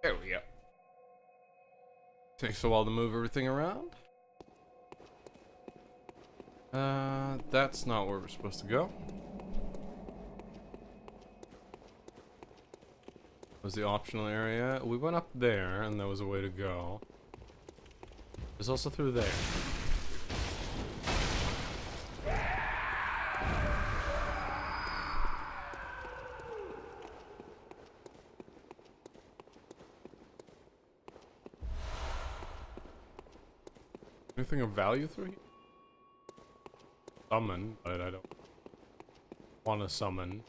There we go. Takes a while to move everything around. That's not where we're supposed to go. Was the optional area. We went up there, and there was a way to go. There's also through there. Anything of value through here? Summon, but I don't want to summon.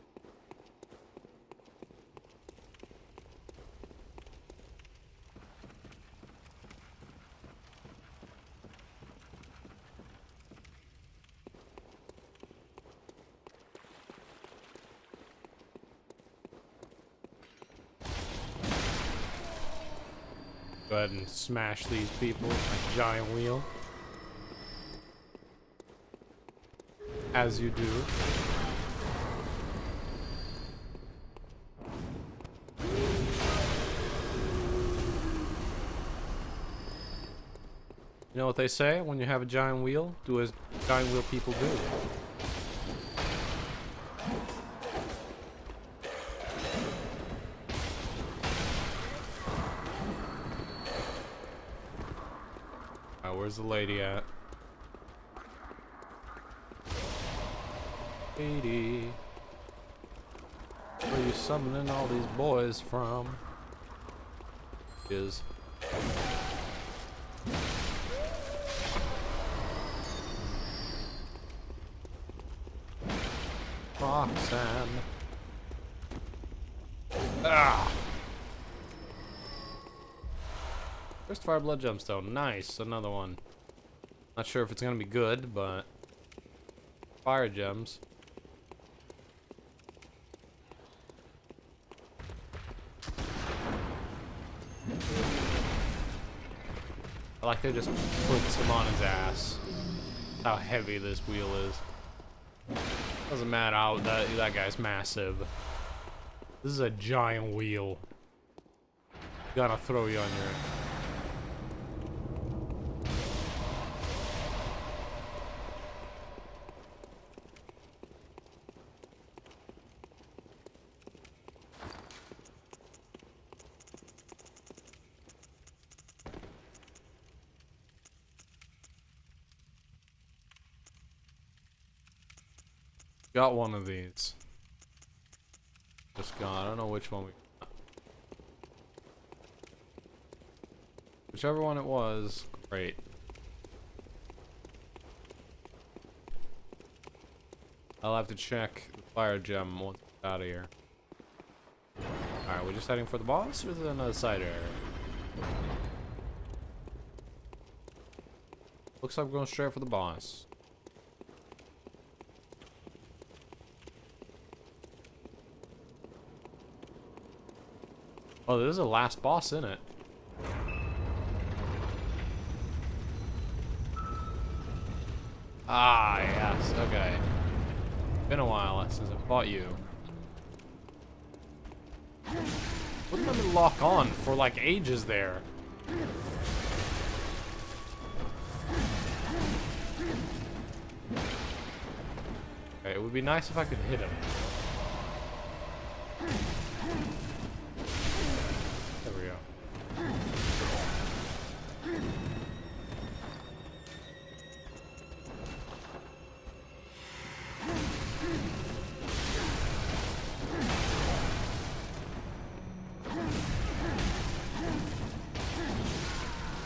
Go ahead and smash these people with a giant wheel. As you do. You know what they say? When you have a giant wheel, do as giant wheel people do. Where's the lady at? Lady, where are you summoning all these boys from? Is Roxanne. Ah! First fire blood gemstone. Nice, another one. Not sure if it's gonna be good, but fire gems. I like they just puts him on his ass. How heavy this wheel is. Doesn't matter how that guy's massive. This is a giant wheel. Gonna throw you on your. Got one of these. Just got. I don't know which one we got. Whichever one it was, great. I'll have to check the fire gem once we're out of here. Alright, we're just heading for the boss, or is it another side area? Looks like we're going straight for the boss. Oh, there's a last boss in it. Ah, yes, okay. Been a while since I fought you. Wouldn't let me lock on for like ages there. Okay, it would be nice if I could hit him. There we go.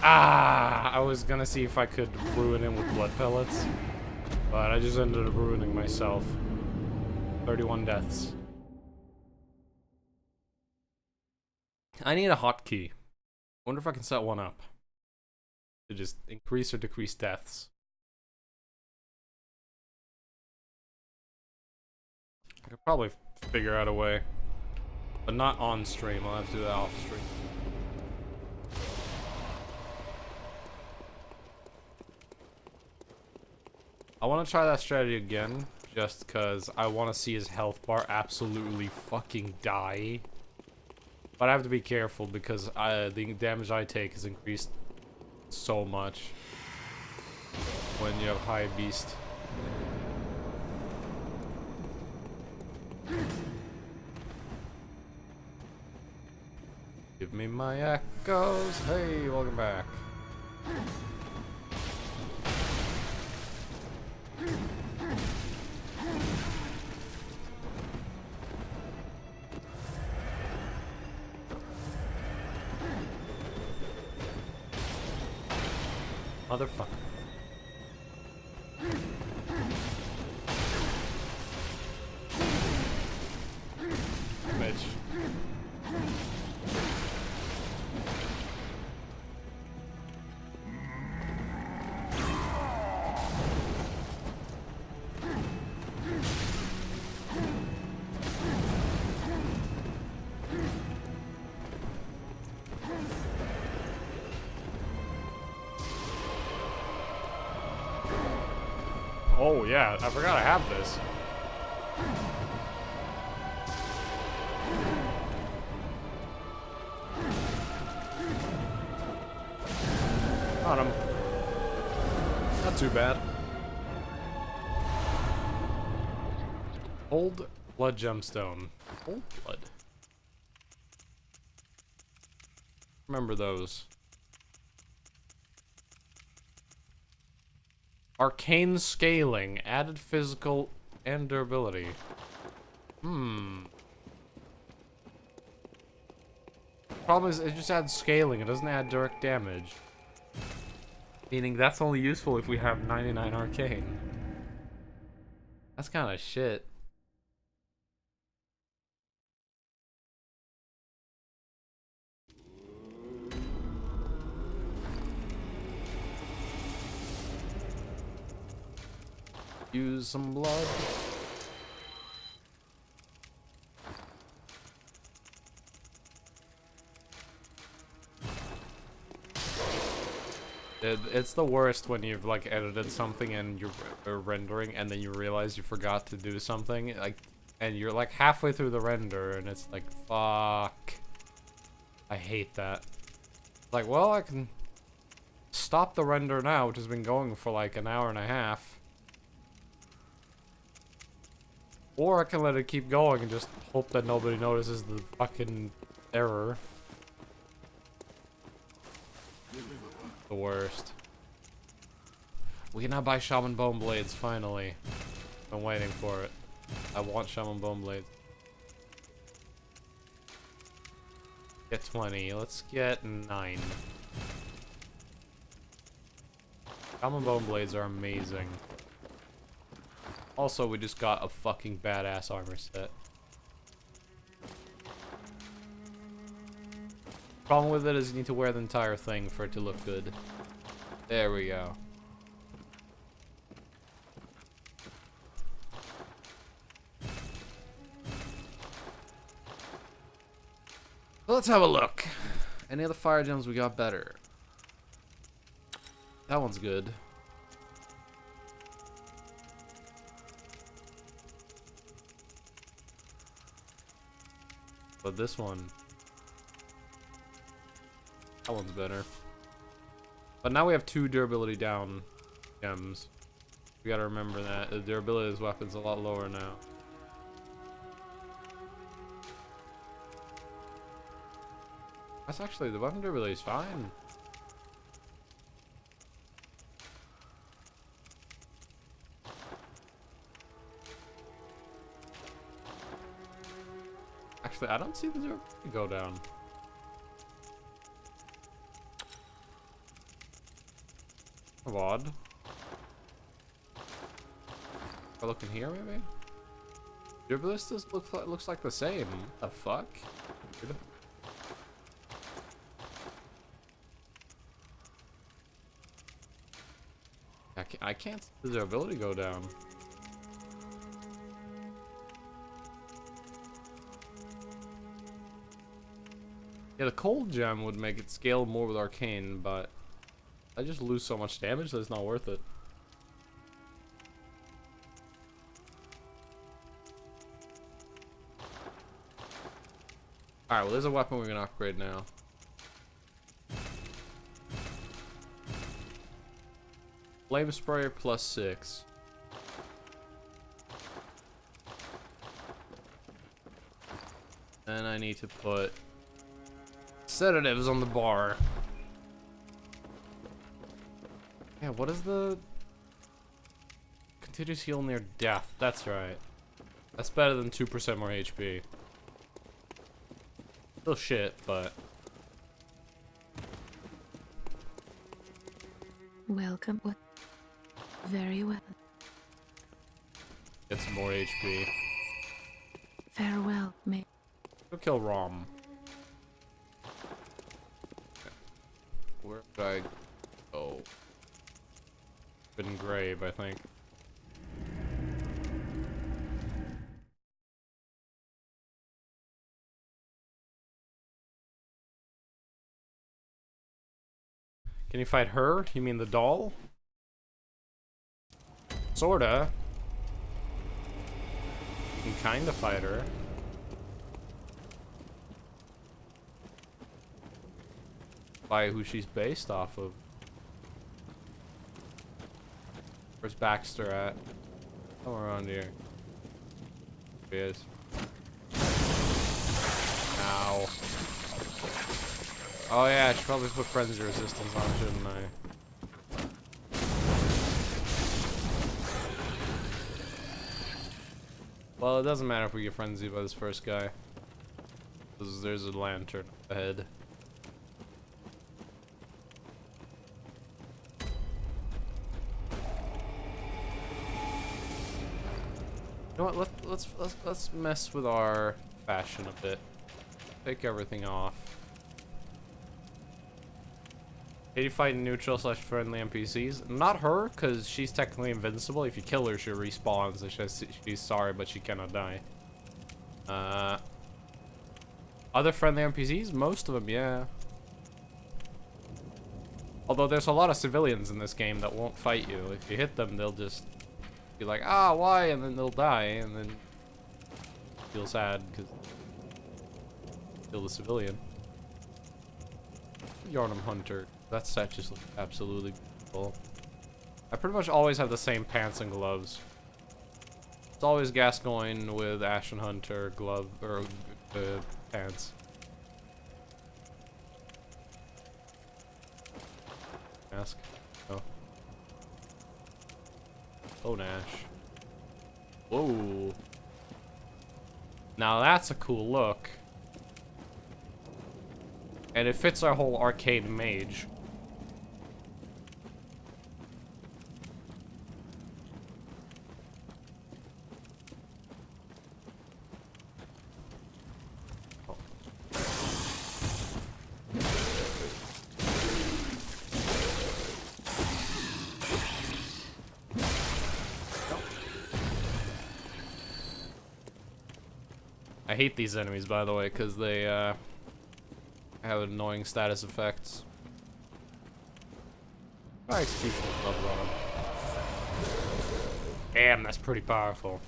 Ah, I was gonna see if I could ruin him with blood pellets, but I just ended up ruining myself. 31 deaths. I need a hotkey. Wonder if I can set one up to just increase or decrease deaths. I could probably figure out a way, but not on stream. I'll have to do that off stream. I want to try that strategy again, just because I want to see his health bar absolutely fucking die. But I have to be careful because the damage I take is increased so much when you have high beast. Give me my echoes. Hey, welcome back. Motherfucker. Bitch. Oh yeah, I forgot I have this. Got him. Not too bad. Old blood gemstone. Old blood. Remember those. Arcane scaling, added physical and durability. Problem is, it just adds scaling, it doesn't add direct damage. Meaning that's only useful if we have 99 arcane. That's kind of shit. Use some blood. It's the worst when you've like edited something and you're rendering and then you realize you forgot to do something, like, and you're like halfway through the render and it's like, fuck. I hate that. Like, well, I can stop the render now, which has been going for like an hour and a half. Or I can let it keep going and just hope that nobody notices the fucking error. The worst. We can now buy Shaman Bone Blades, finally. I'm waiting for it. I want Shaman Bone Blades. Get 20. Let's get 9. Shaman Bone Blades are amazing. Also, we just got a fucking badass armor set. Problem with it is you need to wear the entire thing for it to look good. There we go. Let's have a look. Any other fire gems we got better? That one's good. But this one, that one's better. But now we have 2 durability down gems. We gotta remember that. The durability of this weapon's a lot lower now. That's actually, the weapon durability is fine. Actually, I don't see the durability go down. How odd. If I look in here, maybe? Durability just looks like the same. What the fuck? I can't see the durability go down. Yeah, the cold gem would make it scale more with Arcane, but I just lose so much damage that it's not worth it. Alright, well, there's a weapon we're gonna upgrade now. Flame Sprayer +6. And I need to put sedatives on the bar. Yeah, what is the... Continuous heal near death. That's right. That's better than 2% more HP. Still shit, but... Welcome. What? Very well. Get some more HP. Farewell, mate. Go kill Rom. Where did I go? Forbidden Grave, I think. Can you fight her? You mean the doll? Sorta. You can kinda fight her. By who she's based off of. Where's Baxter at? Somewhere around here. There he is. Ow. Oh yeah, I should probably put frenzy resistance on, shouldn't I? Well, it doesn't matter if we get frenzied by this first guy. Because there's a lantern ahead. You know what? Let's mess with our fashion a bit. Take everything off. Can you fight neutral / friendly NPCs? Not her, because she's technically invincible. If you kill her, she respawns. And she's sorry, but she cannot die. Other friendly NPCs? Most of them, yeah. Although there's a lot of civilians in this game that won't fight you. If you hit them, they'll just be like, ah, why? And then they'll die, and then feel sad because kill the civilian. Yharnam Hunter. That set just looks absolutely beautiful. I pretty much always have the same pants and gloves. It's always Gascoigne with Ashen Hunter glove or pants. Mask. Oh. Oh, Nash. Whoa. Now that's a cool look. And it fits our whole Arcane mage. Oh. I hate these enemies, by the way, because they have annoying status effects. My execution is level on. Damn, that's pretty powerful.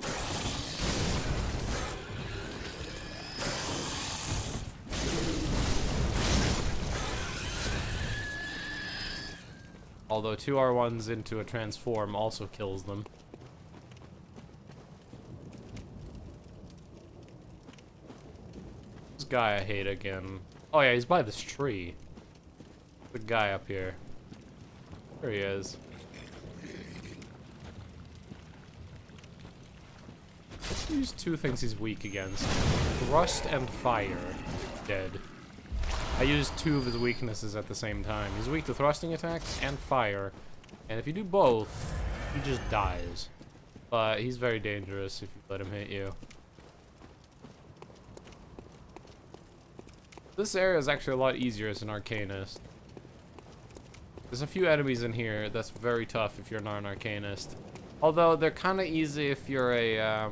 Although 2 R1s into a transform also kills them. This guy I hate again. Oh yeah, he's by this tree. The guy up here. There he is. Let's use 2 things he's weak against. Thrust and fire. Dead. I used 2 of his weaknesses at the same time. He's weak to thrusting attacks and fire. And if you do both, he just dies. But he's very dangerous if you let him hit you. This area is actually a lot easier as an Arcanist. There's a few enemies in here that's very tough if you're not an Arcanist. Although they're kind of easy if you're a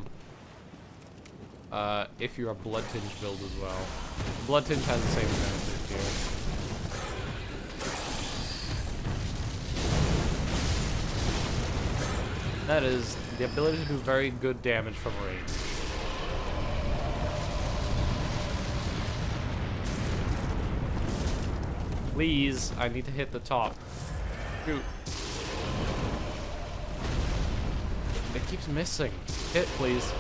Blood Tinge build as well. Blood Tinge has the same advantage here. That is the ability to do very good damage from range. Please, I need to hit the top. Shoot. It keeps missing. Hit, please.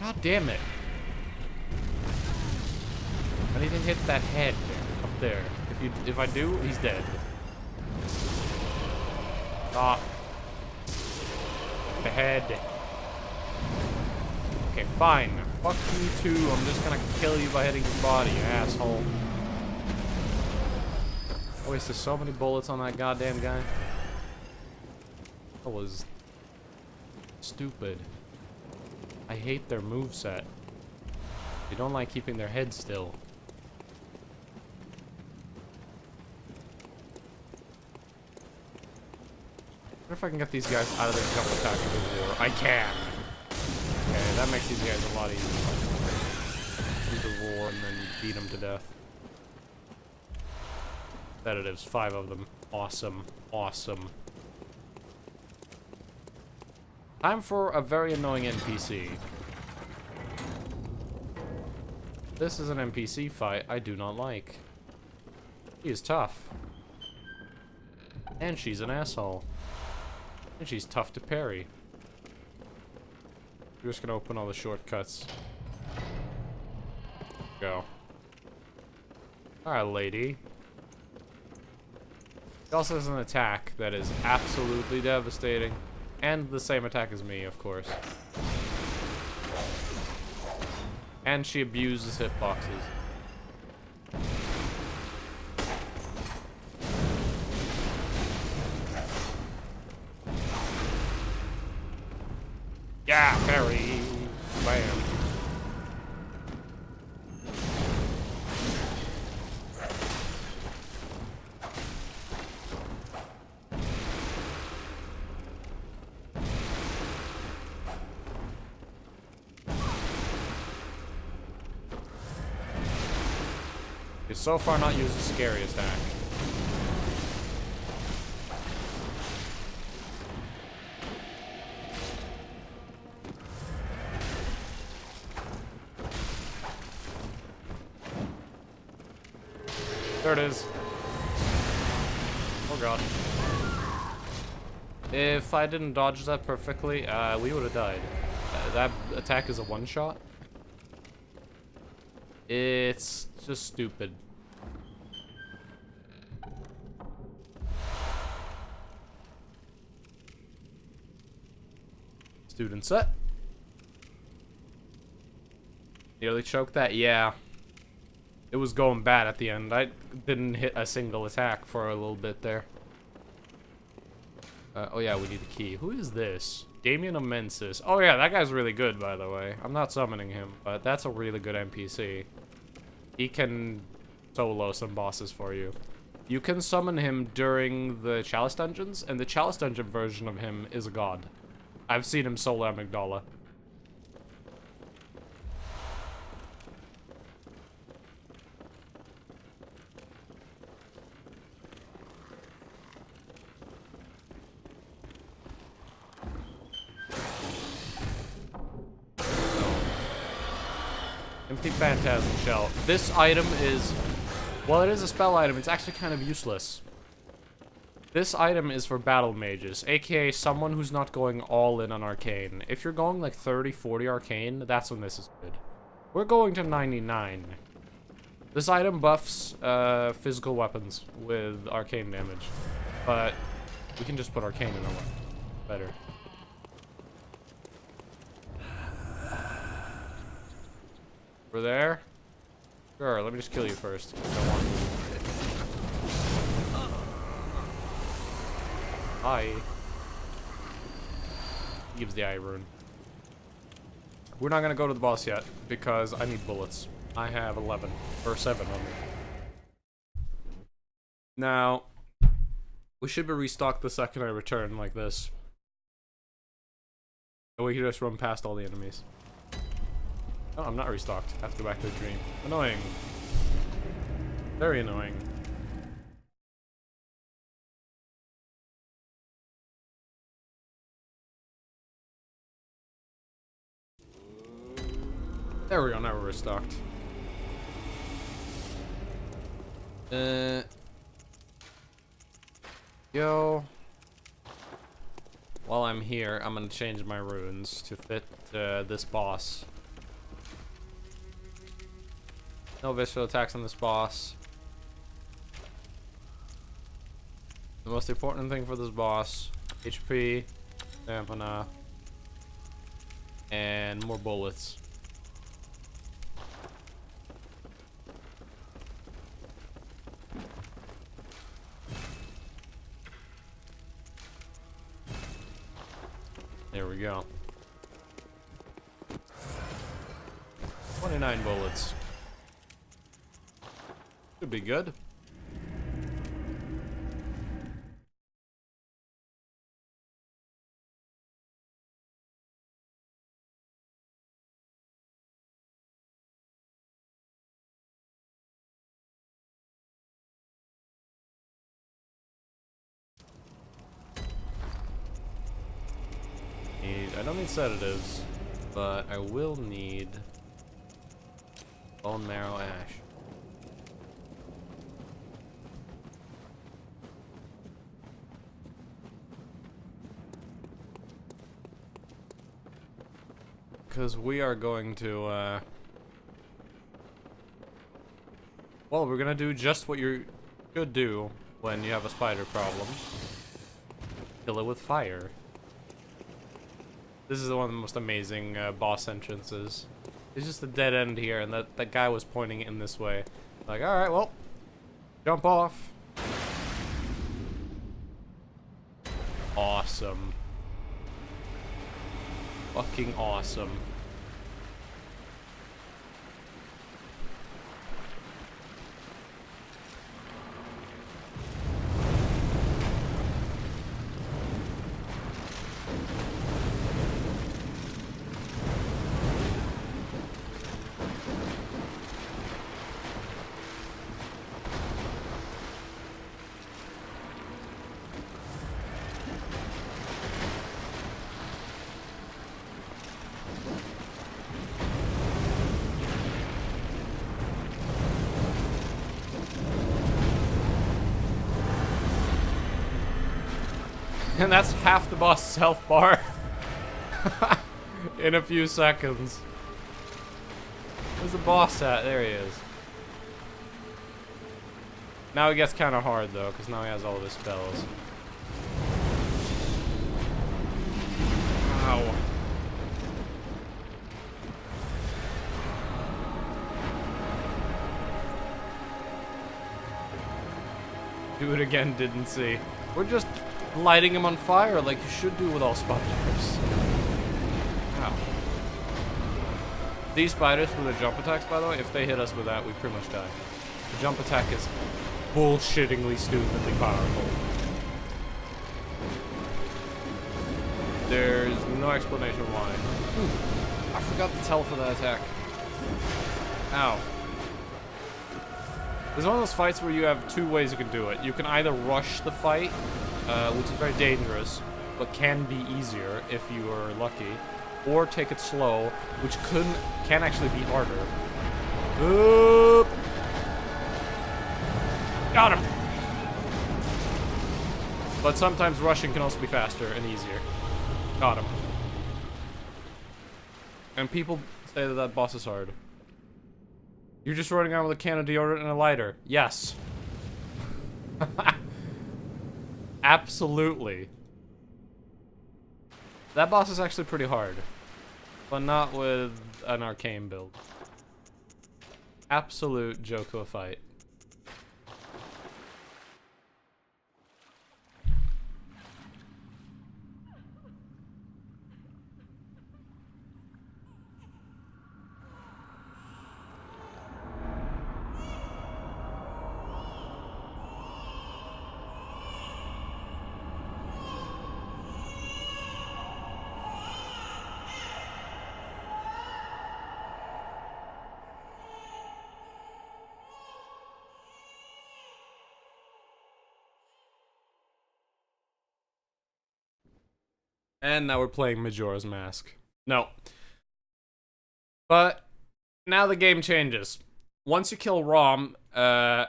God damn it. I need to hit that head up there. If I do, he's dead. Stop. The head. Okay, fine. Fuck you too. I'm just gonna kill you by hitting your body, you asshole. I wasted so many bullets on that goddamn guy. That was stupid. I hate their moveset. They don't like keeping their head still. I wonder if I can get these guys out of their double attack with war. I can! Okay, that makes these guys a lot easier. Use the roar and then beat them to death. Sedatives, 5 of them. Awesome. Awesome. Time for a very annoying NPC. This is an NPC fight I do not like. She is tough. And she's an asshole. And she's tough to parry. We're just gonna open all the shortcuts. Go. Alright, lady. She also has an attack that is absolutely devastating. And the same attack as me, of course. And she abuses hitboxes. Yeah, parry. Bam. It's so far not used a scary attack. There it is. Oh god. If I didn't dodge that perfectly, we would have died. That attack is a one-shot. It's just stupid. Student set. Nearly choked that? Yeah. It was going bad at the end. I didn't hit a single attack for a little bit there. Oh yeah, we need the key. Who is this? Damien Amensis. Oh yeah, that guy's really good, by the way. I'm not summoning him, but that's a really good NPC. He can solo some bosses for you. You can summon him during the Chalice Dungeons, and the Chalice Dungeon version of him is a god. I've seen him solo Amygdala. Empty Phantasm Shell. This item is... Well, it is a spell item. It's actually kind of useless. This item is for battle mages, aka someone who's not going all in on Arcane. If you're going like 30, 40 Arcane, that's when this is good. We're going to 99. This item buffs physical weapons with Arcane damage. But we can just put Arcane in a weapon. Better. We're there? Sure, let me just kill you first. I want you. Hi. Gives the eye rune. We're not gonna go to the boss yet, because I need bullets. I have 11. Or 7 on me. Now, we should be restocked the second I return like this. And we can just run past all the enemies. Oh, I'm not restocked. I have to go back to the dream. Annoying. Very annoying. There we go, now we're restocked. Yo. While I'm here, I'm gonna change my runes to fit this boss. No visceral attacks on this boss. The most important thing for this boss, HP, stamina, and more bullets. There we go. 29 bullets. Should be good. I don't need sedatives, but I will need bone marrow ash. Because we are going to, well, we're gonna do just what you should do when you have a spider problem. Kill it with fire. This is one of the most amazing boss entrances. It's just a dead end here, and that guy was pointing in this way. Like, alright, well, jump off. Awesome. Fucking awesome. And that's half the boss's health bar in a few seconds. Where's the boss at? There he is. Now it gets kind of hard though, because now he has all of his spells. Ow. Do it again, didn't see. We're just lighting him on fire like you should do with all spiders. Ow. These spiders with their jump attacks, by the way, if they hit us with that, we pretty much die. The jump attack is bullshittingly stupidly powerful. There's no explanation why. Ooh, I forgot to tell for that attack. Ow. There's one of those fights where you have two ways you can do it. You can either rush the fight, which is very dangerous, but can be easier if you are lucky, or take it slow, which can actually be harder. Oop. Got him! But sometimes rushing can also be faster and easier. Got him. And people say that that boss is hard. You're just running around with a can of deodorant and a lighter. Yes. Absolutely. That boss is actually pretty hard. But not with an arcane build. Absolute joke of a fight. And now we're playing Majora's Mask. No. But now the game changes. Once you kill Rom, the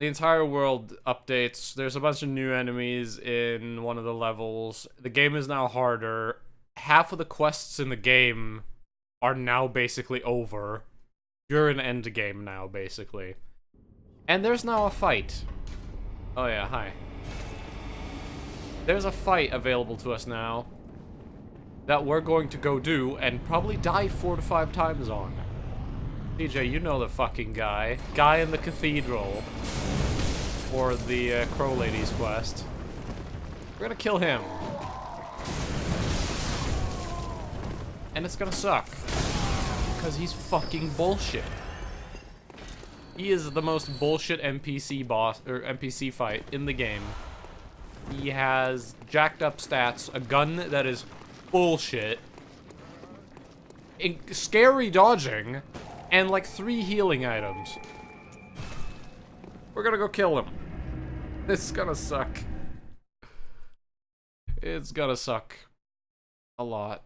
The entire world updates. There's a bunch of new enemies in one of the levels. The game is now harder. Half of the quests in the game are now basically over. You're in end game now, basically. And there's now a fight. Oh yeah, hi. There's a fight available to us now that we're going to go do and probably die 4 to 5 times on. DJ, you know the fucking guy. Guy in the cathedral. Or the Crow Lady's quest. We're gonna kill him. And it's gonna suck. Because he's fucking bullshit. He is the most bullshit NPC boss, or NPC fight in the game. He has jacked up stats, a gun that is bullshit, scary dodging, and like 3 healing items. We're gonna go kill him. It's gonna suck. It's gonna suck a lot.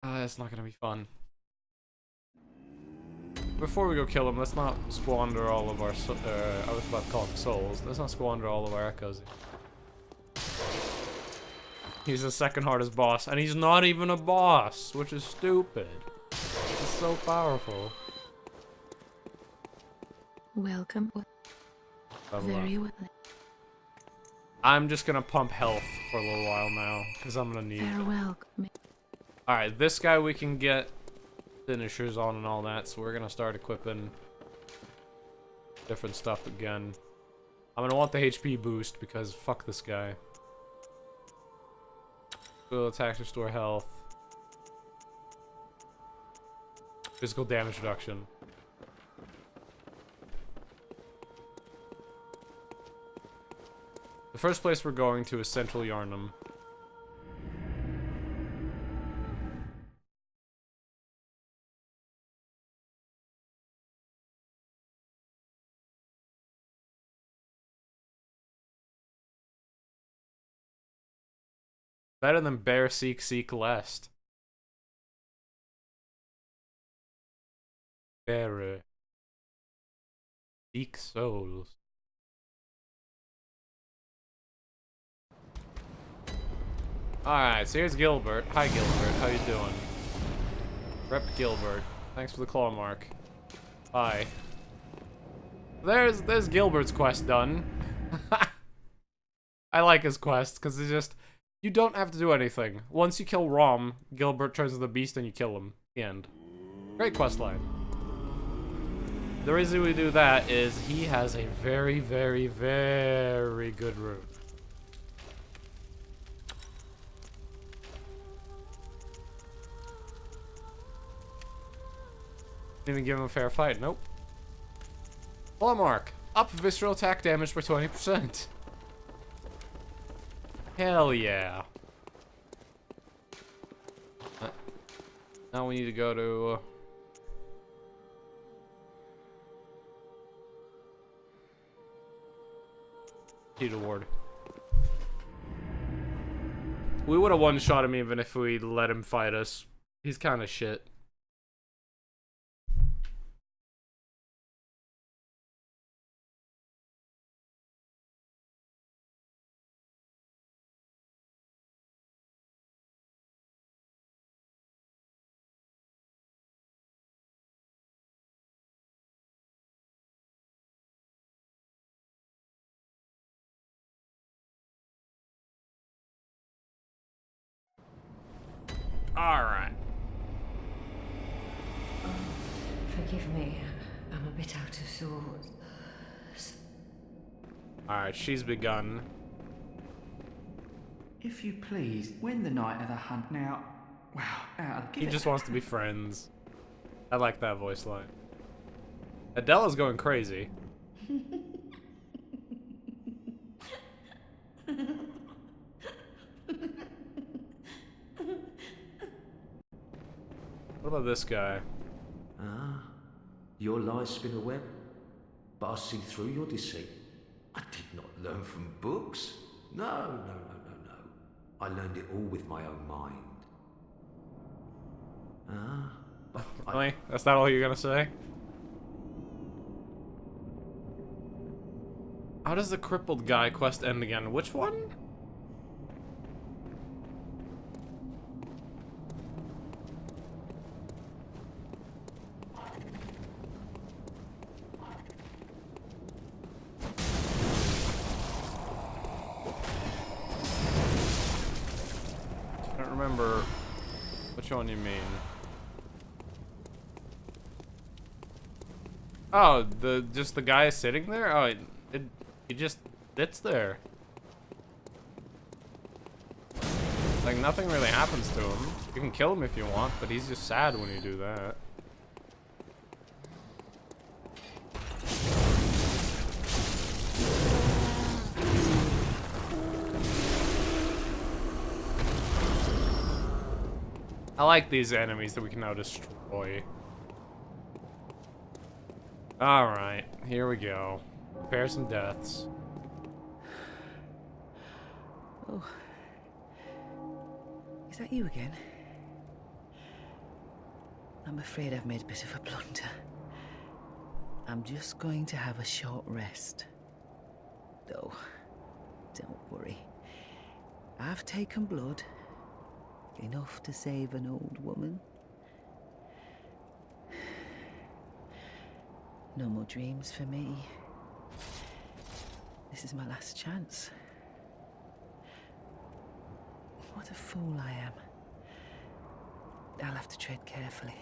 It's not gonna be fun. Before we go kill him, let's not squander all of our I was about to call them souls. Let's not squander all of our echoes. He's the second hardest boss, and he's not even a boss, which is stupid. He's so powerful. Welcome. Very well. I'm just gonna pump health for a little while now, because I'm gonna need it. Farewell. Alright, this guy we can get finishers on and all that, so we're gonna start equipping different stuff again. I'm gonna want the HP boost, because fuck this guy. Will attack, restore health. Physical damage reduction. The first place we're going to is Central Yharnam. Better than Bear Seek Seek Lest. Bear Seek Souls. Alright, so here's Gilbert. Hi Gilbert, how you doing? Rep Gilbert. Thanks for the claw mark. Bye. There's Gilbert's quest done. I like his quest, because it's just... You don't have to do anything. Once you kill Rom, Gilbert turns into the beast and you kill him. The end. Great quest line. The reason we do that is he has a very, very, very good route. Didn't even give him a fair fight. Nope. Claw mark. Up visceral attack damage by 20%. Hell yeah. Now we need to go to... Cathedral Ward. We would have one-shot him even if we let him fight us. He's kind of shit. Alright. Forgive me, I'm a bit out of sorts. Alright, she's begun. If you please, win the night of the hunt now. Wow, He just wants to be friends. I like that voice line. Adela's going crazy. What about this guy? Ah, your lies spin a web, but I see through your deceit. I did not learn from books. No. I learned it all with my own mind. Ah, but Really? That's not all you're gonna say? How does the crippled guy quest end again? Which one? I don't remember which one you mean. Oh, just the guy sitting there? Oh, he just sits there. Like, nothing really happens to him. You can kill him if you want, but he's just sad when you do that. I like these enemies that we can now destroy. Alright, here we go. Prepare some deaths. Oh. Is that you again? I'm afraid I've made a bit of a blunder. I'm just going to have a short rest. Oh, don't worry. I've taken blood. Enough to save an old woman. No more dreams for me. This is my last chance. What a fool I am. I'll have to tread carefully.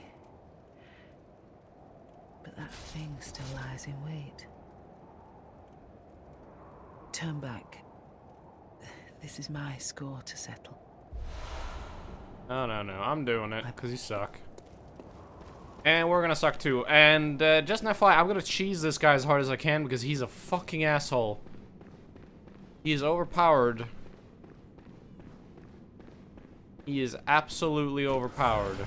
But that thing still lies in wait. Turn back. This is my score to settle. No, I'm doing it, because you suck. And we're gonna suck too. And just an FYI, I'm gonna cheese this guy as hard as I can because he's a fucking asshole. He is overpowered. He is absolutely overpowered.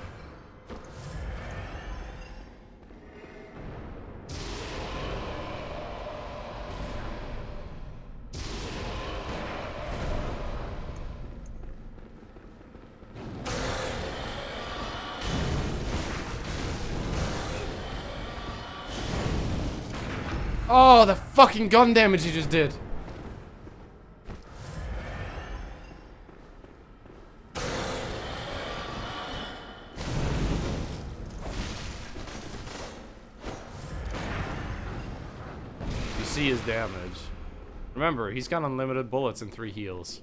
Oh, the fucking gun damage he just did. You see his damage. Remember, he's got unlimited bullets and 3 heals.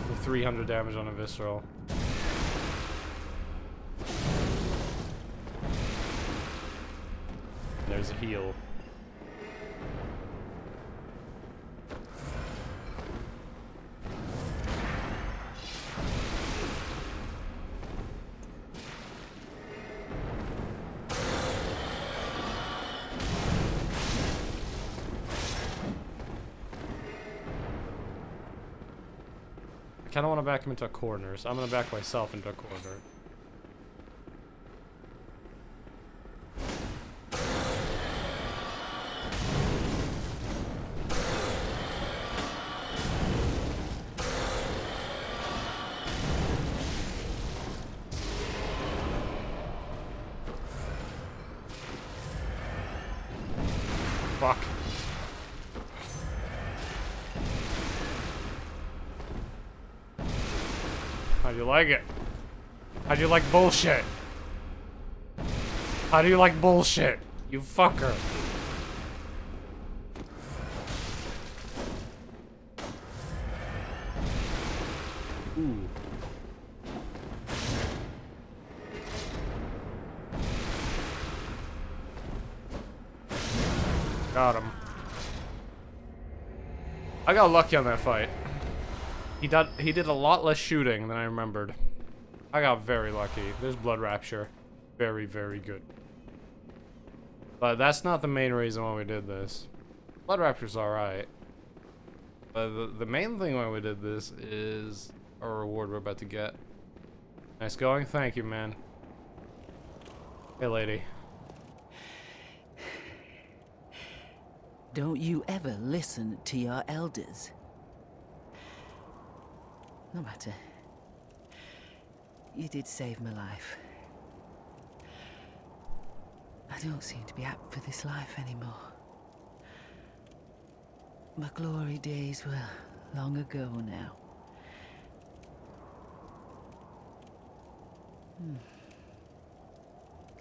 With 300 damage on a visceral. There's a heal. I kinda wanna back him into a corner, so I'm gonna back myself into a corner. Fuck. How do you like it? How do you like bullshit? How do you like bullshit? You fucker. Ooh. Got him. I got lucky on that fight. He did a lot less shooting than I remembered. I got very lucky. There's blood rapture. Very, very good. But that's not the main reason why we did this. Blood rapture's alright. But the main thing why we did this is our reward we're about to get. Nice going. Thank you, man. Hey, lady. Don't you ever listen to your elders. No matter. You did save my life. I don't seem to be apt for this life anymore. My glory days were long ago now.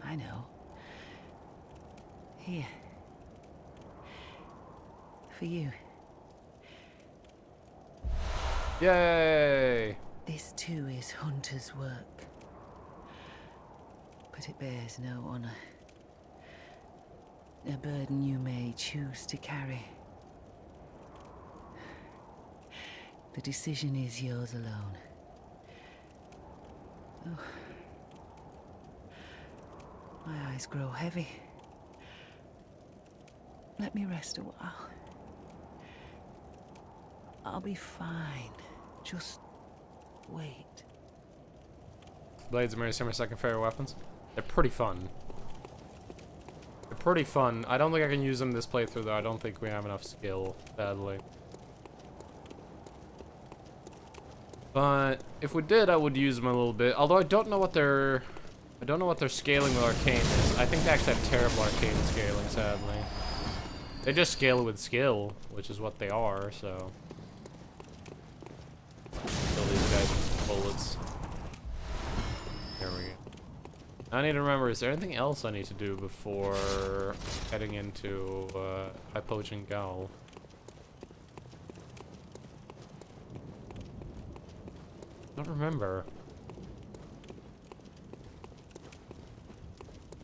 I know. Here. For you. Yay! This too is hunter's work. But it bears no honor. A burden you may choose to carry. The decision is yours alone. Oh. My eyes grow heavy. Let me rest a while. I'll be fine. Just wait. Blades of Mary are my second favorite weapons. They're pretty fun. They're pretty fun. I don't think I can use them this playthrough though. I don't think we have enough skill, sadly. But if we did, I would use them a little bit. Although I don't know what their scaling with Arcane is. I think they actually have terrible Arcane scaling, sadly. They just scale with skill, which is what they are, so. Kill these guys with bullets. There we go. I need to remember, is there anything else I need to do before heading into Hypogean Gaol? I don't remember.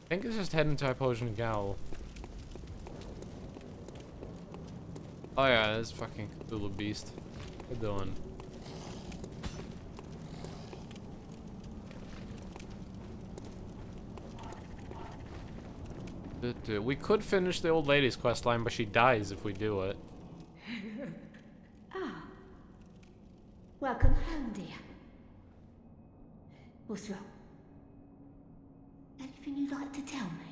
I think it's just heading to Hypogean Gaol. Oh yeah, this fucking Cthulhu beast. What you doing? We could finish the old lady's quest line, but she dies if we do it. Ah. Welcome home, dear. What's wrong? Anything you'd like to tell me?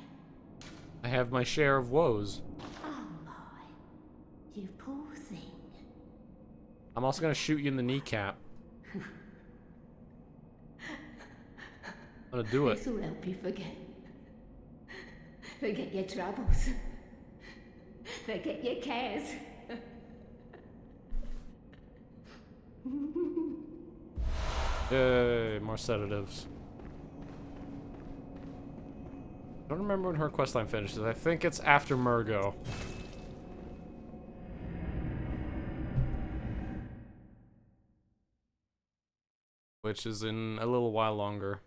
I have my share of woes. Oh my. You poor thing. I'm also gonna shoot you in the kneecap. I'm gonna do it. This will help you forget. Forget your troubles. Forget your cares. Yay, more sedatives. I don't remember when her questline finishes. I think it's after Murgo. Which is in a little while longer.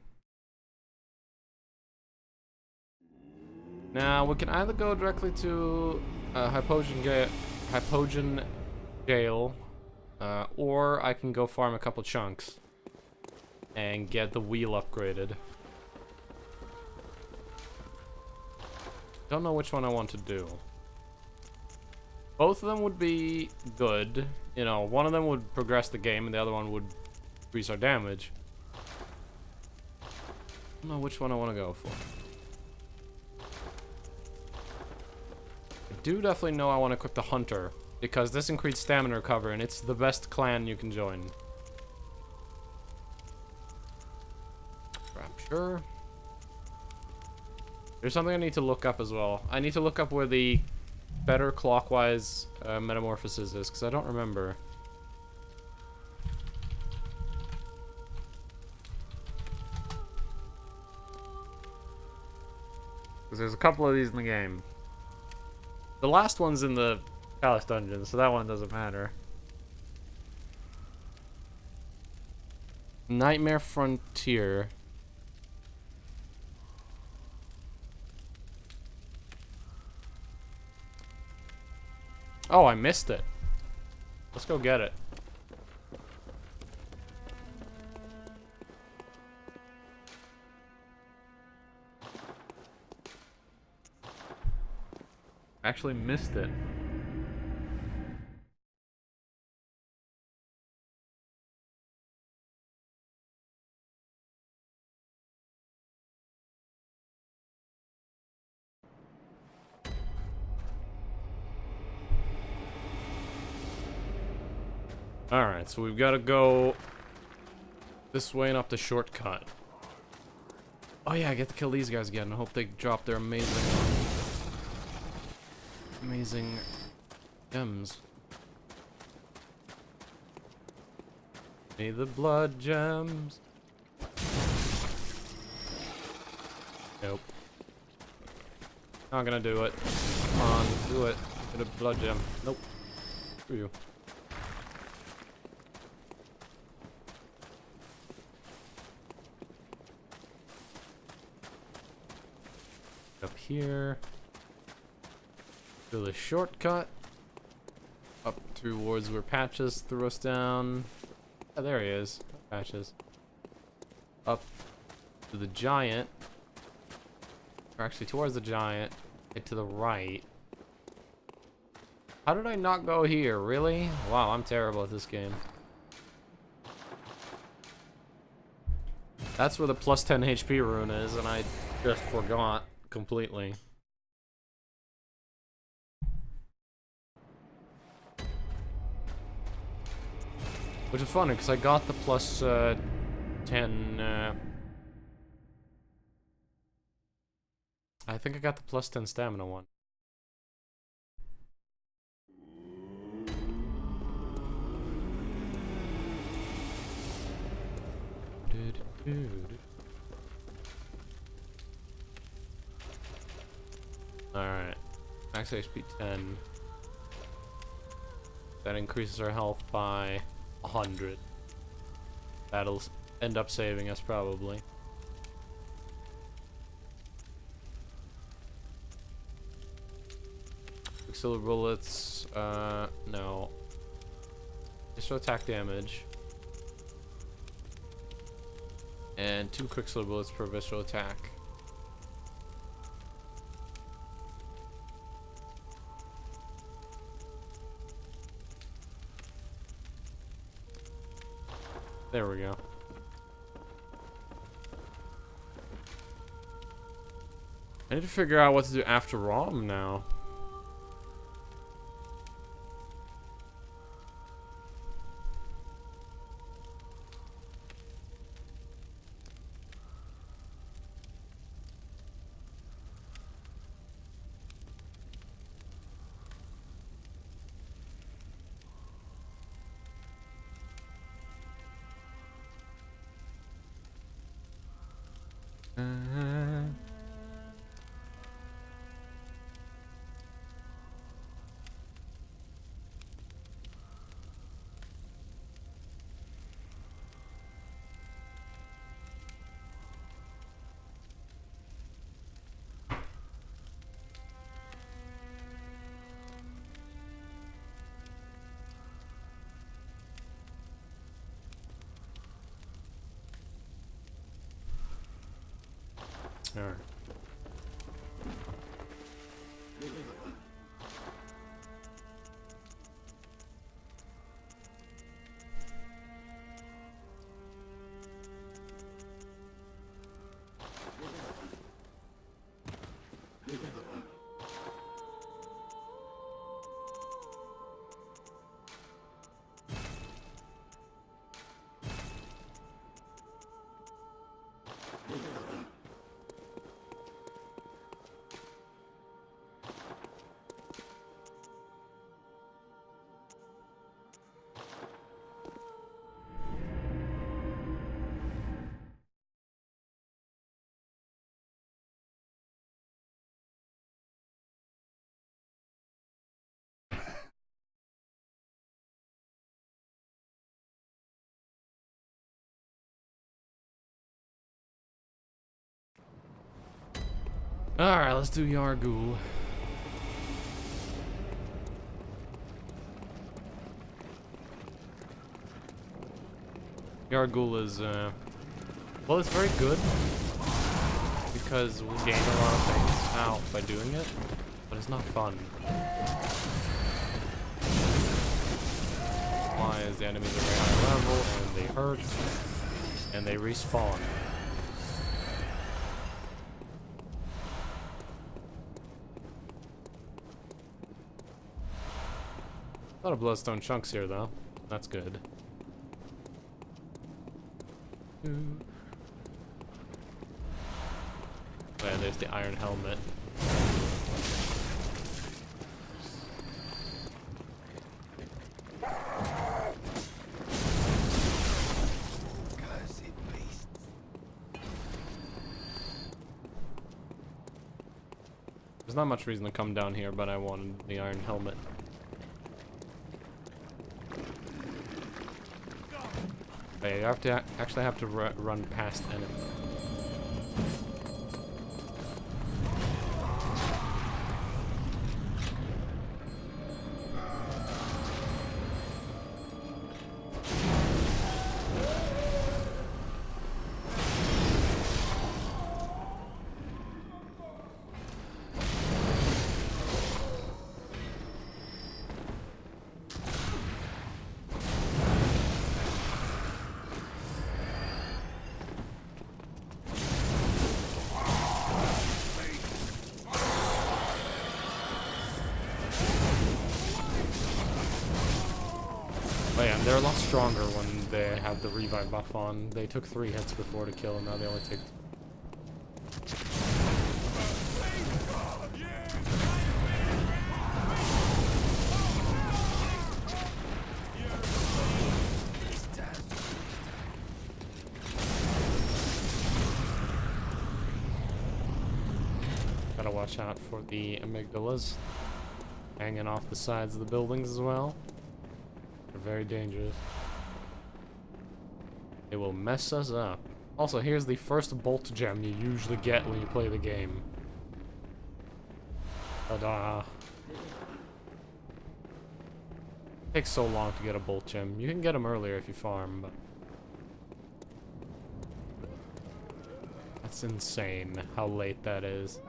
Now, we can either go directly to Hypogean Jail, or I can go farm a couple chunks and get the wheel upgraded. Don't know which one I want to do. Both of them would be good. You know, one of them would progress the game and the other one would increase our damage. I don't know which one I want to go for. I do definitely know I want to equip the Hunter, because this increased stamina recovery and it's the best clan you can join. Rapture. There's something I need to look up as well. I need to look up where the better clockwise metamorphosis is, because I don't remember. Because there's a couple of these in the game. The last one's in the Chalice Dungeons, so that one doesn't matter. Nightmare Frontier. Oh, I missed it. Let's go get it. Actually missed it. Alright, so we've got to go this way and up the shortcut. Oh yeah, I get to kill these guys again. I hope they drop their amazing gems. May the blood gems. Nope. Not gonna do it. Come on, do it. Get a blood gem. Nope. Screw you. Up here. Do the shortcut. Up towards where Patches threw us down. Oh, there he is. Patches. Up to the giant. Or actually towards the giant. And to the right. How did I not go here? Really? Wow, I'm terrible at this game. That's where the plus 10 HP rune is, and I just forgot completely. Which is funny, because I got the plus 10... I think I got the plus 10 stamina one. Alright. Max HP 10. That increases our health by 100. That'll end up saving us probably. Quicksilver bullets, no. Just attack damage. And 2 Quicksilver bullets per visceral attack. There we go. I need to figure out what to do after ROM now. Alright. Alright, let's do Yargul. Yargul is, well, it's very good because we gain a lot of things out by doing it, but it's not fun. Why is the enemies are very high level, and they hurt, and they respawn. A lot of bloodstone chunks here, though. That's good. And there's the iron helmet. There's not much reason to come down here, but I wanted the iron helmet. Okay, you have to actually have to run past enemies. Oh yeah, and they're a lot stronger when they have the revive buff on. They took 3 hits before to kill, and now they only take... Gotta watch out for the amygdalas hanging off the sides of the buildings as well. They're very dangerous. They will mess us up. Also, here's the first bolt gem you usually get when you play the game. Ta-da! Takes so long to get a bolt gem. You can get them earlier if you farm, but... That's insane how late that is.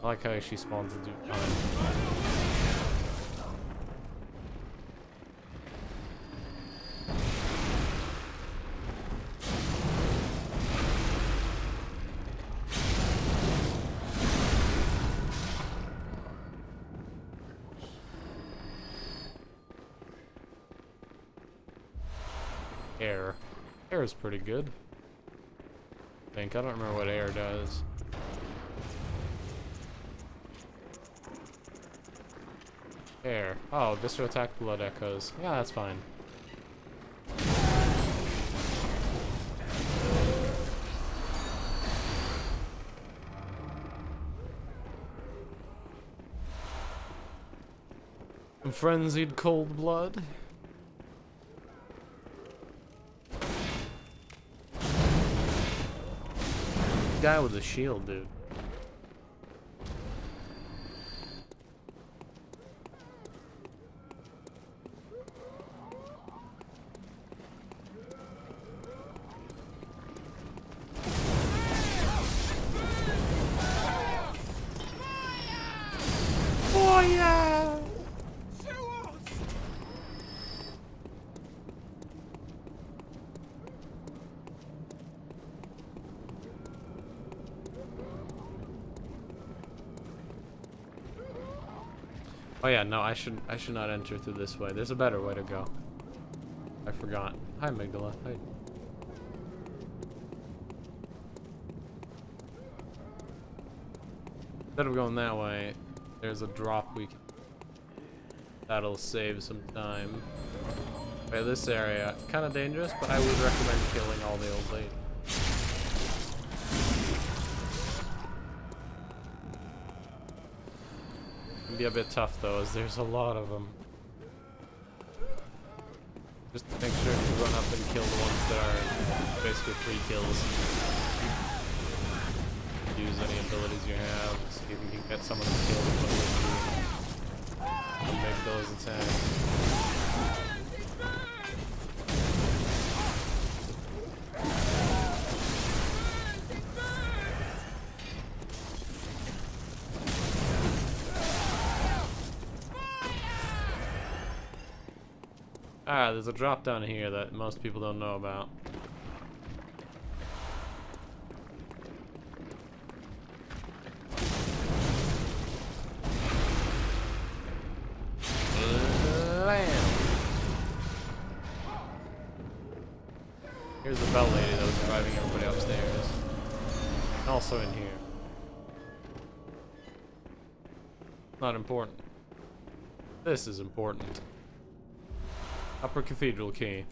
I like how she spawns a dude. Air. Air is pretty good. I think. I don't remember what air does. Air. Oh, Visceral Attack, Blood Echoes. Yeah, that's fine. Some Frenzied Cold Blood. Guy with a shield, dude. Oh yeah! Oh yeah, no, I should not enter through this way. There's a better way to go. I forgot. Hi, Amygdala. Hi. Instead of going that way, there's a drop we can... That'll save some time. Okay, this area, kind of dangerous, but I would recommend killing all the old ladies. Can be a bit tough though, as there's a lot of them. Just make sure to run up and kill the ones that are basically free kills. Use any abilities you have, see if you can get some of them killed and make those attacks. Ah, there's a drop down here that most people don't know about. Here's the bell lady that was driving everybody upstairs. And also in here. Not important. This is important. Upper Cathedral Key.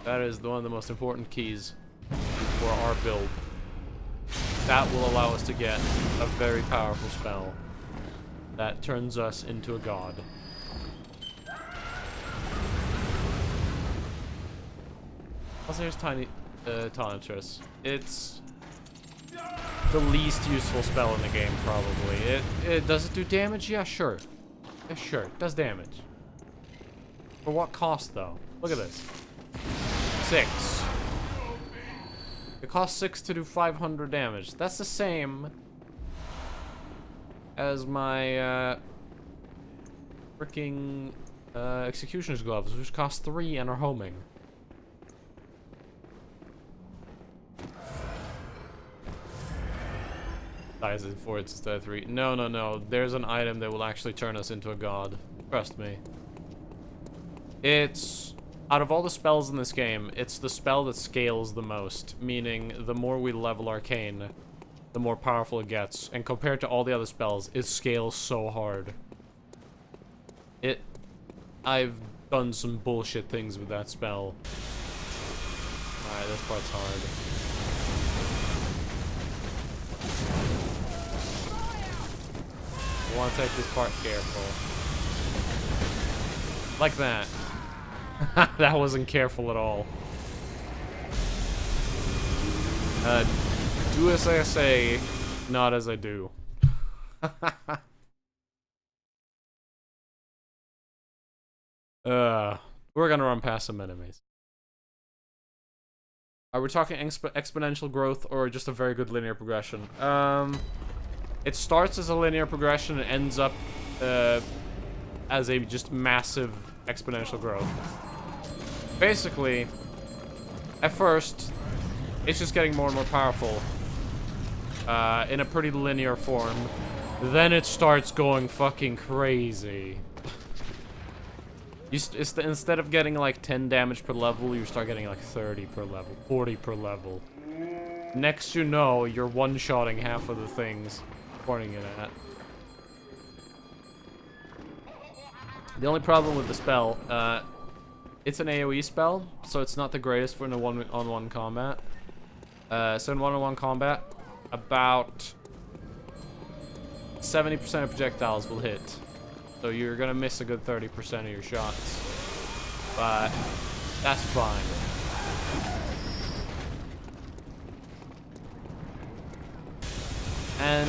That is one of the most important keys for our build. That will allow us to get a very powerful spell that turns us into a god. Also, here's Tiny Tonitrus. It's the least useful spell in the game, probably. Does it do damage? Yeah, sure. Yeah, sure. It does damage. For what cost, though? Look at this. 6. It costs 6 to do 500 damage. That's the same as my freaking Executioner's Gloves, which cost 3 and are homing. Size is 4 instead of 3. No, no, no. There's an item that will actually turn us into a god. Trust me. It's... Out of all the spells in this game, it's the spell that scales the most. Meaning, the more we level Arcane, the more powerful it gets. And compared to all the other spells, it scales so hard. I've done some bullshit things with that spell. Alright, this part's hard. I want to take this part careful. Like that. That wasn't careful at all. Do as I say, not as I do. We're gonna run past some enemies. Are we talking exponential growth or just a very good linear progression? It starts as a linear progression and ends up as a just massive exponential growth. Basically, at first, it's just getting more and more powerful in a pretty linear form. Then it starts going fucking crazy. Instead of getting like 10 damage per level, you start getting like 30 per level, 40 per level. Next you know, you're one-shotting half of the things pointing it at. The only problem with the spell, it's an AoE spell, so it's not the greatest for in a one-on-one combat. So in one-on-one combat, about 70% of projectiles will hit. So you're gonna miss a good 30% of your shots. But that's fine. And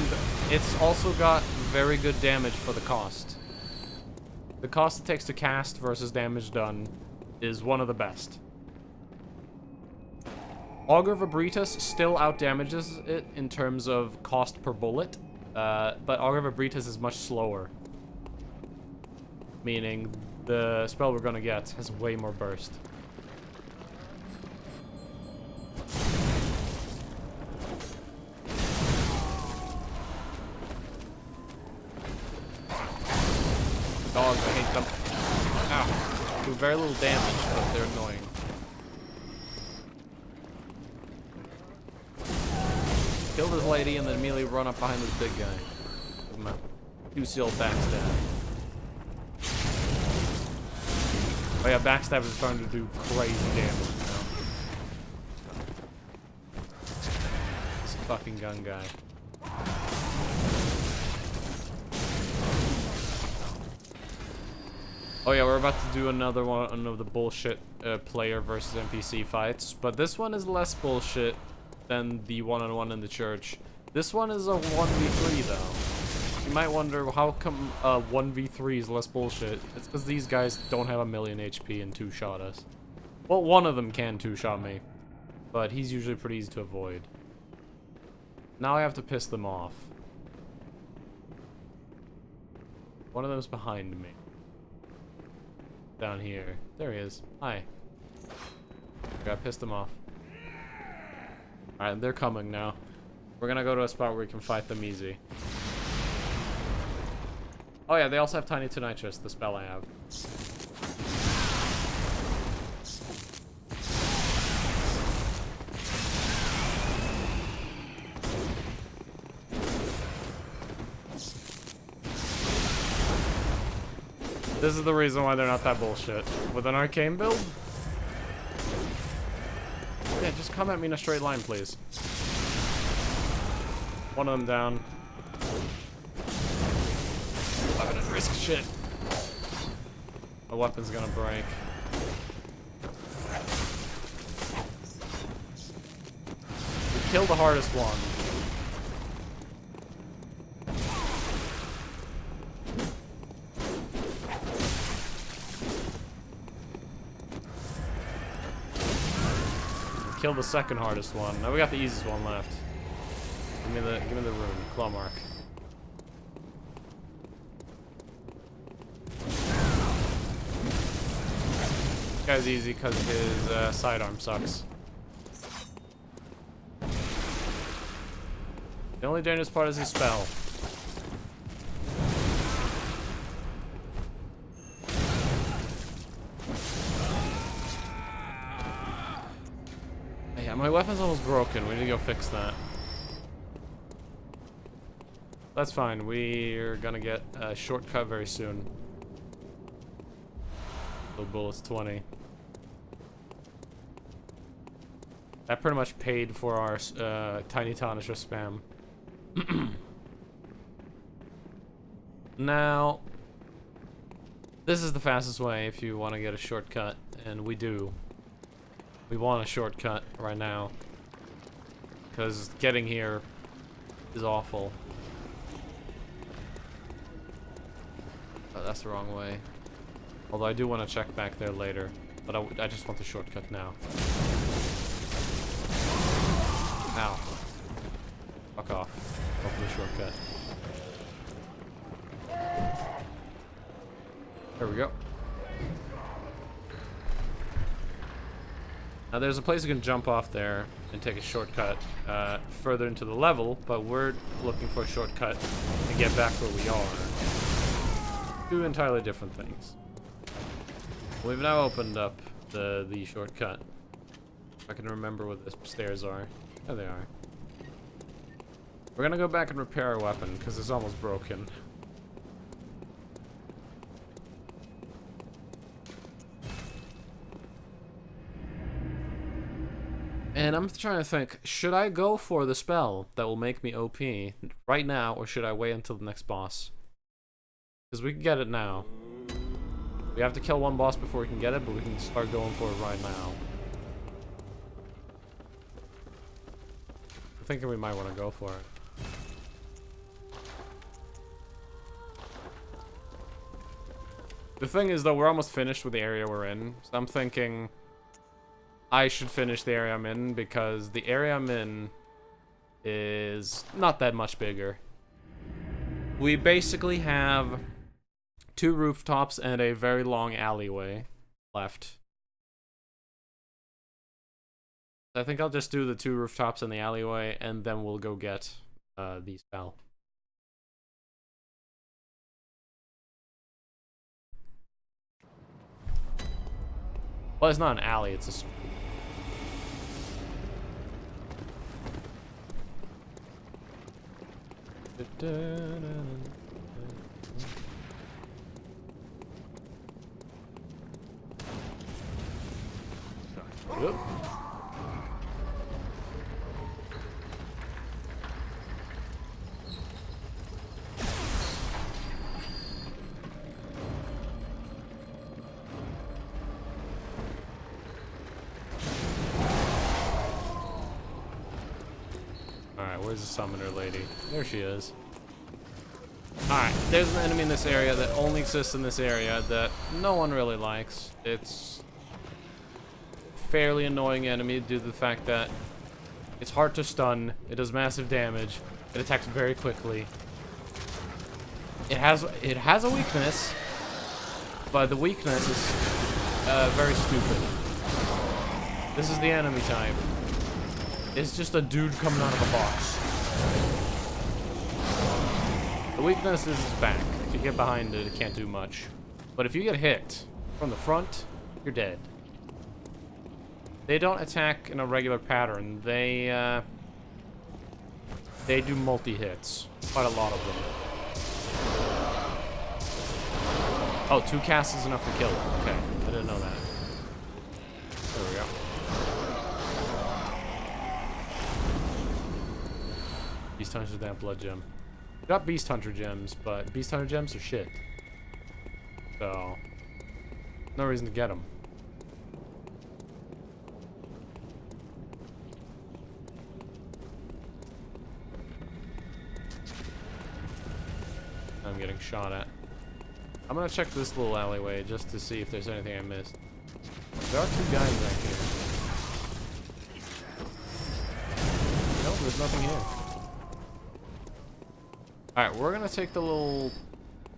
it's also got very good damage for the cost. The cost it takes to cast versus damage done is one of the best. Augur Vibritus still outdamages it in terms of cost per bullet, but Augur Vibritus is much slower. Meaning the spell we're gonna get has way more burst. Dogs, I hate them. Ow. Do very little damage, but they're annoying. Kill this lady and then immediately run up behind this big guy. Give him a two-seal backstab. Oh yeah, backstab is starting to do crazy damage now. This fucking gun guy. Oh yeah, we're about to do another one of the bullshit player versus NPC fights, but this one is less bullshit than the one-on-one in the church. This one is a 1v3 though. You might wonder how come 1v3 is less bullshit. It's because these guys don't have a million HP and two-shot us. Well, one of them can two-shot me, but he's usually pretty easy to avoid. Now I have to piss them off. One of them's behind me. Down here. There he is. Hi. Gotta piss them off. Alright, they're coming now. We're gonna go to a spot where we can fight them easy. Oh yeah, they also have Tiny Tonitrus, the spell I have. This is the reason why they're not that bullshit. With an arcane build? Yeah, just come at me in a straight line, please. One of them down. I'm gonna risk shit. My weapon's gonna break. We killed the hardest one. We killed the second hardest one. Now we got the easiest one left. Give me the rune, claw mark. This guy's easy because his sidearm sucks. The only dangerous part is his spell. Yeah, my weapon's almost broken. We need to go fix that. That's fine. We're gonna get a shortcut very soon. So bullets 20. That pretty much paid for our Tiny Tarnisher spam. Now, this is the fastest way if you want to get a shortcut, and we do. We want a shortcut right now. Because getting here is awful. Oh, that's the wrong way. Although I do want to check back there later. But I just want the shortcut now. Ow. Fuck off. Go for the shortcut. There we go. Now there's a place you can jump off there and take a shortcut further into the level, but we're looking for a shortcut to get back where we are. Two entirely different things. We've now opened up the shortcut. If I can remember where the stairs are. There they are. We're gonna go back and repair our weapon because it's almost broken. And I'm trying to think, should I go for the spell that will make me OP right now, or should I wait until the next boss? Because we can get it now. We have to kill one boss before we can get it, but we can start going for it right now. I'm thinking we might want to go for it. The thing is, though, we're almost finished with the area we're in, so I'm thinking I should finish the area I'm in, because the area I'm in is not that much bigger. We basically have 2 rooftops and a very long alleyway left. I think I'll just do the 2 rooftops and the alleyway, and then we'll go get the spell. Well, it's not an alley, it's a street. Yep. Alright, where's the summoner lady? There she is. Alright, there's an enemy in this area that only exists in this area that no one really likes. It's a fairly annoying enemy due to the fact that it's hard to stun, it does massive damage, it attacks very quickly. It has a weakness, but the weakness is very stupid. This is the enemy type. It's just a dude coming out of a box. The weakness is his back. If you get behind it, it can't do much. But if you get hit from the front, you're dead. They don't attack in a regular pattern. They do multi-hits. Quite a lot of them. Oh, 2 casts is enough to kill it. Okay, I didn't know that. There we go. Beast Hunter that blood gem. Got Beast Hunter gems, but Beast Hunter gems are shit. So, no reason to get them. I'm getting shot at. I'm gonna check this little alleyway just to see if there's anything I missed. There are 2 guys back here. No, there's nothing here. Alright, we're gonna take the little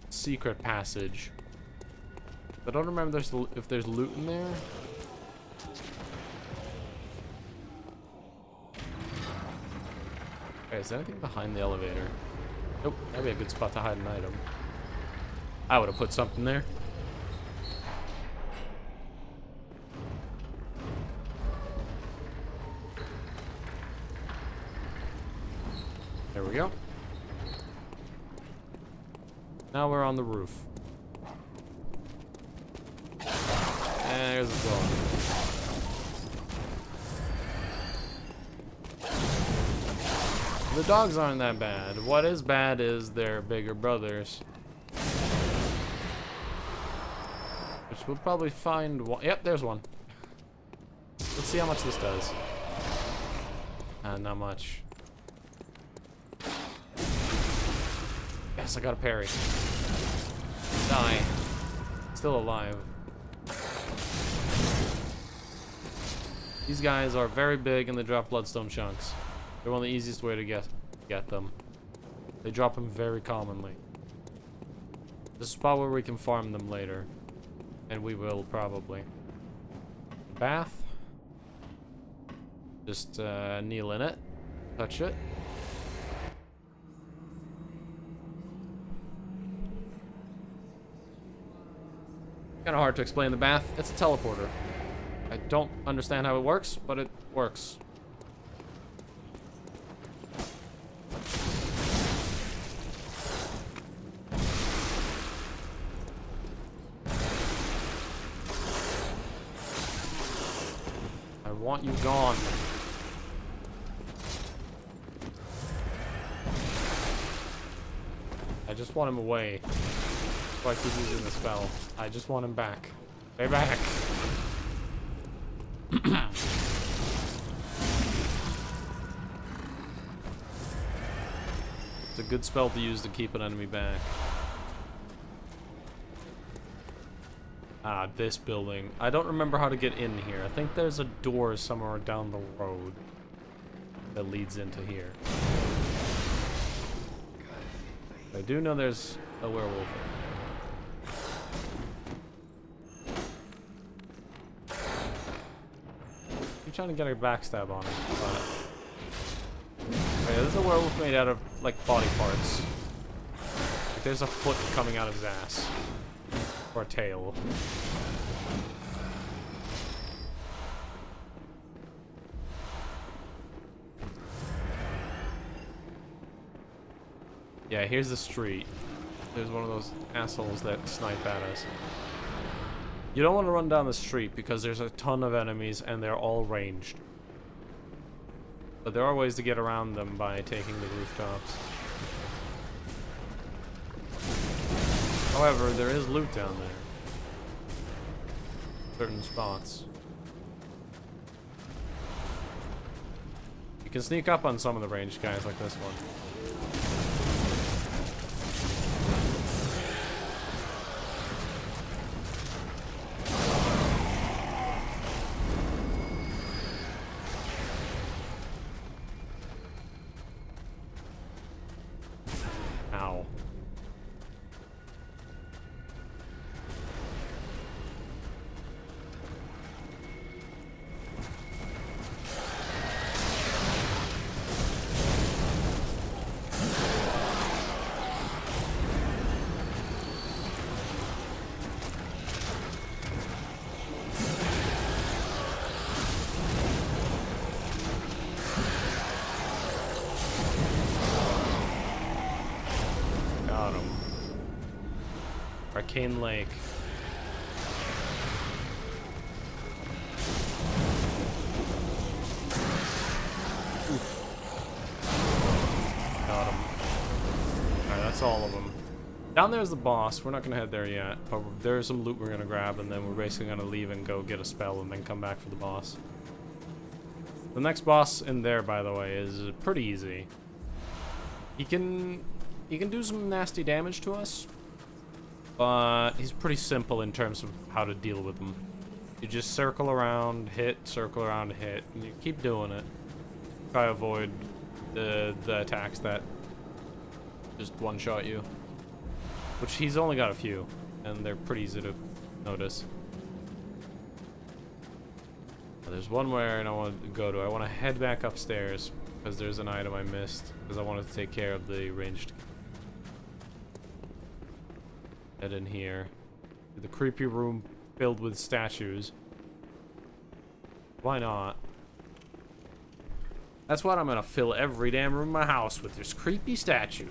secret passage. I don't remember if there's loot in there. Okay, is there anything behind the elevator? Nope, that'd be a good spot to hide an item. I would have put something there. There we go. Now we're on the roof. And there's a dog. The dogs aren't that bad. What is bad is their bigger brothers. Which we'll probably find one. Yep, there's one. Let's see how much this does. Not much. Yes, I got a parry. Die. Still alive. These guys are very big and they drop bloodstone chunks. They're one of the easiest way to get them. They drop them very commonly. This is a spot where we can farm them later. And we will probably. Bath. Just kneel in it. Touch it. Kind of hard to explain the bath. It's a teleporter. I don't understand how it works, but it works. I want you gone. I just want him away. So I keep using the spell. I just want him back. Stay back. It's a good spell to use to keep an enemy back. Ah, this building. I don't remember how to get in here. I think there's a door somewhere down the road that leads into here. I do know there's a werewolf. I'm trying to get a backstab on him, but... Okay, there's a werewolf made out of, like, body parts. Like, there's a foot coming out of his ass. Or a tail. Yeah, here's the street. There's one of those assholes that snipe at us. You don't want to run down the street because there's a ton of enemies and they're all ranged. But there are ways to get around them by taking the rooftops. However, there is loot down there. Certain spots. You can sneak up on some of the ranged guys like this one. Arcane Lake. Got him. Alright, that's all of them. Down there's the boss. We're not gonna head there yet, but there's some loot we're gonna grab, and then we're basically gonna leave and go get a spell and then come back for the boss. The next boss in there, by the way, is pretty easy. He can do some nasty damage to us, but he's pretty simple in terms of how to deal with him. You just circle around, hit, circle around, hit, and you keep doing it. Try to avoid the attacks that just one-shot you. Which he's only got a few, and they're pretty easy to notice. There's one more I want to go to. I want to head back upstairs, because there's an item I missed, because I wanted to take care of the ranged. Head in here. The creepy room filled with statues. Why not? That's what I'm gonna fill every damn room in my house with, just creepy statues.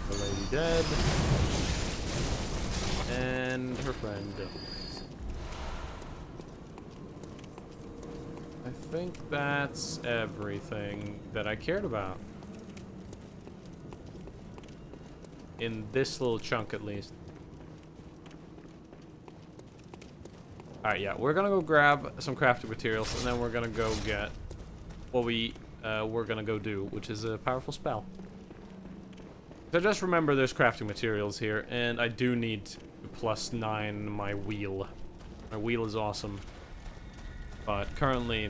The lady dead. And her friend. I think that's everything that I cared about. In this little chunk, at least. Alright, yeah. We're gonna go grab some crafting materials, and then we're gonna go get what we're gonna go do, which is a powerful spell. So just remember there's crafting materials here, and I do need to +9 my wheel. My wheel is awesome. But currently,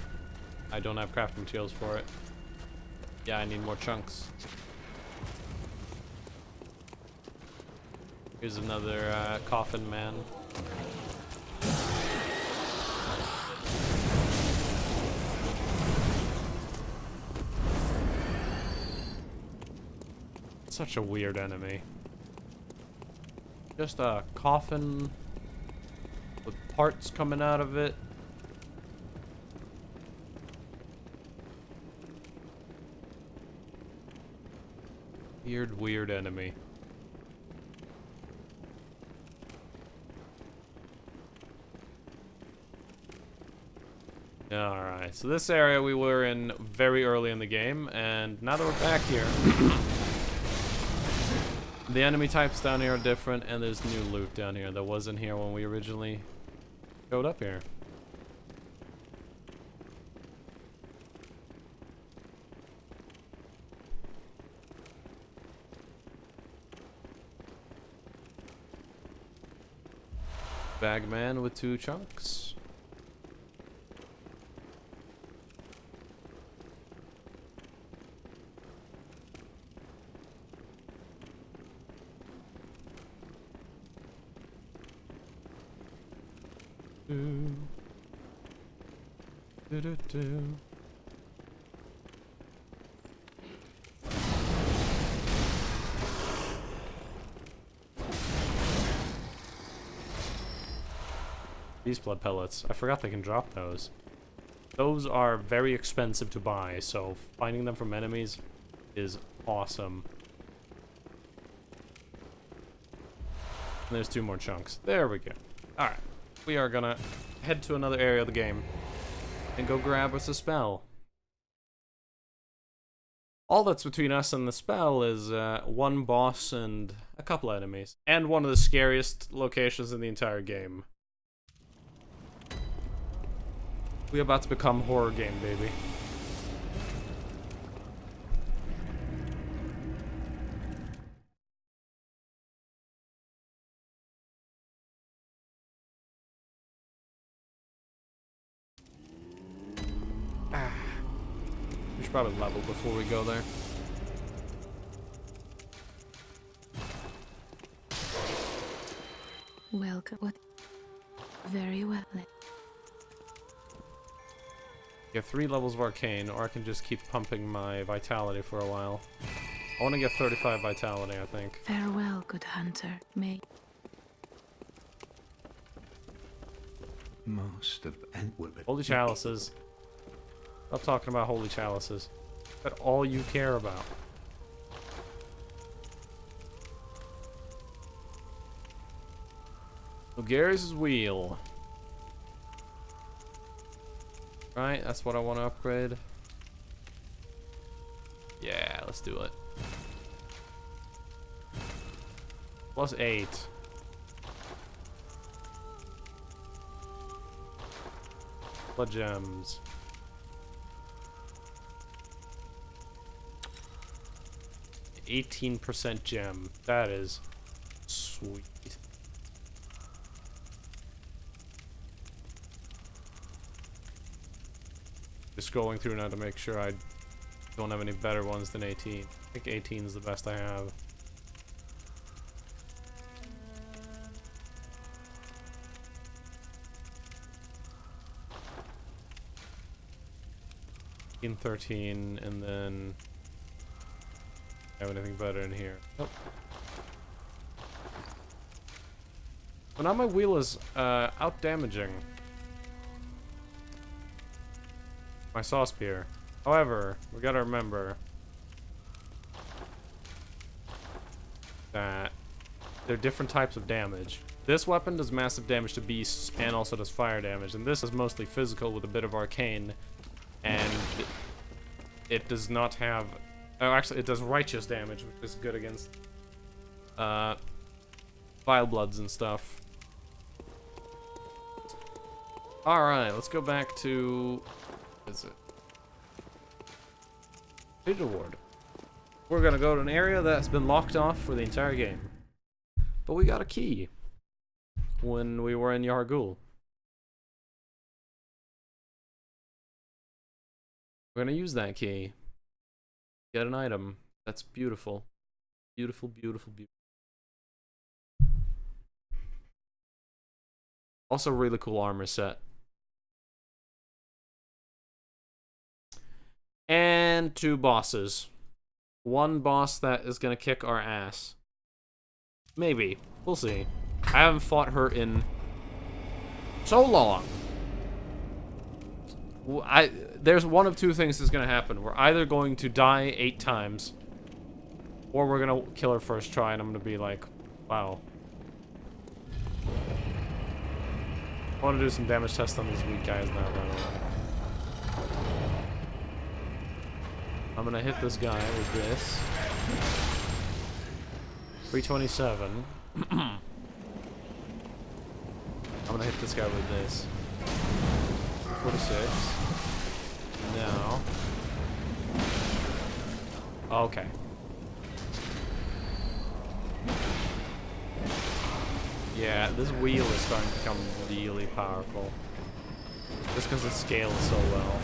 I don't have crafting materials for it. Yeah, I need more chunks. Here's another coffin man. Such a weird enemy. Just a coffin with parts coming out of it. Weird enemy. Alright, so this area we were in very early in the game, and now that we're back here, the enemy types down here are different, and there's new loot down here that wasn't here when we originally showed up here. Bagman with 2 chunks. These blood pellets. I forgot they can drop those. Those are very expensive to buy, so finding them from enemies is awesome. And there's 2 more chunks. There we go. Alright. We are gonna head to another area of the game and go grab us a spell. All that's between us and the spell is 1 boss and a couple enemies. And one of the scariest locations in the entire game. We're about to become horror game, baby. We should probably level before we go there. Welcome. What? Very well. Get 3 levels of Arcane, or I can just keep pumping my vitality for a while. I want to get 35 vitality, I think. Farewell, good hunter. May. Most of Antwerp. Holy chalices. Stop talking about holy chalices. That's all you care about. Gary's wheel. Right, that's what I want to upgrade. Yeah, let's do it. +8. Blood gems. 18% gem. That is sweet. Just scrolling through now to make sure I don't have any better ones than 18. I think 18 is the best I have. In 13, and then have anything better in here? Nope. But now my wheel is out damaging my saw spear. However, we gotta remember that there are different types of damage. This weapon does massive damage to beasts and also does fire damage, and this is mostly physical with a bit of arcane, and it does not have... Oh, actually, it does righteous damage, which is good against vile bloods and stuff. Alright, let's go back to... What is it? Cathedral Ward. We're gonna go to an area that's been locked off for the entire game. But we got a key when we were in Yargul. We're gonna use that key. Get an item. That's beautiful. Beautiful, beautiful, beautiful. Also really cool armor set. And 2 bosses. One boss that is gonna kick our ass. Maybe. We'll see. I haven't fought her in so long. There's one of 2 things that's gonna happen. We're either going to die 8 times, or we're gonna kill her first try, and I'm gonna be like, wow. I want to do some damage tests on these weak guys now, by the way. I'm gonna hit this guy with this. 327. I'm gonna hit this guy with this. 46. Now. Okay. Yeah, this wheel is starting to become really powerful. Just because it scales so well.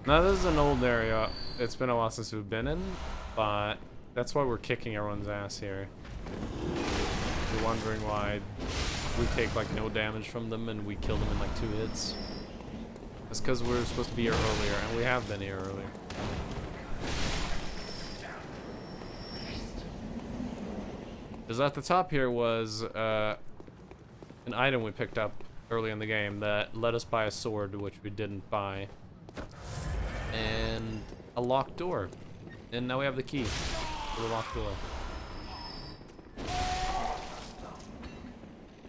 Now this is an old area. It's been a while since we've been in, but that's why we're kicking everyone's ass here. You're wondering why we take like no damage from them and we kill them in like 2 hits. That's because we're supposed to be here earlier, and we have been here earlier. Because at the top here was an item we picked up early in the game that let us buy a sword, which we didn't buy. And a locked door. And now we have the key for the locked door.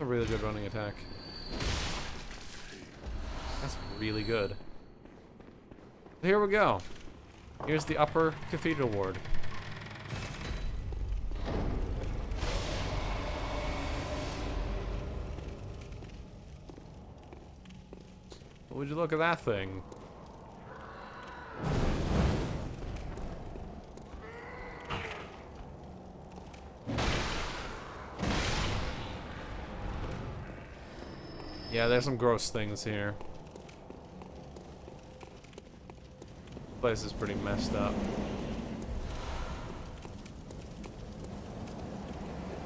A really good running attack. That's really good. Here we go. Here's the upper cathedral ward. Would you look at that thing? Yeah, there's some gross things here. This place is pretty messed up.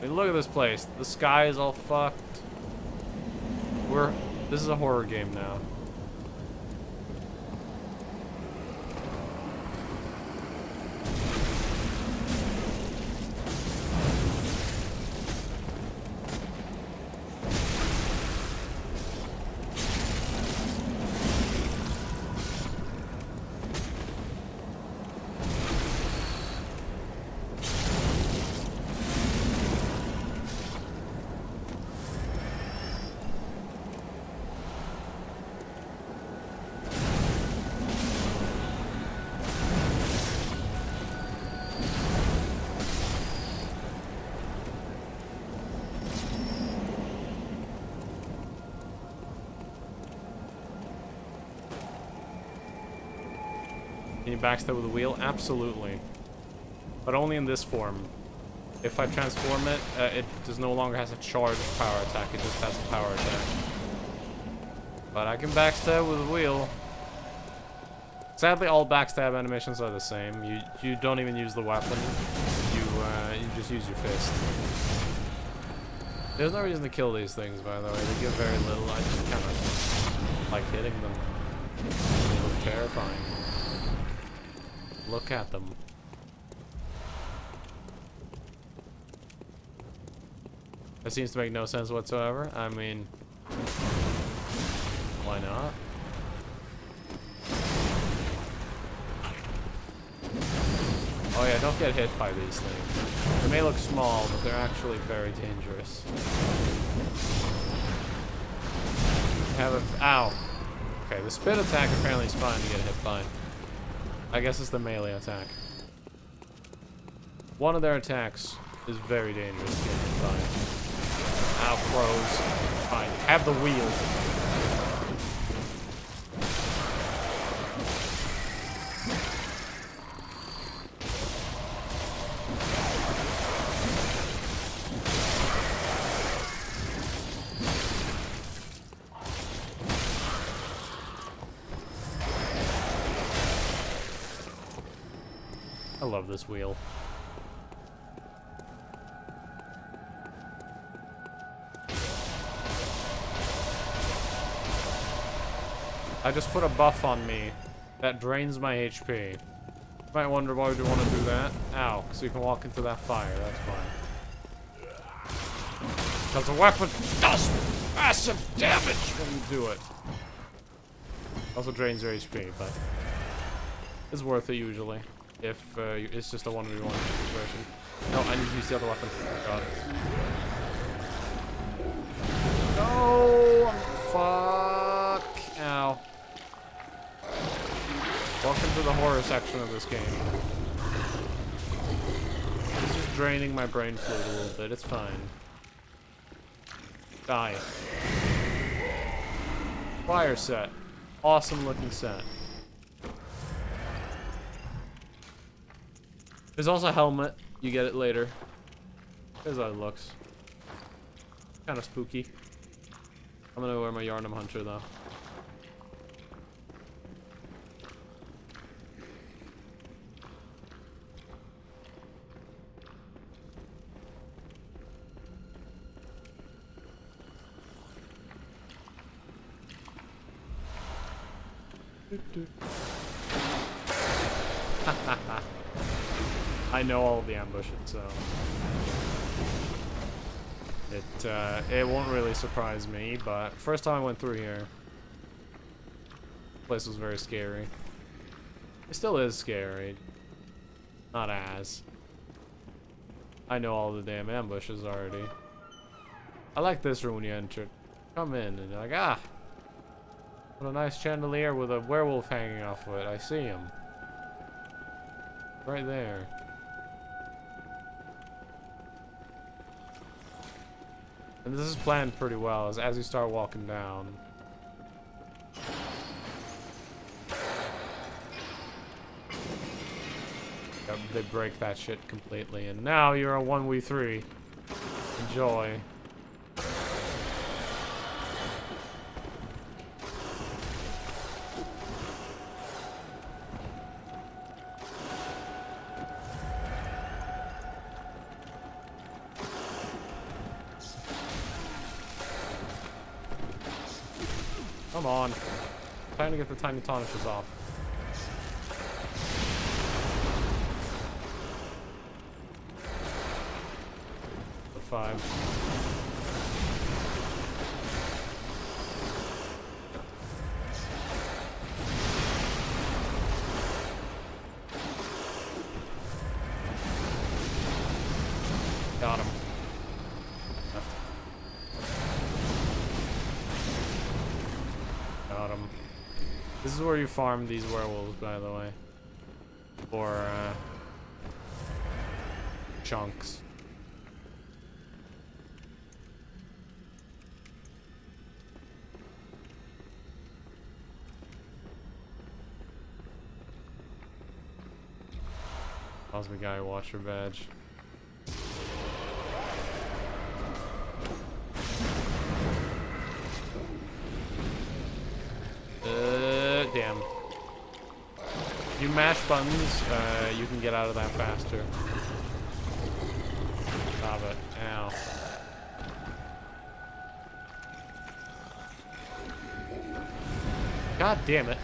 I mean, look at this place. The sky is all fucked. This is a horror game now. Can you backstab with a wheel? Absolutely. But only in this form. If I transform it, it does no longer has a charged power attack, it just has a power attack. But I can backstab with a wheel. Sadly, all backstab animations are the same. You don't even use the weapon. You just use your fist. There's no reason to kill these things, by the way. They give very little. I just kind of like hitting them. They look terrifying. Look at them. That seems to make no sense whatsoever. I mean, why not? Oh yeah, don't get hit by these things. They may look small, but they're actually very dangerous. Have a... Ow. Okay, the spit attack apparently is fine to get hit by. I guess it's the melee attack. One of their attacks is very dangerous to get hit by. Ow, crows. Fine. Have the wheel. I love this wheel. I just put a buff on me that drains my HP. You might wonder why would you want to do that? Ow, because you can walk into that fire, that's fine. Because the weapon does massive damage when you do it. Also drains your HP, but it's worth it usually. If it's just a 1v1 situation. No, I need to use the other weapon. Got it. No! Fuck! Ow. Welcome to the horror section of this game. This is draining my brain fluid a little bit. It's fine. Die. Fire set. Awesome looking set. There's also a helmet. You get it later. Here's how it looks. Kind of spooky. I'm gonna wear my Yharnam Hunter though. I know all of the ambushes, so it won't really surprise me. But first time I went through here, the place was very scary. It still is scary, not as. I know all the damn ambushes already. I like this room when you enter. Come in and you're like, ah, what a nice chandelier with a werewolf hanging off of it. I see him right there. And this is planned pretty well, as you start walking down. Yep, they break that shit completely, and now you're a 1v3. Enjoy. Come on. Trying to get the tiny tarnishes off. The 5. Got him. Left. Got him. This is where you farm these werewolves, by the way. For, chunks. Cosmic Guy Watcher badge. Damn. If you mash buttons, you can get out of that faster. Stop it. Ow. God damn it.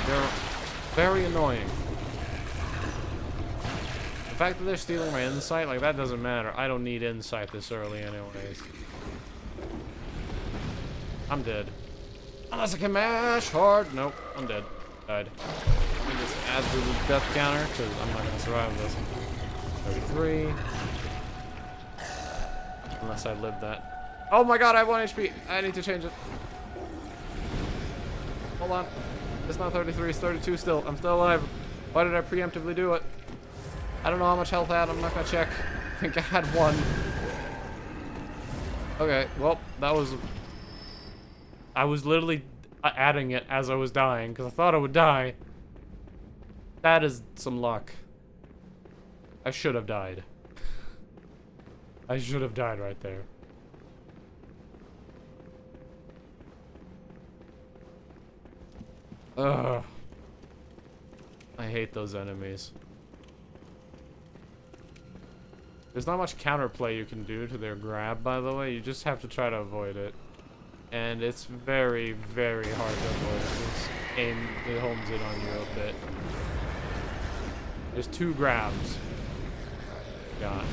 They're very annoying. The fact that they're stealing my insight, like, that doesn't matter. I don't need insight this early anyways. I'm dead. Unless I can mash hard. Nope, I'm dead. Died. Let me just add to the death counter, because I'm not going to survive this. 33. Unless I live that. Oh my god, I have 1 HP. I need to change it. Hold on. It's not 33, it's 32 still. I'm still alive. Why did I preemptively do it? I don't know how much health I had. I'm not going to check. I think I had 1. Okay, well, that was... I was literally adding it as I was dying because I thought I would die. That is some luck. I should have died. I should have died right there. Ugh. I hate those enemies. There's not much counterplay you can do to their grab, by the way. You just have to try to avoid it. And it's very, very hard to avoid. It homes in on you a bit. There's 2 grabs. God.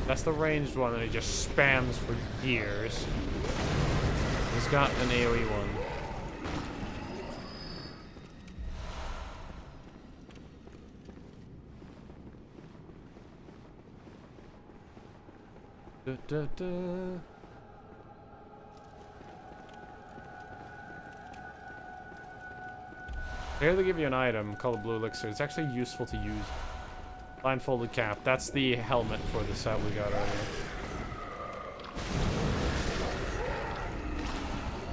That's the ranged one that he just spams for years. He's got an AoE one. Da, da, da. Here they give you an item called a blue elixir. It's actually useful to use. Blindfolded cap. That's the helmet for the set we got earlier.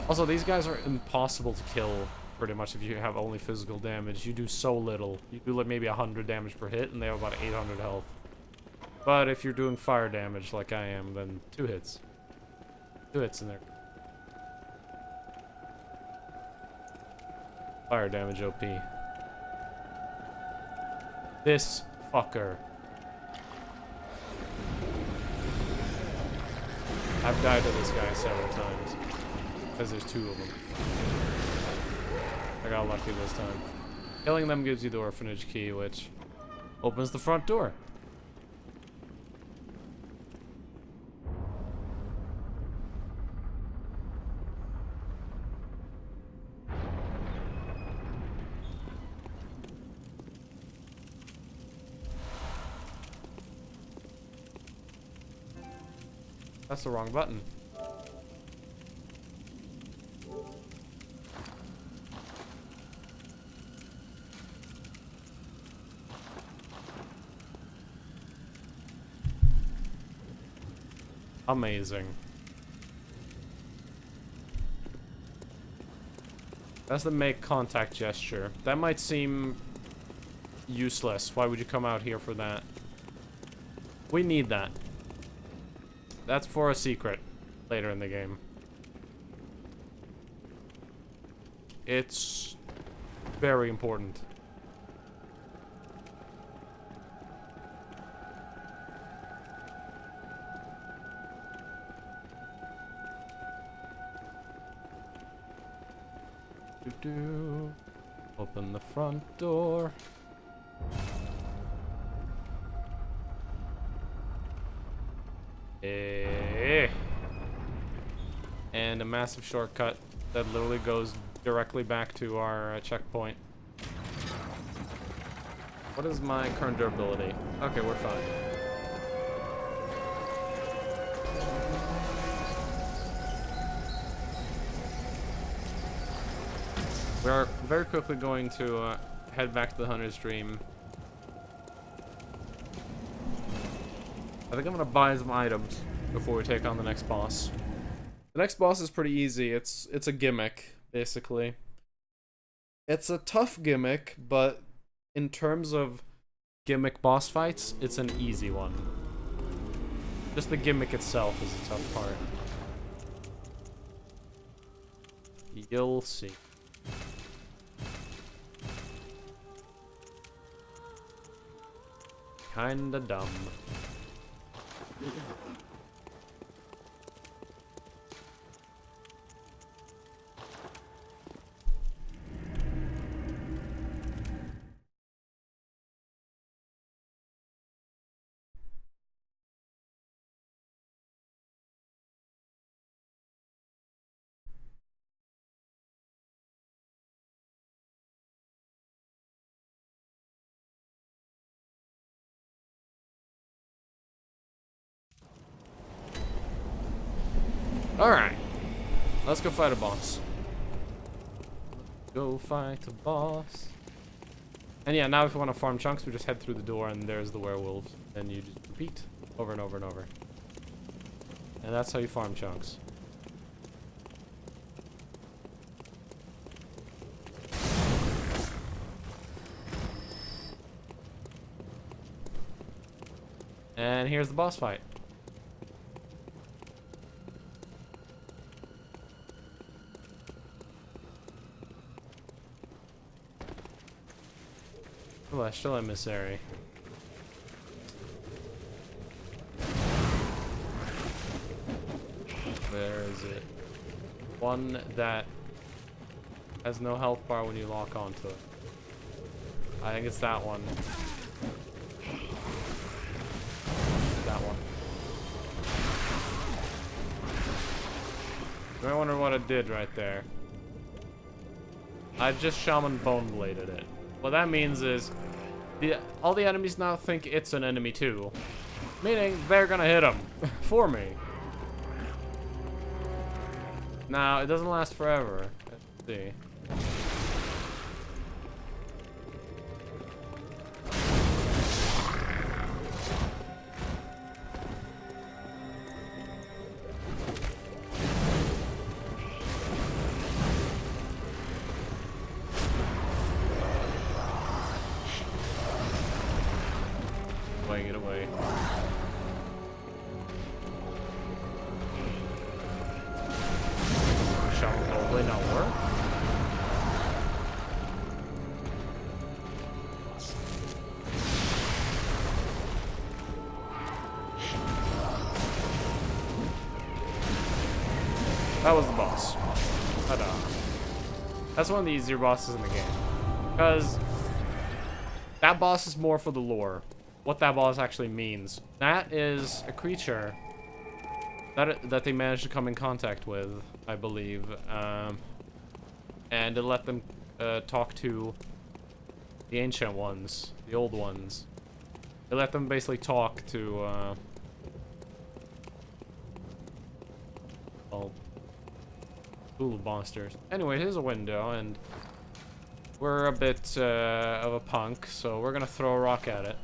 Also, these guys are impossible to kill pretty much if you have only physical damage. You do so little. You do like maybe 100 damage per hit and they have about 800 health. But if you're doing fire damage like I am, then 2 hits. 2 hits in there. Fire damage OP. This fucker. I've died to this guy several times. Because there's 2 of them. I got lucky this time. Killing them gives you the orphanage key, which opens the front door. That's the wrong button. Amazing. That's the make contact gesture. That might seem useless. Why would you come out here for that? We need that. That's for a secret later in the game. It's very important. Open the front door. And a massive shortcut that literally goes directly back to our checkpoint. What is my current durability? Okay, we're fine. We are very quickly going to head back to the Hunter's Dream. I think I'm gonna buy some items before we take on the next boss. The next boss is pretty easy. It's a gimmick, basically. It's a tough gimmick, but in terms of gimmick boss fights, it's an easy one. Just the gimmick itself is a tough part. You'll see. Kinda dumb. Alright. Let's go fight a boss. Go fight a boss. And yeah, now if you want to farm chunks, we just head through the door and there's the werewolves. And you just repeat over and over and over. And that's how you farm chunks. And here's the boss fight. Oh, still emissary. Where is it? One that has no health bar when you lock onto it. I think it's that one. That one. You might wonder what it did right there. I just shaman bone bladed it. What that means is all the enemies now think it's an enemy too. Meaning they're gonna hit them for me. Now, it doesn't last forever. Let's see. Get away. Shall totally not work? That was the boss. Ta-da. That's one of the easier bosses in the game. Because that boss is more for the lore. What that boss actually means. That is a creature that they managed to come in contact with, I believe, and to let them talk to the ancient ones, the old ones. They let them basically talk to well, Hulu monsters. Anyway, here's a window, and we're a bit of a punk, so we're gonna throw a rock at it.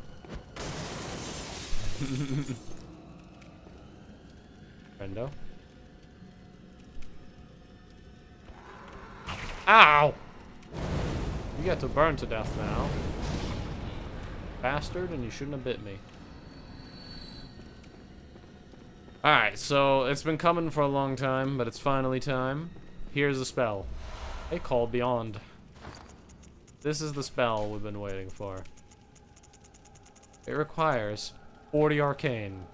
Friendo. Ow! You get to burn to death now. Bastard, and you shouldn't have bit me. Alright, so it's been coming for a long time, but it's finally time. Here's the spell. A call beyond. This is the spell we've been waiting for. It requires 40 arcane.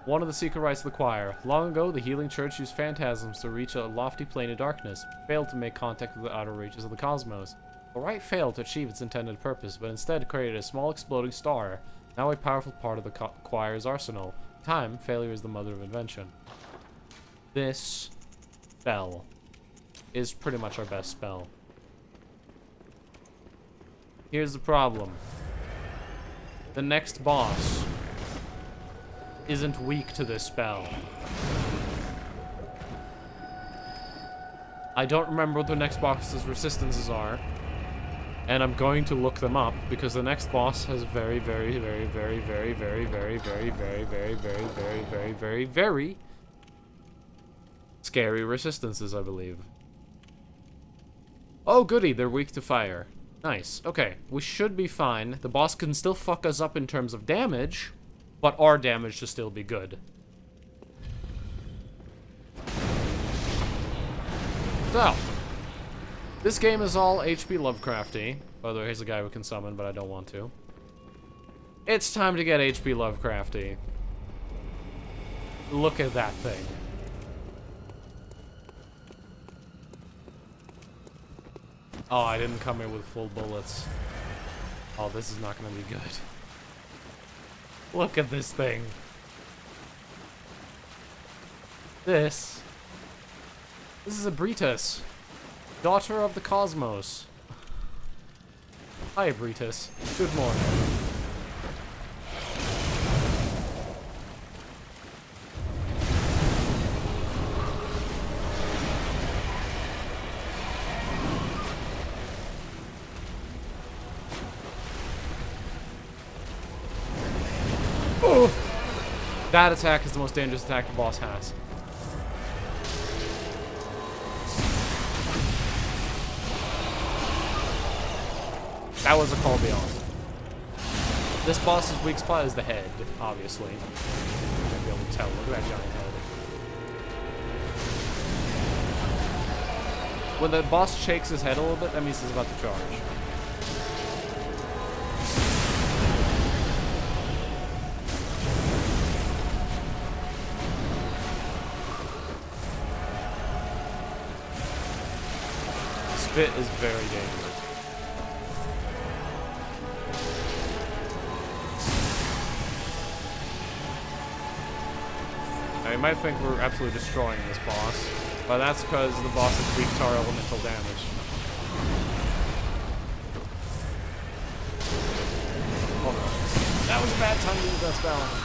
One of the secret rites of the choir. Long ago, the healing church used phantasms to reach a lofty plane of darkness, failed to make contact with the outer reaches of the cosmos. The rite failed to achieve its intended purpose, but instead created a small exploding star, now a powerful part of the choir's arsenal. Time, failure is the mother of invention. This spell is pretty much our best spell. Here's the problem. The next boss isn't weak to this spell. I don't remember what the next boss's resistances are, and I'm going to look them up because the next boss has very scary resistances, I believe. Oh goody, they're weak to fire. Nice. Okay, we should be fine. The boss can still fuck us up in terms of damage, but our damage should still be good. So, this game is all HP Lovecrafty. By the way, here's a guy we can summon, but I don't want to. It's time to get HP Lovecrafty. Look at that thing. Oh, I didn't come here with full bullets. Oh, this is not gonna be good. Look at this thing. This is a Britus. Daughter of the Cosmos. Hi, Britus. Good morning. Oh! That attack is the most dangerous attack the boss has. That was a call beyond. This boss's weak spot is the head, obviously. You might be able to tell. Look at that giant head. When the boss shakes his head a little bit, that means he's about to charge. Spit is very dangerous. Now, you might think we're absolutely destroying this boss, but that's because the boss is weak to our elemental damage. Oh no. That was a bad time to use that spell.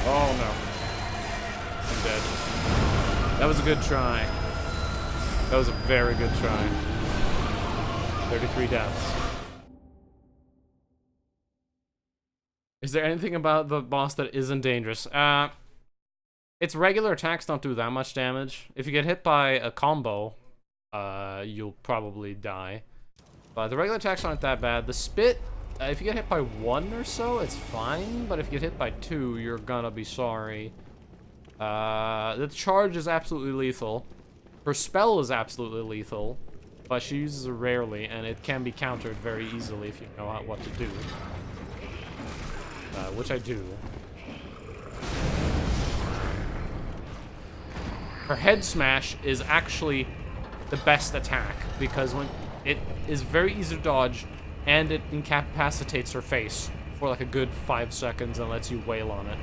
Oh no. I'm dead. That was a good try. That was a very good try. 33 deaths. Is there anything about the boss that isn't dangerous? Its regular attacks don't do that much damage. If you get hit by a combo, you'll probably die. But the regular attacks aren't that bad. The spit, if you get hit by 1 or so, it's fine. But if you get hit by 2, you're gonna be sorry. The charge is absolutely lethal. Her spell is absolutely lethal. But she uses it rarely, and it can be countered very easily if you know what to do. Which I do. Her head smash is actually the best attack, because when it is very easy to dodge, and it incapacitates her face for like a good 5 seconds and lets you wail on it.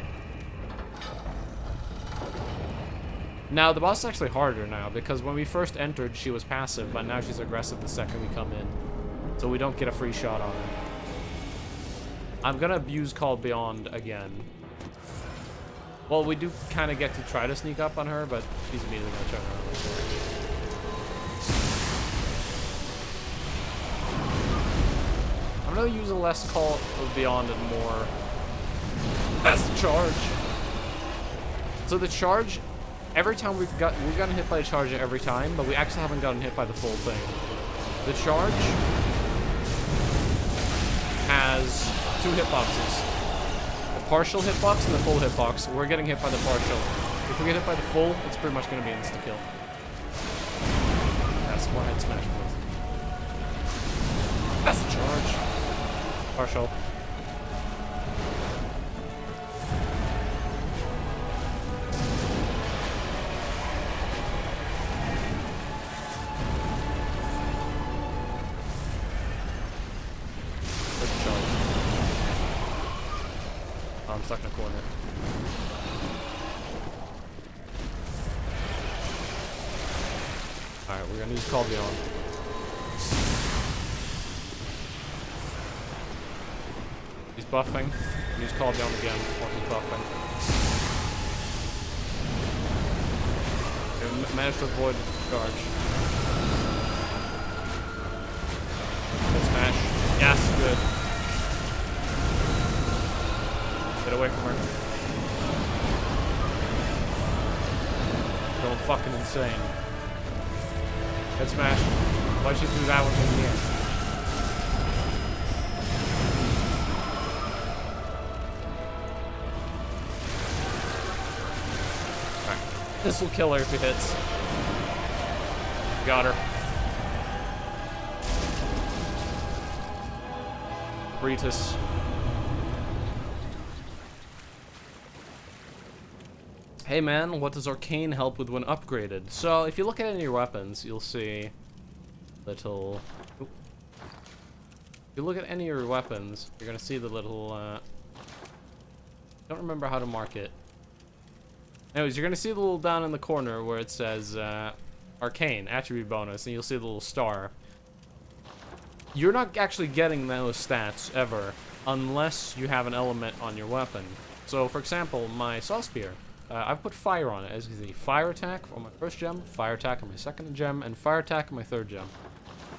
Now, the boss is actually harder now, because when we first entered, she was passive, but now she's aggressive the second we come in. So we don't get a free shot on her. I'm gonna abuse Call Beyond again. Well, we do kind of get to try to sneak up on her, but she's immediately gonna turn around. I'm gonna use a less Call of Beyond and more as the charge. So the charge, every time we've gotten hit by a charge every time, but we actually haven't gotten hit by the full thing. The charge has 2 hitboxes. The partial hitbox and the full hitbox. We're getting hit by the partial. If we get hit by the full, it's pretty much gonna be an insta-kill. That's more head smash, please. That's the charge. Partial. That's the charge. Oh, I'm stuck in a corner. Alright, we're gonna use Call Beyond. He's buffing. Use Call Beyond again while he's buffing. Okay, managed to avoid the charge. Good smash. Yes, good. Get away from her. Going fucking insane. Good smash. Why'd she do that one in the end? Alright. This will kill her if it hits. Got her. Bretus. Hey man, what does Arcane help with when upgraded? So, if you look at any of your weapons, you'll see little... Oop. If you look at any of your weapons, you're gonna see the little, don't remember how to mark it. Anyways, you're gonna see the little down in the corner where it says, Arcane, attribute bonus, and you'll see the little star. You're not actually getting those stats, ever, unless you have an element on your weapon. So, for example, my saw spear. I've put fire on it, as you can see. Fire attack on my first gem, fire attack on my second gem, and fire attack on my third gem.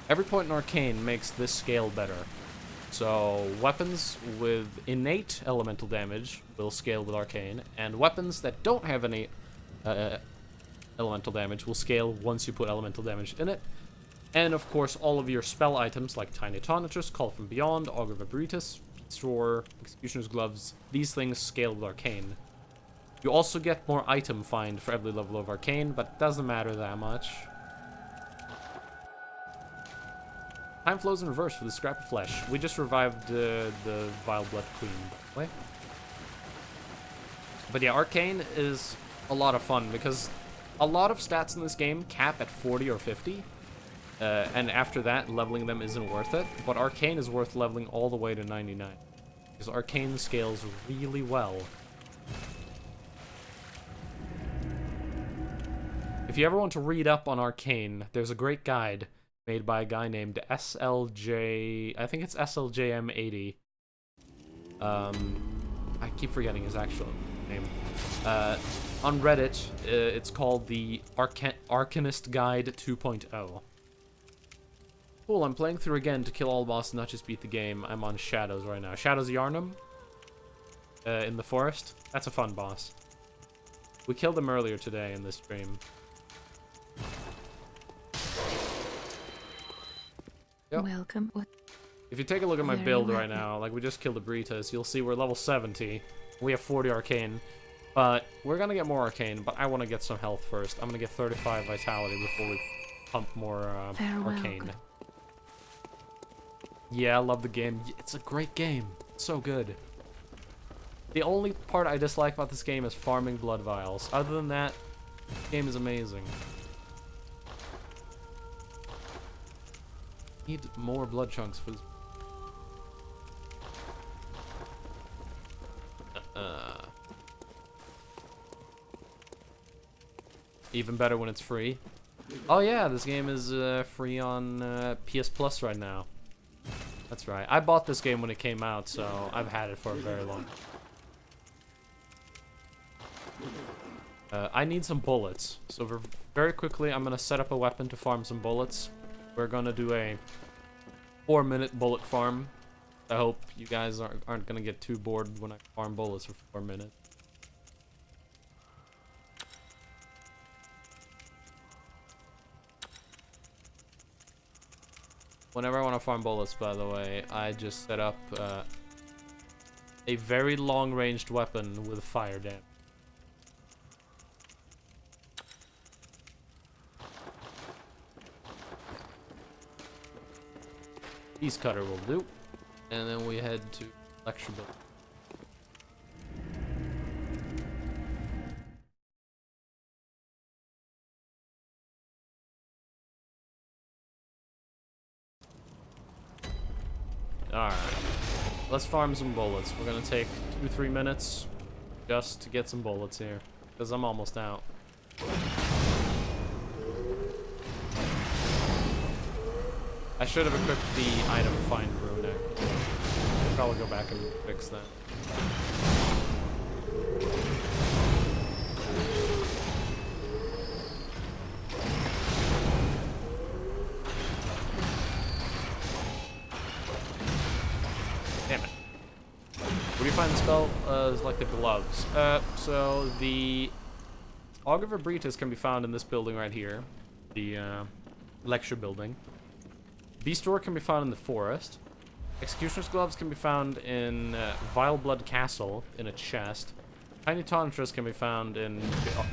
Every point in Arcane makes this scale better. So, weapons with innate elemental damage will scale with Arcane, and weapons that don't have any elemental damage will scale once you put elemental damage in it. And, of course, all of your spell items, like Tiny Tonitrus, Call from Beyond, Augur Vibritus, Peace Roar, Executioner's Gloves, these things scale with Arcane. You also get more item find for every level of Arcane, but it doesn't matter that much. Time flows in reverse for the scrap of flesh. We just revived the Vile Blood Queen, by the way. But yeah, Arcane is a lot of fun, because a lot of stats in this game cap at 40 or 50. And after that, leveling them isn't worth it. But Arcane is worth leveling all the way to 99. Because Arcane scales really well. If you ever want to read up on Arcane, there's a great guide made by a guy named SLJ... I think it's SLJM80. I keep forgetting his actual name. On Reddit, it's called the Arcanist Guide 2.0. Cool, I'm playing through again to kill all bosses, not just beat the game. I'm on Shadows right now. Shadows Yharnam in the forest. That's a fun boss. We killed him earlier today in this stream. Yep. Welcome. What? If you take a look at my Very build well. right now, like we just killed the Bretus, you'll see we're level 70. We have 40 Arcane. But we're gonna get more Arcane, but I want to get some health first. I'm gonna get 35 Vitality before we pump more Arcane. Yeah, I love the game. It's a great game. It's so good. The only part I dislike about this game is farming blood vials. Other than that, the game is amazing. Need more blood chunks for this. Even better when it's free. Oh yeah, this game is free on PS Plus right now. That's right. I bought this game when it came out, so I've had it for a very long time. I need some bullets. So very quickly, I'm going to set up a weapon to farm some bullets. We're going to do a 4-minute bullet farm. I hope you guys aren't gonna get too bored when I farm bullets for 4 minutes. Whenever I want to farm bullets, by the way, I just set up a very long-ranged weapon with fire damage. Piece cutter will do. And then we head to lecture building. Alright. Let's farm some bullets. We're gonna take 2-3 minutes just to get some bullets here. Because I'm almost out. I should have equipped the item find rune there. I'll probably go back and fix that. Damn it. Where do you find the spell? It's like the gloves. So the Augur Vibritas can be found in this building right here. The lecture building. Beast Roar can be found in the forest. Executioner's Gloves can be found in Vile Blood Castle in a chest. Tiny Tantras can be found in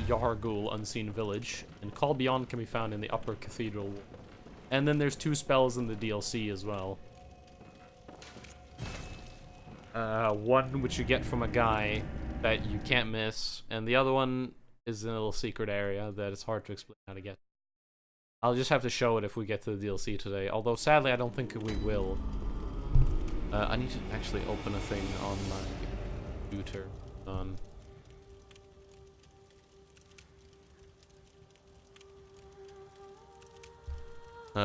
Yahargul Unseen Village. And Call Beyond can be found in the upper cathedral wall. And then there's 2 spells in the DLC as well. One which you get from a guy that you can't miss. And the other one is in a little secret area that it's hard to explain how to get. I'll just have to show it if we get to the DLC today. Although, sadly, I don't think we will. I need to actually open a thing on my computer.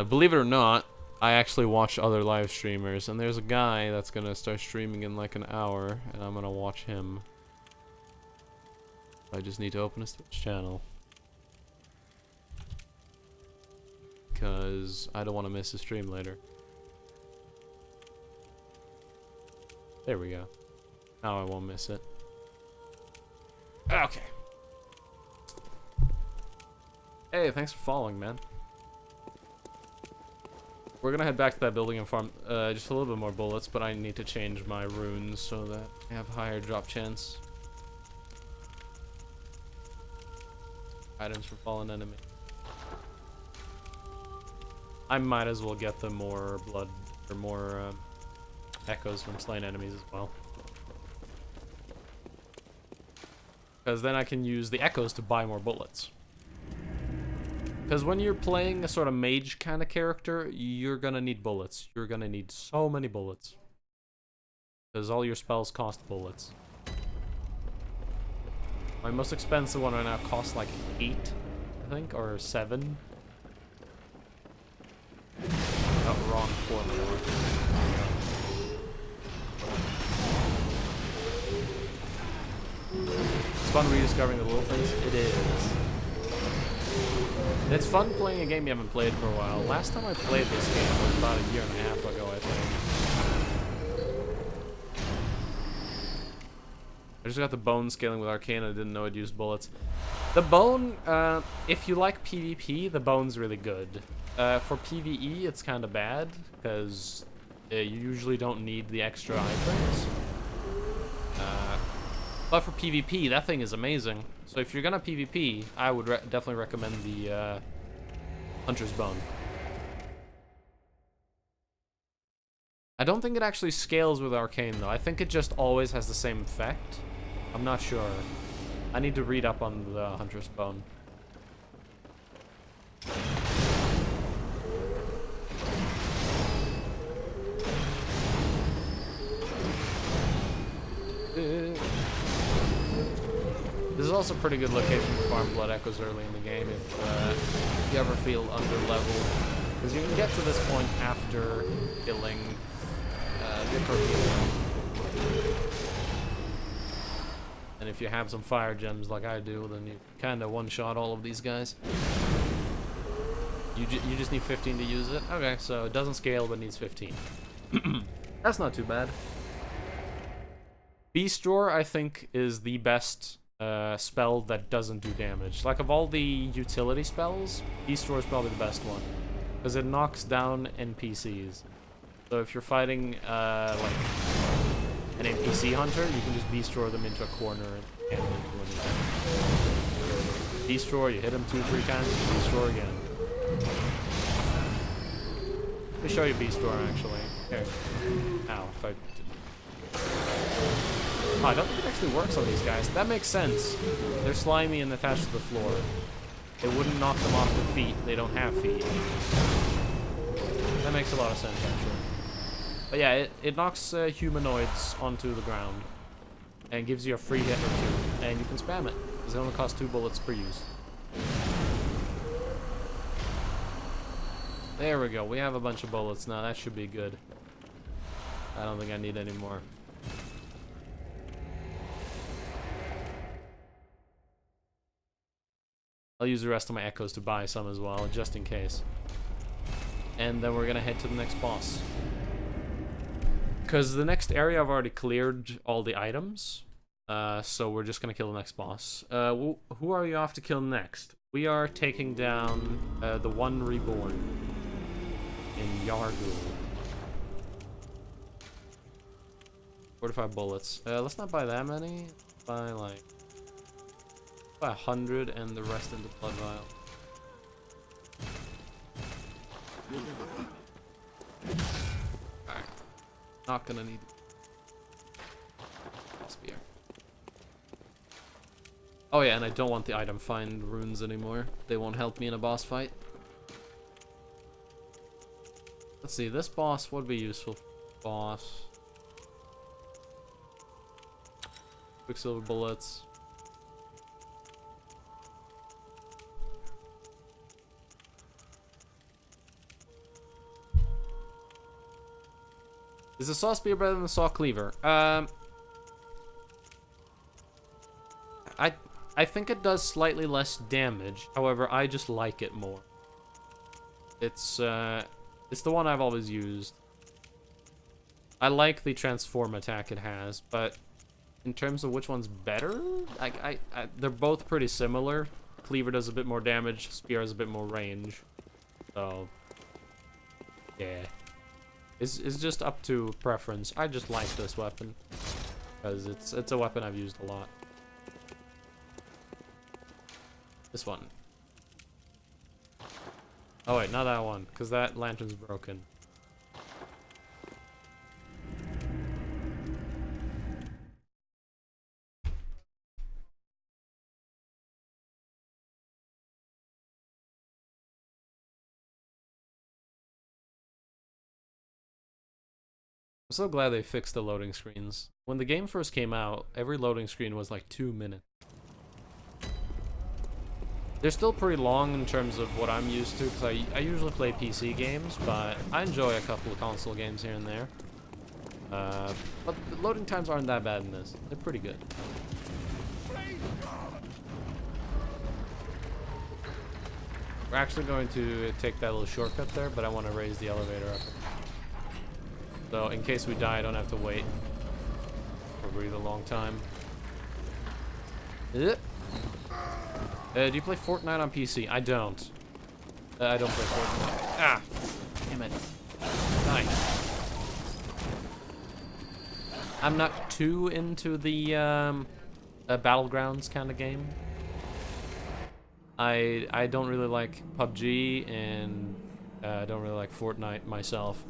Believe it or not, I actually watch other live streamers. And there's a guy that's going to start streaming in like an hour. And I'm going to watch him. I just need to open his Twitch channel. Because I don't want to miss a stream later. There we go. Now I won't miss it. Okay. Hey, thanks for following, man. We're gonna head back to that building and farm just a little bit more bullets, but I need to change my runes so that I have higher drop chance. Items for fallen enemy. I might as well get them more blood or more echoes from slain enemies as well. Because then I can use the echoes to buy more bullets. Because when you're playing a sort of mage kind of character, you're gonna need bullets. You're gonna need so many bullets. Because all your spells cost bullets. My most expensive one right now costs like 8, I think, or 7. Oh, wrong formula. It's fun rediscovering the little things. It is. It's fun playing a game you haven't played for a while. Last time I played this game was about 1.5 years ago, I think. I just got the bone scaling with Arcane. I didn't know it used bullets. The bone, if you like PvP, the bone's really good. For PvE, it's kind of bad, because you usually don't need the extra iframes. But for PvP, that thing is amazing. So if you're gonna PvP, I would definitely recommend the Hunter's Bone. I don't think it actually scales with Arcane, though. I think it just always has the same effect. I'm not sure. I need to read up on the Hunter's Bone. This is also a pretty good location to farm blood echoes early in the game if you ever feel under-leveled. Because you can get to this point after killing Yharnam. And if you have some fire gems like I do, then you kind of one-shot all of these guys. You just need 15 to use it? Okay, so it doesn't scale but needs 15. That's not too bad. Beast Drawer, I think, is the best spell that doesn't do damage. Like, of all the utility spells, Beast Drawer is probably the best one. Because it knocks down NPCs. So if you're fighting, like, an NPC hunter, you can just Beast Drawer them into a corner and can't really do anything. Beast Drawer, you hit him 2-3 times, Beast Drawer again. Let me show you Beast Drawer, actually. Here. Ow, if I didn't. Oh, I don't think it actually works on these guys. That makes sense. They're slimy and attached to the floor. It wouldn't knock them off their feet. They don't have feet. That makes a lot of sense, actually. But yeah, it knocks humanoids onto the ground. And gives you a free hit or two. And you can spam it. Because it only costs 2 bullets per use. There we go. We have a bunch of bullets now. That should be good. I don't think I need any more. I'll use the rest of my echoes to buy some as well, just in case. And then we're gonna head to the next boss. Because the next area I've already cleared all the items. So we're just gonna kill the next boss. Who are you off to kill next? We are taking down the One Reborn in Yargul. 45 bullets. Let's not buy that many. Buy like 100 and the rest in the blood vial. Alright. Not gonna need spear. Oh yeah, and I don't want the item find runes anymore. They won't help me in a boss fight. Let's see, this boss would be useful. Boss. Quicksilver bullets. Is the saw spear better than the saw cleaver? I think it does slightly less damage. However, I just like it more. It's the one I've always used. I like the transform attack it has, but in terms of which one's better, they're both pretty similar. Cleaver does a bit more damage, spear has a bit more range. So, yeah. It's just up to preference. I just like this weapon because it's a weapon I've used a lot. This one. Oh wait, not that one, because that lantern's broken. I'm so glad they fixed the loading screens. When the game first came out, every loading screen was like 2 minutes. They're still pretty long in terms of what I'm used to, because I usually play PC games, but I enjoy a couple of console games here and there. But the loading times aren't that bad in this. They're pretty good. We're actually going to take that little shortcut there, but I want to raise the elevator up. So in case we die, I don't have to wait for a really long time. Do you play Fortnite on PC? I don't. I don't play Fortnite. Ah! Damn it. Nice. I'm not too into the Battlegrounds kind of game. I don't really like PUBG, and I don't really like Fortnite myself.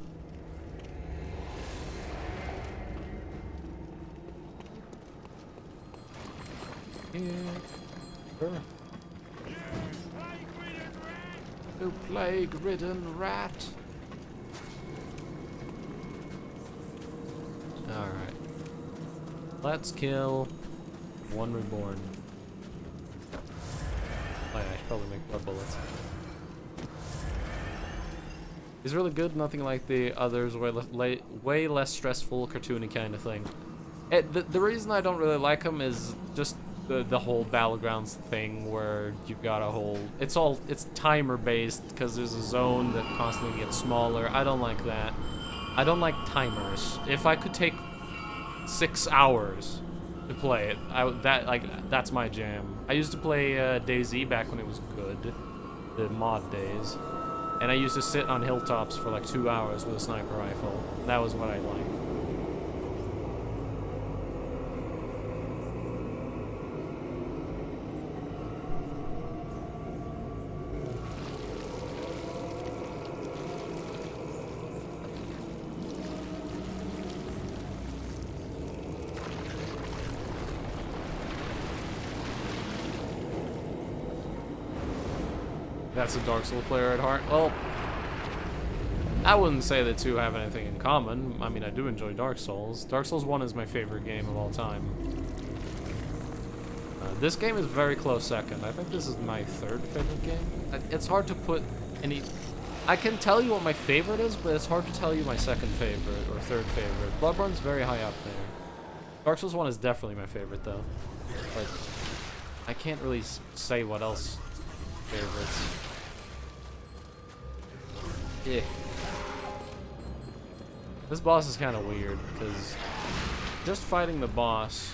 You plague-ridden rat. Alright. Let's kill One Reborn. Oh yeah, I should probably make blood bullets. He's really good, nothing like the others, way less stressful, cartoony kind of thing. The reason I don't really like him is just the whole Battlegrounds thing where you've got a whole... It's timer based because there's a zone that constantly gets smaller. I don't like that. I don't like timers. If I could take 6 hours to play it, that's my jam. I used to play DayZ back when it was good, the mod days, and I used to sit on hilltops for like 2 hours with a sniper rifle. That was what I liked. That's a Dark Souls player at heart. Well, I wouldn't say the two have anything in common. I mean, I do enjoy Dark Souls. Dark Souls 1 is my favorite game of all time. This game is very close second. I think this is my third favorite game. It's hard to put any... I can tell you what my favorite is, but it's hard to tell you my second favorite or third favorite. Bloodborne's very high up there. Dark Souls 1 is definitely my favorite, though. But I can't really say what else favorites. Yeah. This boss is kind of weird, because just fighting the boss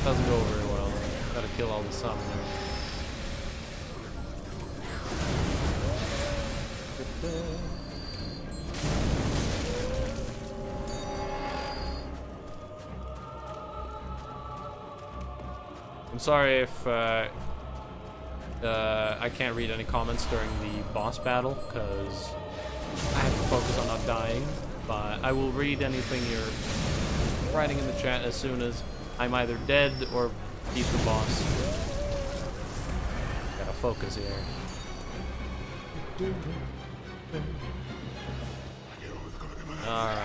doesn't go very well. Gotta kill all the summoners. I'm sorry if I can't read any comments during the boss battle, because I have to focus on not dying, but I will read anything you're writing in the chat as soon as I'm either dead or beat the boss. Gotta focus here. Alright.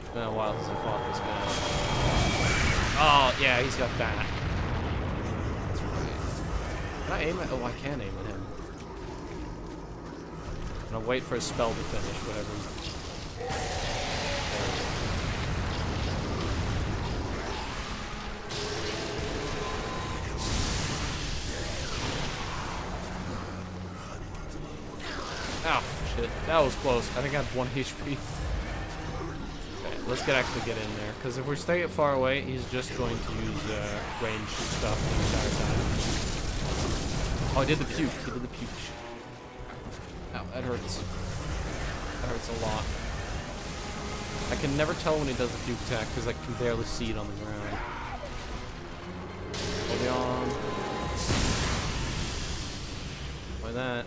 It's been a while since I fought this guy. Oh, yeah, he's got that. That's right. Can I aim at... Oh, I can aim at him. I'm gonna wait for his spell to finish, whatever he's... Ow, shit. That was close. I think I had 1 HP. Okay, let's actually get in there. Because if we stay far away, he's just going to use ranged stuff the entire time. Oh, he did the puke. He did the puke. Ow, that hurts. That hurts a lot. I can never tell when he does the puke attack because I can barely see it on the ground. Hold on. Like that.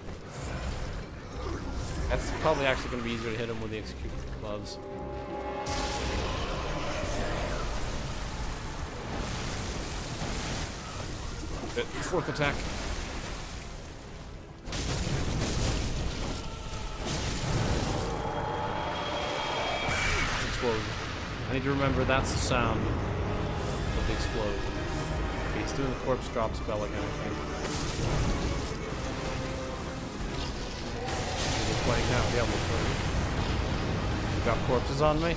That's probably actually going to be easier to hit him with the execution gloves. Fourth attack. Explosion. I need to remember that's the sound of the explosion. Okay, he's doing the corpse drop spell again, I think. Playing now, Diablo 3. You got corpses on me?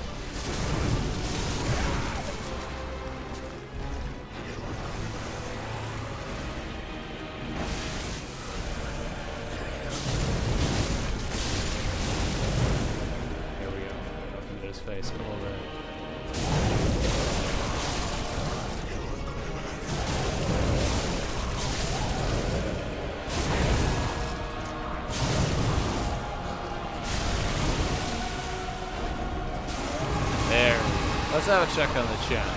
There we go. Up into his face. Come over there. Let's have a check on the chat.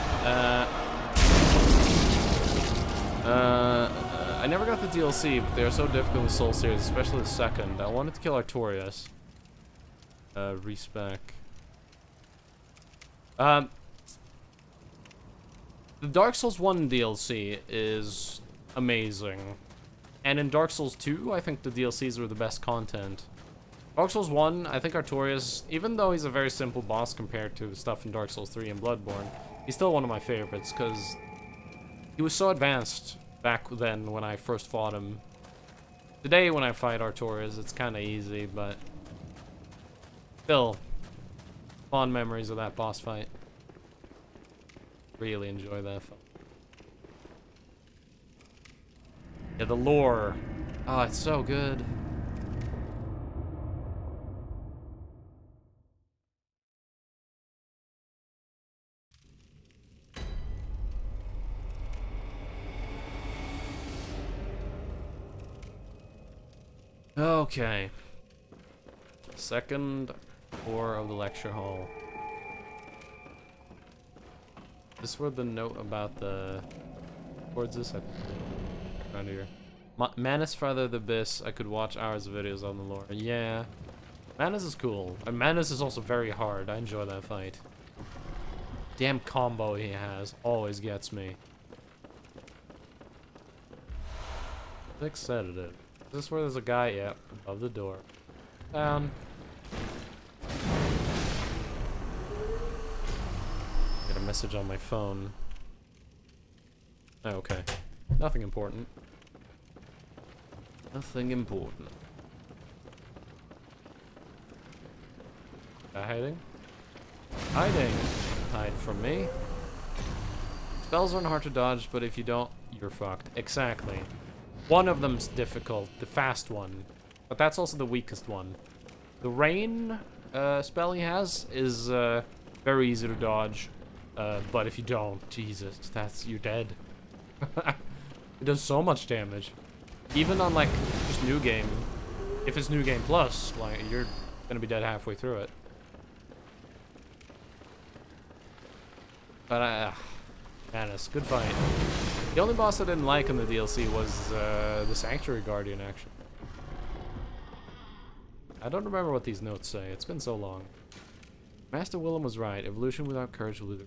I never got the DLC, but they are so difficult in the Soul series, especially the second. I wanted to kill Artorias. Respec. The Dark Souls 1 DLC is amazing. And in Dark Souls 2, I think the DLCs were the best content. Dark Souls 1, I think Artorias, even though he's a very simple boss compared to stuff in Dark Souls 3 and Bloodborne, he's still one of my favorites, because he was so advanced back then when I first fought him. Today, when I fight Artorias, it's kind of easy, but still, fond memories of that boss fight. Really enjoy that fight. Yeah, the lore. Oh, it's so good. Okay. Second floor of the lecture hall. This is where the note about the... Towards this, I think. Around here. Manus Farther the Abyss. I could watch hours of videos on the lore. Yeah. Manus is cool. And Manus is also very hard. I enjoy that fight. Damn combo he has. Always gets me. 6 sedative. Is this where there's a guy? Yeah. Above the door. Down. Get a message on my phone. Oh, okay. Nothing important. Nothing important. Hiding? Hiding! Hide from me. Spells aren't hard to dodge, but if you don't, you're fucked. Exactly. One of them's difficult, the fast one. But that's also the weakest one. The rain spell he has is very easy to dodge. But if you don't, Jesus, you're dead. It does so much damage. Even on like just new game. If it's new game plus, like you're gonna be dead halfway through it. But Manus, good fight. The only boss I didn't like in the DLC was the Sanctuary Guardian, actually. I don't remember what these notes say. It's been so long. Master Willem was right. Evolution without courage will do.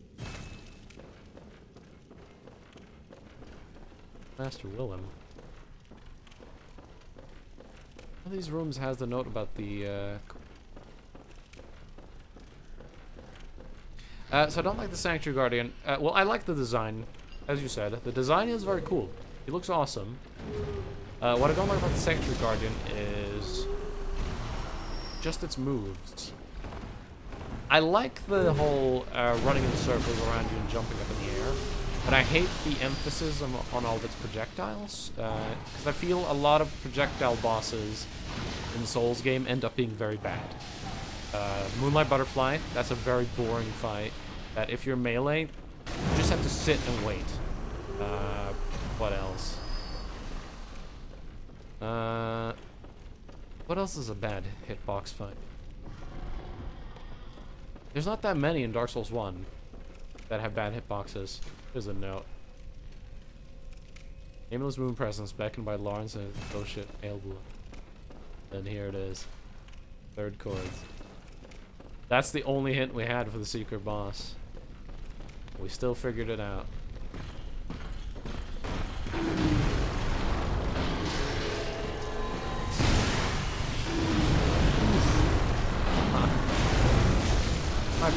Master Willem. One of these rooms has the note about the so I don't like the Sanctuary Guardian. Well, I like the design, as you said. The design is very cool. It looks awesome. What I don't like about the Sanctuary Guardian is just its moves. I like the whole running in circles around you and jumping up in the air, but I hate the emphasis on all of its projectiles. Because I feel a lot of projectile bosses in the Souls game end up being very bad. Moonlight Butterfly, that's a very boring fight. That if you're melee, you just have to sit and wait. What else? What else is a bad hitbox fight? There's not that many in Dark Souls 1 that have bad hitboxes. There's a note. Nameless Moon Presence, beckoned by Lawrence and oh shit, ale blue. And here it is. Third chords. That's the only hint we had for the secret boss. We still figured it out.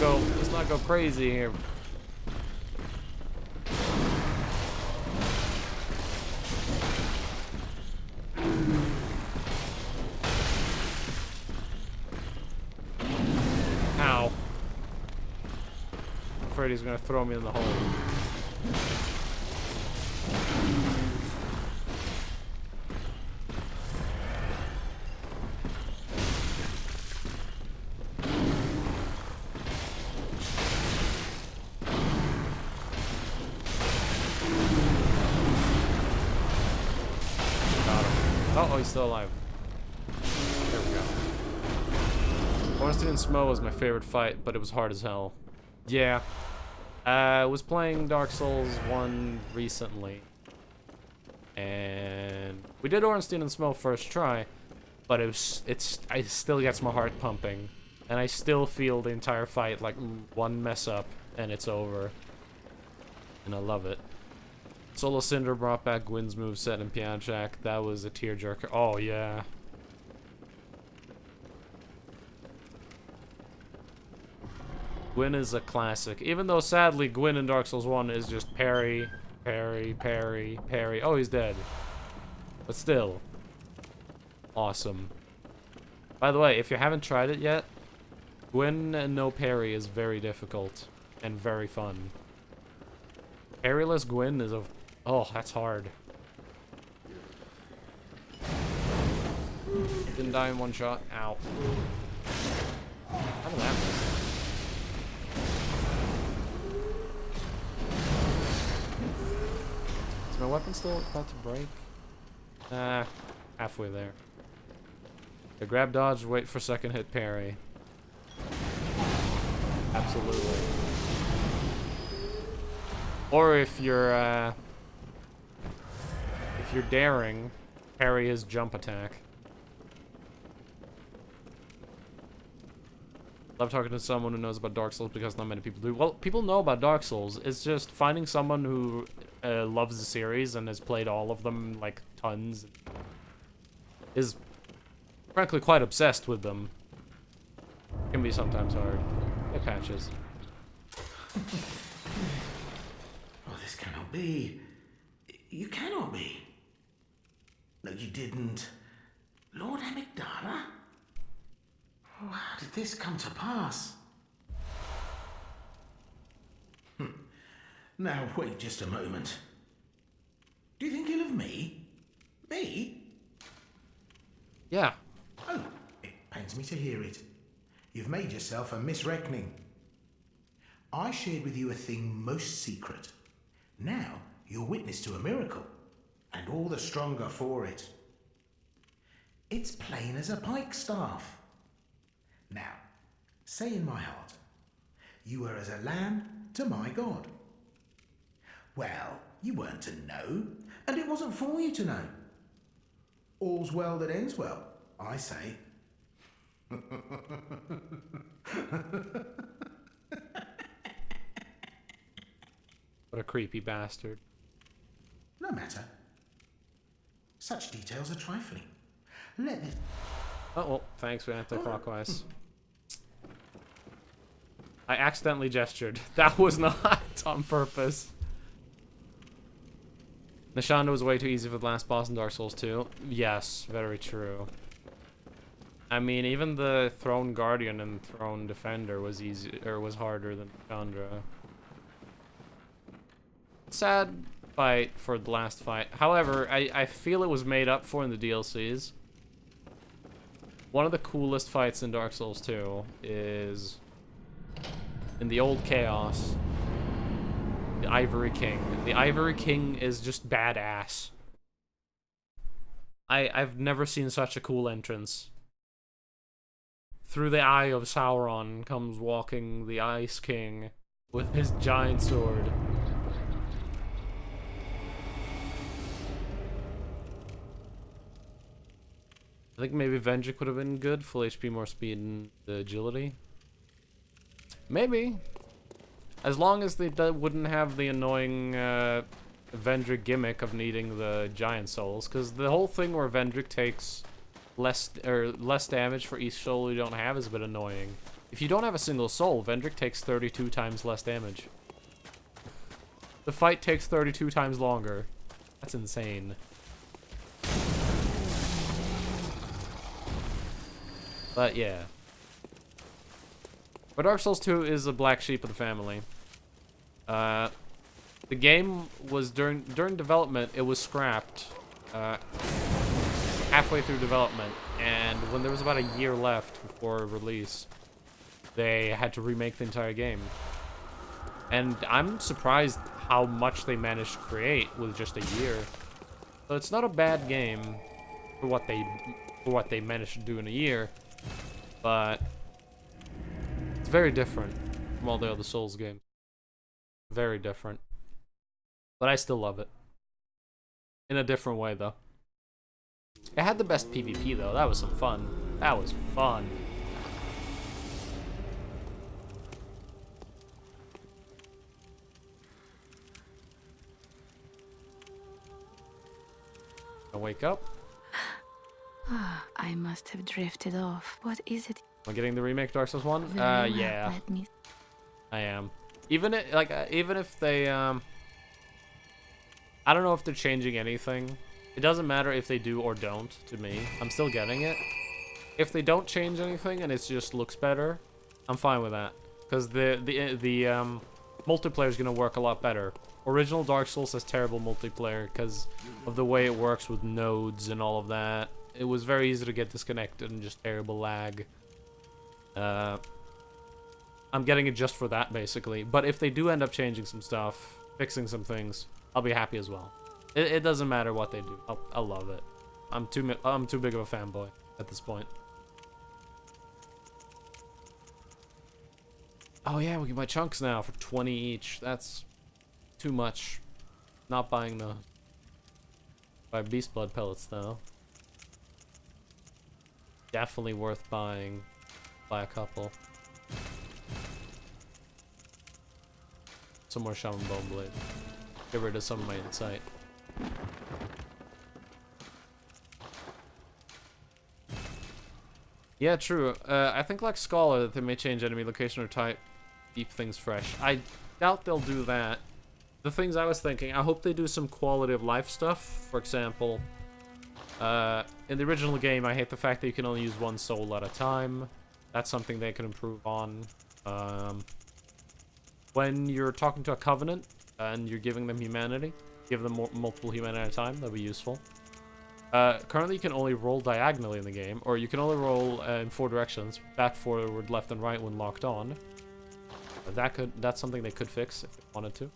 Let's not go crazy here. Ow. I'm afraid he's gonna throw me in the hole. Oh, he's still alive. There we go. Ornstein and Smo was my favorite fight, but it was hard as hell. Yeah. I was playing Dark Souls 1 recently. And we did Ornstein and Smo first try, but it still gets my heart pumping. And I still feel the entire fight like one mess up and it's over. And I love it. Solo Cinder brought back Gwyn's moveset in Piano Jack. That was a tearjerker. Oh, yeah. Gwyn is a classic. Even though, sadly, Gwyn in Dark Souls 1 is just parry, parry, parry, parry. Oh, he's dead. But still. Awesome. By the way, if you haven't tried it yet, Gwyn and no parry is very difficult and very fun. Parryless Gwyn is a... Oh, that's hard. Didn't die in one shot. Ow. How did that miss? Is my weapon still about to break? Halfway there. The grab dodge, wait for second hit parry. Absolutely. Or if you're daring, parry his jump attack. Love talking to someone who knows about Dark Souls because not many people do. Well, people know about Dark Souls. It's just finding someone who loves the series and has played all of them, like, tons. Is, frankly, quite obsessed with them. Can be sometimes hard. It patches. Oh, this cannot be. You cannot be. No, you didn't. Lord Amygdala? Oh, how did this come to pass? Now, wait just a moment. Do you think ill of me? Me? Yeah. Oh, it pains me to hear it. You've made yourself a misreckoning. I shared with you a thing most secret. Now, you're witness to a miracle, and all the stronger for it. It's plain as a pikestaff. Now, say in my heart, you were as a lamb to my God. Well, you weren't to know, and it wasn't for you to know. All's well that ends well, I say. What a creepy bastard. No matter. Such details are trifling. Let it... Oh, well, thanks for anti-clockwise. I accidentally gestured. That was not on purpose. Nashanda was way too easy for the last boss in Dark Souls 2. Yes, very true. I mean, even the Throne Guardian and Throne Defender was easy, or was harder than Chandra. Sad fight for the last fight. However, I feel it was made up for in the DLCs. One of the coolest fights in Dark Souls 2 is in the Old Chaos. The Ivory King. The Ivory King is just badass. I've never seen such a cool entrance. Through the eye of Sauron comes walking the Ice King with his giant sword. I think maybe Vendrick would have been good. Full HP, more speed, and agility. Maybe. As long as they wouldn't have the annoying Vendrick gimmick of needing the giant souls. Because the whole thing where Vendrick takes less damage for each soul you don't have is a bit annoying. If you don't have a single soul, Vendrick takes 32 times less damage. The fight takes 32 times longer. That's insane. But yeah. But Dark Souls 2 is a black sheep of the family. The game was during development, it was scrapped halfway through development, and when there was about a year left before release, they had to remake the entire game. And I'm surprised how much they managed to create with just a year. So it's not a bad game for what they managed to do in a year, but it's very different from all the other Souls games. Very different. But I still love it. In a different way, though. It had the best PvP, though. That was some fun. That was fun. I wake up. I must have drifted off. What is it? Am I getting the remake Dark Souls 1? Very well, Yeah. let me... I am. Even if they I don't know if they're changing anything. It doesn't matter if they do or don't to me. I'm still getting it. If they don't change anything and it just looks better, I'm fine with that. Because the multiplayer is gonna work a lot better. Original Dark Souls has terrible multiplayer because of the way it works with nodes and all of that. It was very easy to get disconnected and just terrible lag. I'm getting it just for that, basically. But if they do end up changing some stuff, fixing some things, I'll be happy as well. It doesn't matter what they do. I'll love it. I'm too big of a fanboy at this point. Oh yeah, we can buy chunks now for 20 each. That's too much. Not buying the... Buy beast blood pellets though. Definitely worth buying. Buy a couple. Some more shaman bone blade. Get rid of some of my insight. Yeah, true. I think like Scholar that they may change enemy location or type, keep things fresh. I doubt they'll do that. The things I was thinking, I hope they do some quality of life stuff. For example, in the original game, I hate the fact that you can only use one soul at a time. That's something they can improve on. When you're talking to a covenant and you're giving them humanity, give them multiple humanity at a time. That'll be useful. Currently, you can only roll diagonally in the game, or you can only roll in 4 directions: back, forward, left, and right when locked on. That's something they could fix if they wanted to.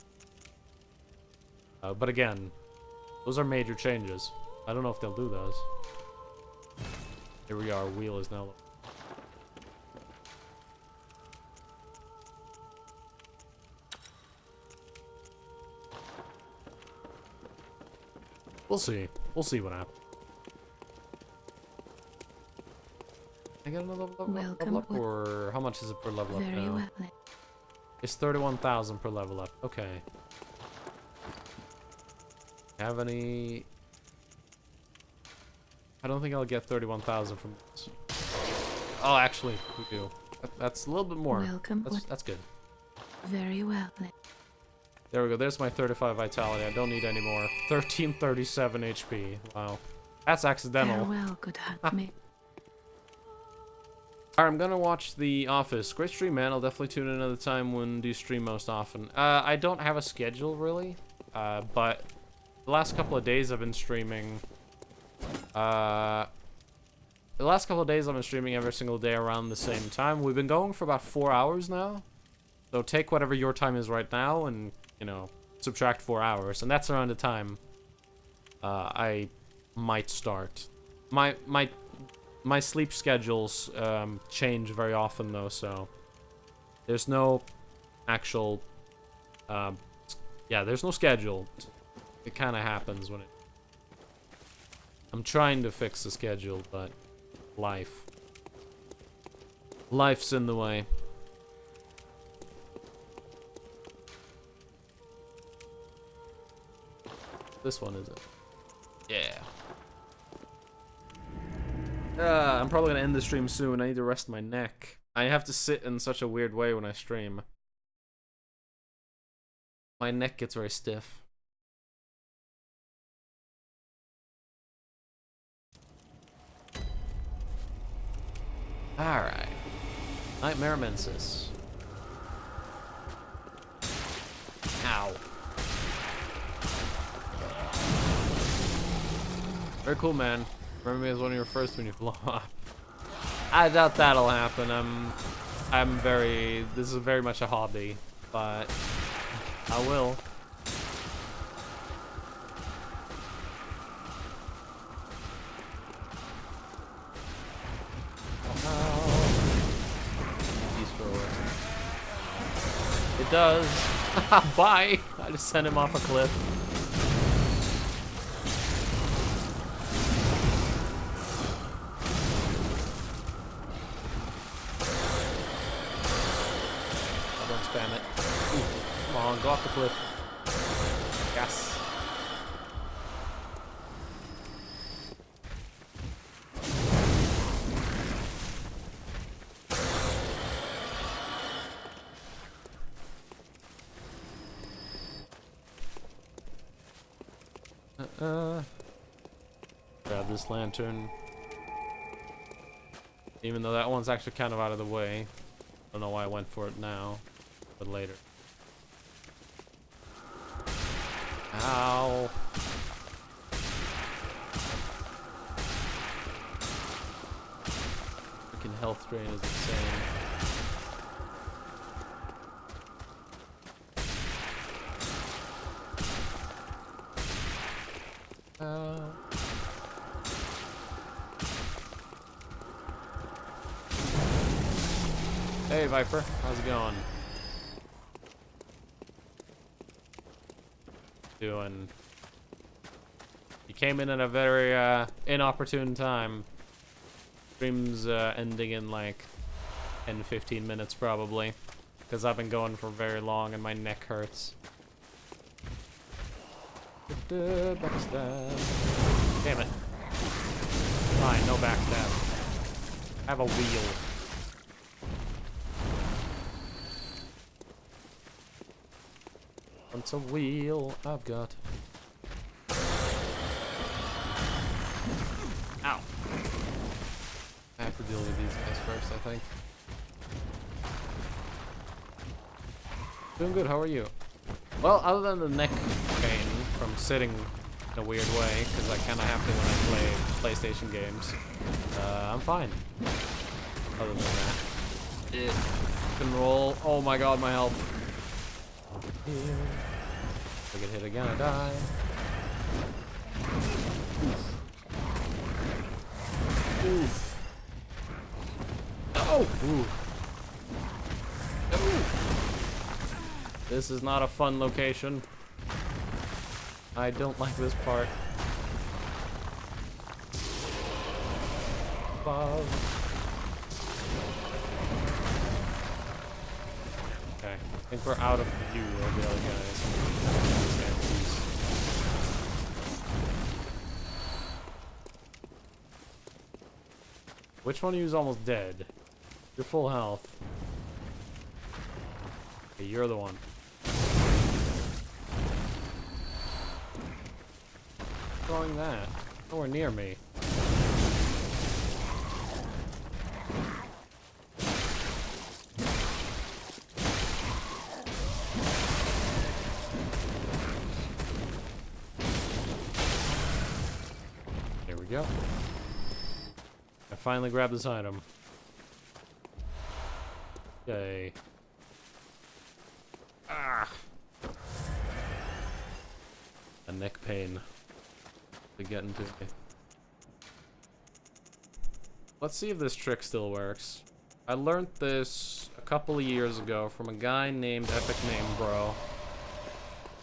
But again, those are major changes. I don't know if they'll do those. Here we are. Wheel is now. We'll see. We'll see what happens. I get another level up, or how much is it per level up now? Very well. It's 31,000 per level up. Okay. Have any? I don't think I'll get 31,000 from this. Oh, actually, we do. That's a little bit more. Welcome. That's good. Very well. There we go. There's my 35 vitality. I don't need any more. 1337 HP. Wow. That's accidental. Farewell, good hunt. Alright, I'm gonna watch The Office. Great stream, man. I'll definitely tune in another time. When do you stream most often? I don't have a schedule, really. But the last couple of days I've been streaming... the last couple of days I've been streaming every single day around the same time. We've been going for about 4 hours now. So take whatever your time is right now and, you know, subtract 4 hours. And that's around the time I might start. My sleep schedules change very often though, so there's no actual yeah, there's no schedule. It kind of happens when it... I'm trying to fix the schedule, but life's in the way. This one is it? Yeah. I'm probably gonna end the stream soon. I need to rest my neck. I have to sit in such a weird way when I stream. My neck gets very stiff. Alright. Nightmare Mensis. Ow. Very cool, man. Remember me as one of your first when you blow up. I doubt that'll happen. This is very much a hobby, but I will. It does. Bye. I just sent him off a cliff. Spam it. Ooh, come on, go off the cliff. Yes. Grab this lantern. Even though that one's actually kind of out of the way. I don't know why I went for it now. But later. Ow. Freaking health drain is insane. Hey Viper, how's it going? doing. You came in at a very inopportune time. Stream's ending in like 10-15 minutes probably, because I've been going for very long and my neck hurts. Backstab. Damn it. Fine, no backstab. I have a wheel. Once a wheel I've got. Ow. I have to deal with these guys first, I think. Doing good, how are you? Well, other than the neck pain from sitting in a weird way, because I kind of have to when I play PlayStation games, I'm fine. Other than that. It can roll. Oh my god, my health. If I get hit again, I die. Oof. Oh! Ooh. Ooh. This is not a fun location. I don't like this part. Above. Okay, I think we're out of view of the other guys. Which one of you is almost dead? You're full health. Okay, you're the one. Throwing that. Nowhere near me. There we go. I finally grabbed this item. Yay. Ah! A neck pain. To get into me. Let's see if this trick still works. I learned this a couple of years ago from a guy named Epic Name Bro.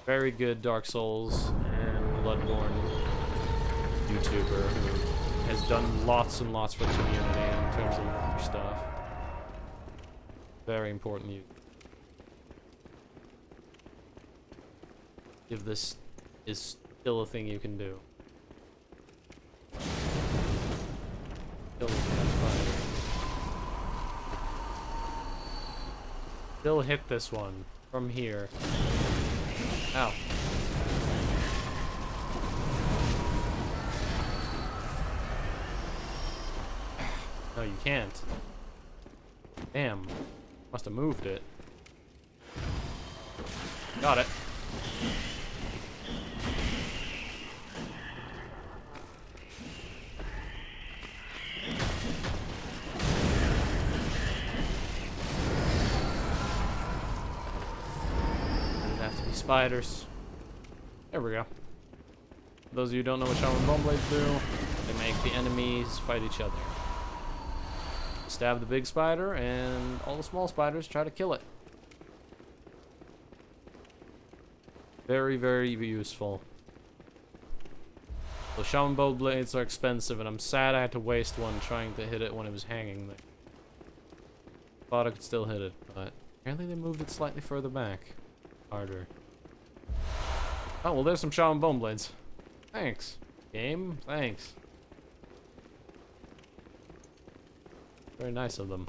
Very good Dark Souls and Bloodborne YouTuber who has done lots and lots for the community in terms of stuff. Very important use. If this is still a thing you can do. Still hit this one from here. Ow. No, you can't. Damn. Must have moved it. Got it. Spiders. There we go. For those of you who don't know what Shaman Bone Blades do, they make the enemies fight each other. Stab the big spider, and all the small spiders try to kill it. Very, very useful. The Shaman Bone Blades are expensive, and I'm sad I had to waste one trying to hit it when it was hanging there. Thought I could still hit it, but apparently they moved it slightly further back. Harder. Oh, well, there's some Shaman Bone Blades. Thanks. Game, thanks. Very nice of them.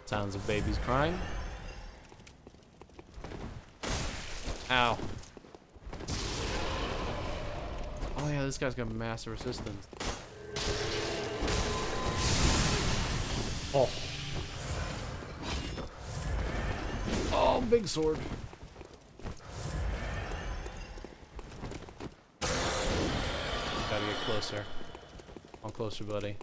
Sounds of babies crying. Ow. Oh yeah, this guy's got massive resistance. Oh. Oh, big sword. Gotta get closer. Come closer, buddy.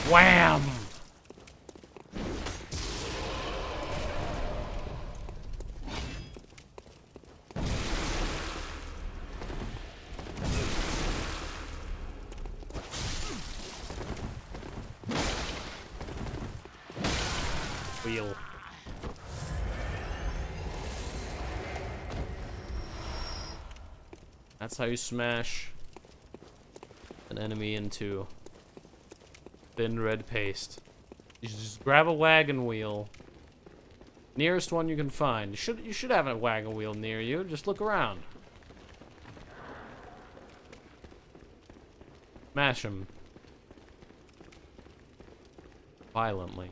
Wham! Wheel. That's how you smash an enemy into thin red paste. You just grab a wagon wheel. Nearest one you can find. You should have a wagon wheel near you. Just look around. Smash him. Violently.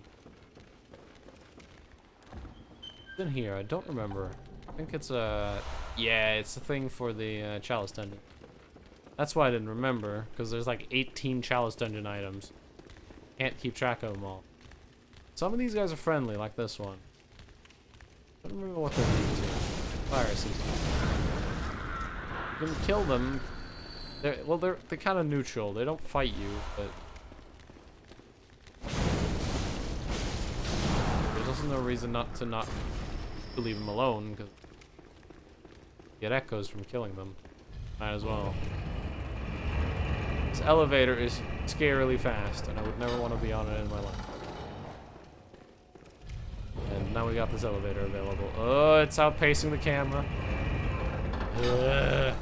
What's in here? I don't remember. I think it's a... Yeah, it's a thing for the Chalice Dungeon. That's why I didn't remember, because there's like 18 Chalice Dungeon items. Can't keep track of them all. Some of these guys are friendly, like this one. I don't remember what they're doing to. Fire system. You can kill them. They're kind of neutral. They don't fight you, but there's also no reason not to leave them alone, because you get echoes from killing them. Might as well. This elevator is scarily fast, and I would never want to be on it in my life. And now we got this elevator available. Oh, it's outpacing the camera. Ugh.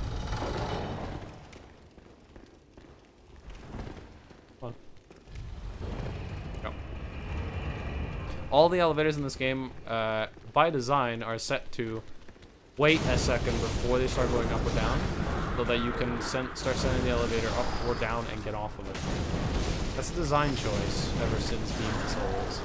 Come on. Go. All the elevators in this game, by design, are set to wait a second before they start going up or down, so that you can start sending the elevator up or down and get off of it. That's a design choice ever since Demon's Souls.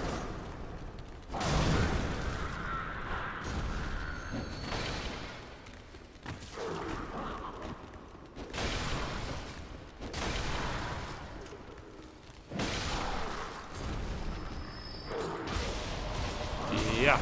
Yeah.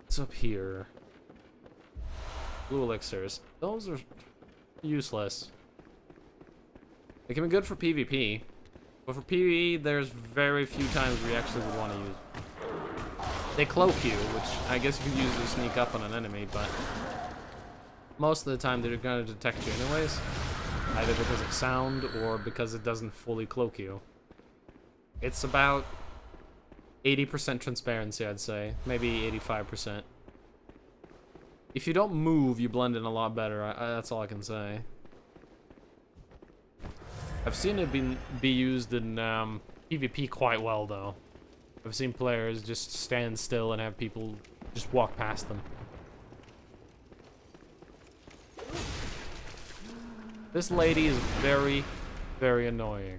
What's up here? Blue elixirs. Those are useless. They can be good for PvP, but for PvE, there's very few times we actually would want to use. They cloak you, which I guess you could use to sneak up on an enemy, but most of the time they're gonna detect you anyways, either because of sound or because it doesn't fully cloak you. It's about 80% transparency, I'd say. Maybe 85%. If you don't move, you blend in a lot better. That's all I can say. I've seen it be used in PvP quite well, though. I've seen players just stand still and have people just walk past them. This lady is very, very annoying.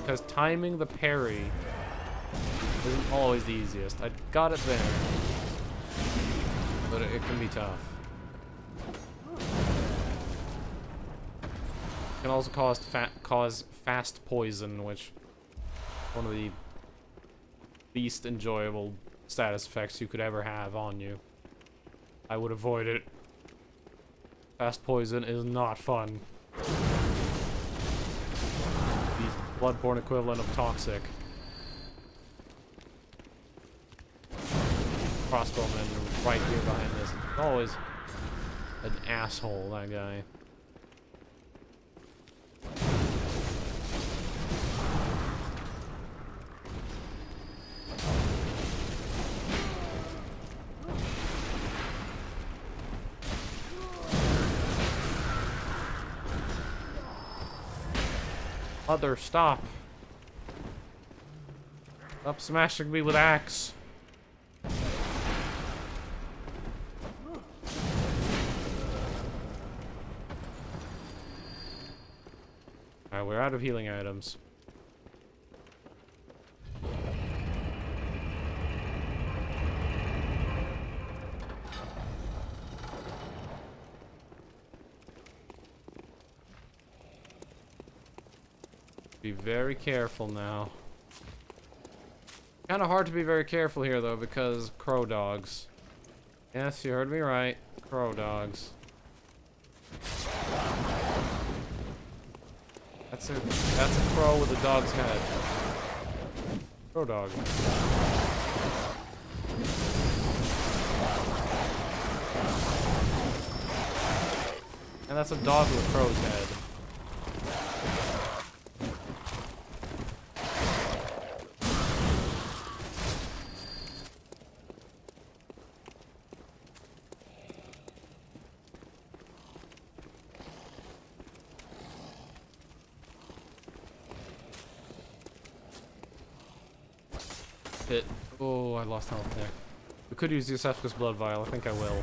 Because timing the parry isn't always the easiest. I got it there, but it can be tough. It can also cause fast poison, which is one of the least enjoyable status effects you could ever have on you. I would avoid it. Fast poison is not fun. Bloodborne equivalent of toxic. Crossbowman right here behind this. Always an asshole, that guy. Mother, stop. Stop smashing me with axe. Alright, we're out of healing items. Be very careful now. Kind of hard to be very careful here, though, because crow dogs. Yes, you heard me right. Crow dogs. That's a crow with a dog's head. Crow dog. And that's a dog with a crow's head. Hit. Oh, I lost health there. We could use the Esophagus Blood Vial. I think I will.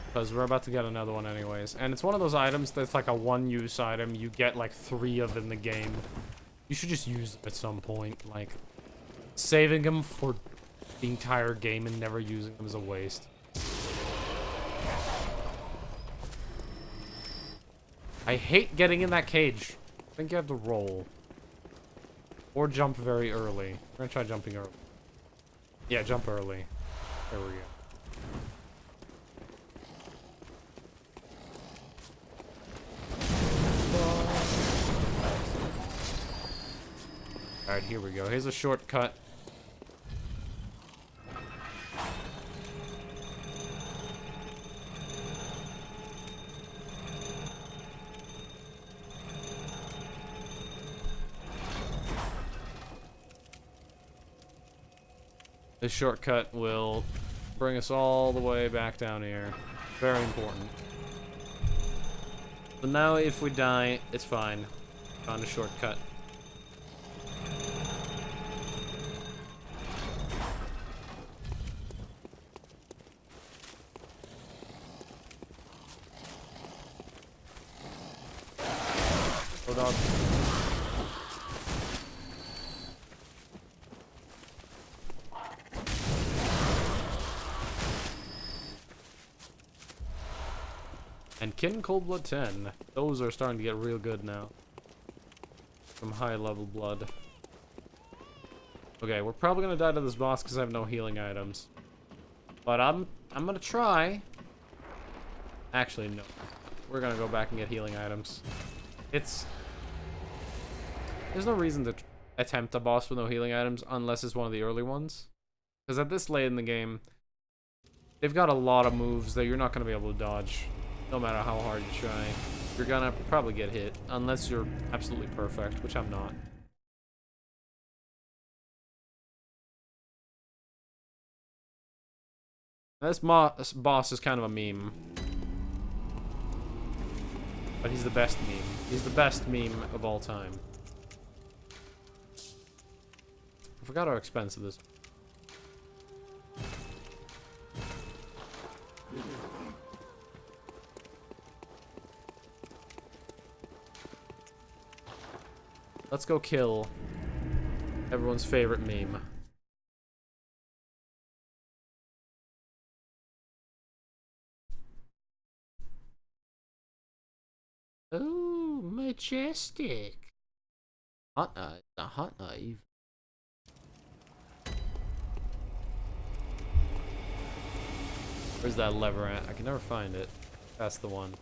Because we're about to get another one anyways. And it's one of those items that's like a one-use item. You get like 3 of in the game. You should just use them at some point. Like, saving them for the entire game and never using them is a waste. I hate getting in that cage. I think you have to roll. Or jump very early. We're gonna try jumping early. Yeah, jump early. There we go. Alright, here we go. Here's a shortcut. This shortcut will bring us all the way back down here. Very important. So now if we die, it's fine. Found a shortcut. Hold on. And Kin Coldblood 10. Those are starting to get real good now. Some high level blood. Okay, we're probably gonna die to this boss because I have no healing items. But I'm gonna try. Actually, no. We're gonna go back and get healing items. There's no reason to attempt a boss with no healing items unless it's one of the early ones. Because at this late in the game, they've got a lot of moves that you're not gonna be able to dodge. No matter how hard you try, you're gonna probably get hit, unless you're absolutely perfect, which I'm not. This boss is kind of a meme. But he's the best meme. He's the best meme of all time. I forgot how expensive this is. Let's go kill everyone's favorite meme. Oh, majestic. Hot knife, a hot knife. Where's that lever at? I can never find it. That's the one.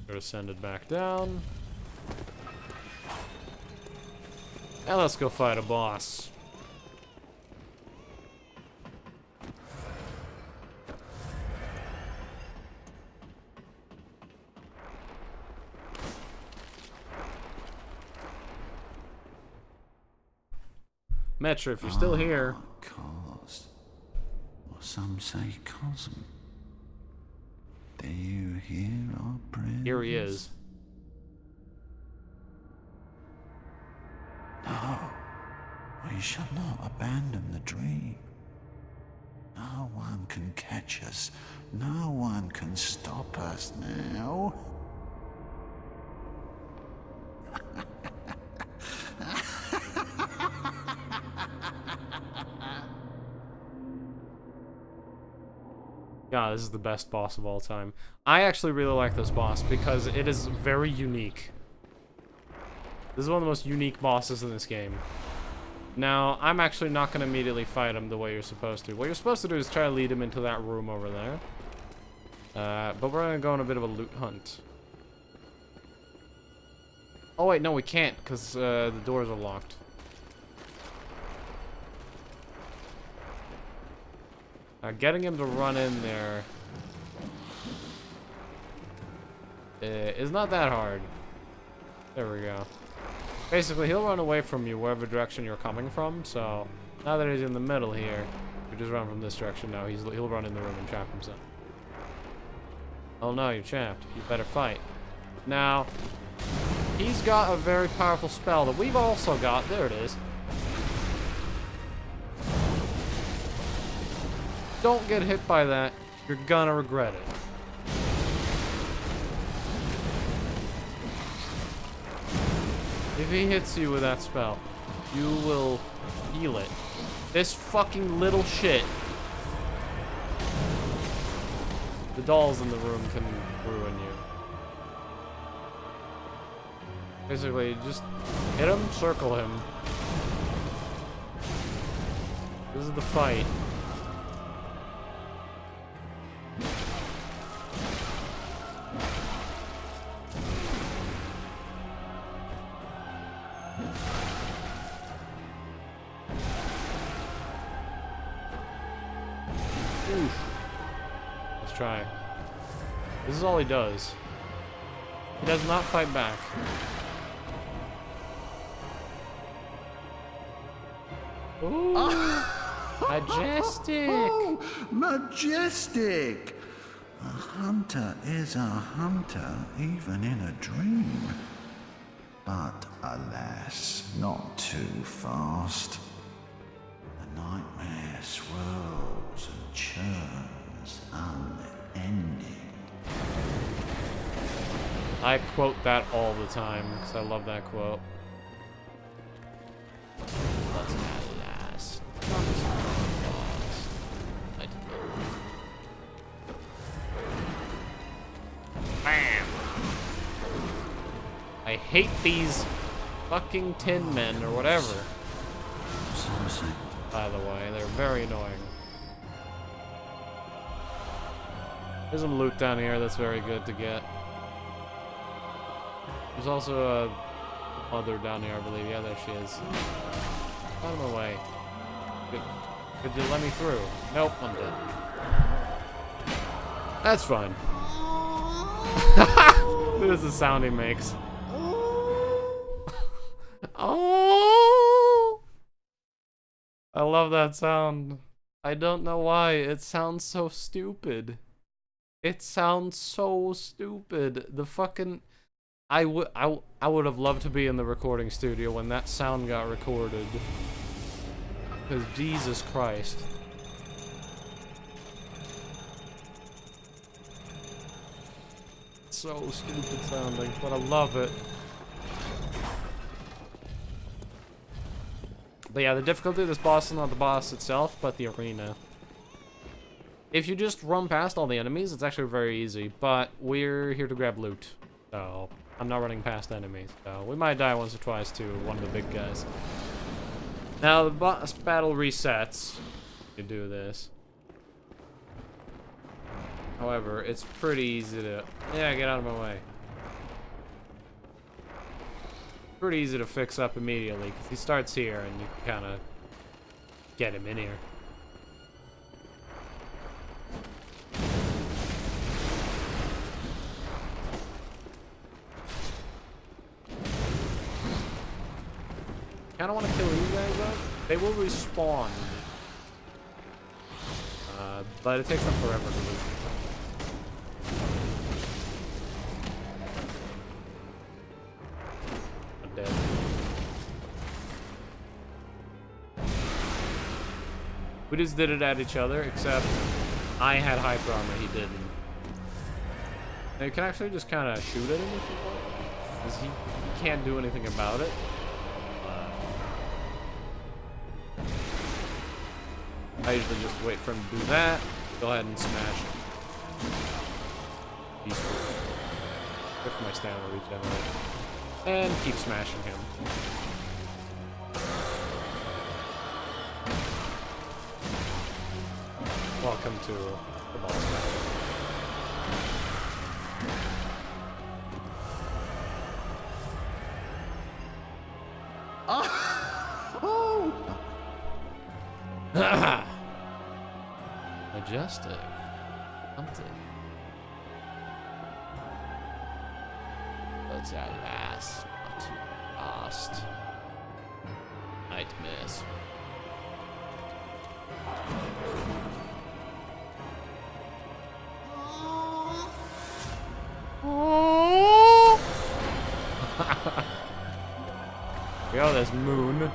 Gotta send it back down. Now let's go fight a boss. Metra, if you're still here. Cause, or some say Cosm. Do you hear our prayers? Here he is. No, we shall not abandon the dream. No one can catch us. No one can stop us now. God, this is the best boss of all time. I actually really like this boss because it is very unique. This is one of the most unique bosses in this game. Now, I'm actually not going to immediately fight him the way you're supposed to. What you're supposed to do is try to lead him into that room over there. But we're going to go on a bit of a loot hunt. Oh wait, no we can't, because the doors are locked. Getting him to run in there is not that hard. There we go. Basically, he'll run away from you wherever direction you're coming from, so now that he's in the middle here, you just run from this direction now. He'll run in the room and trap himself. Oh no, you're trapped. You better fight. Now, he's got a very powerful spell that we've also got. There it is. Don't get hit by that. You're gonna regret it. If he hits you with that spell, you will feel it. This fucking little shit. The dolls in the room can ruin you. Basically, just hit him, circle him. This is the fight. Oof. Let's try. This is all he does. He does not fight back. Ooh, majestic! Oh, majestic! A hunter is a hunter, even in a dream. But alas, not too fast. The nightmare swirls and churns, unending. I quote that all the time, because I love that quote. But alas, not too fast. Bam! I hate these fucking tin men or whatever. By the way, they're very annoying. There's some loot down here that's very good to get. There's also a mother down here, I believe. Yeah, there she is. Out of my way. Could you let me through? Nope, I'm dead. That's fine. This is the sound he makes. Oh! I love that sound. I don't know why. It sounds so stupid. It sounds so stupid. The fucking... I would have loved to be in the recording studio when that sound got recorded. Because Jesus Christ. It's so stupid sounding, but I love it. But yeah, the difficulty of this boss is not the boss itself, but the arena. If you just run past all the enemies, it's actually very easy, but we're here to grab loot. So, I'm not running past enemies. So, we might die once or twice to one of the big guys. Now, the boss battle resets. You do this. However, it's pretty easy to... Yeah, get out of my way. Pretty easy to fix up immediately, because he starts here, and you can kind of get him in here. Kind of want to kill you guys up. They will respawn. But it takes them forever to lose. I'm dead. We just did it at each other, except I had hyper armor, he didn't. Now you can actually just kind of shoot at him if you want, because he can't do anything about it. I usually just wait for him to do that, go ahead and smash him. Peaceful. Wait for my stamina to regenerate. And keep smashing him. Welcome to the boss battle. Majestic. Something. But alas, not too fast. Nightmares. Yo, there's Moon.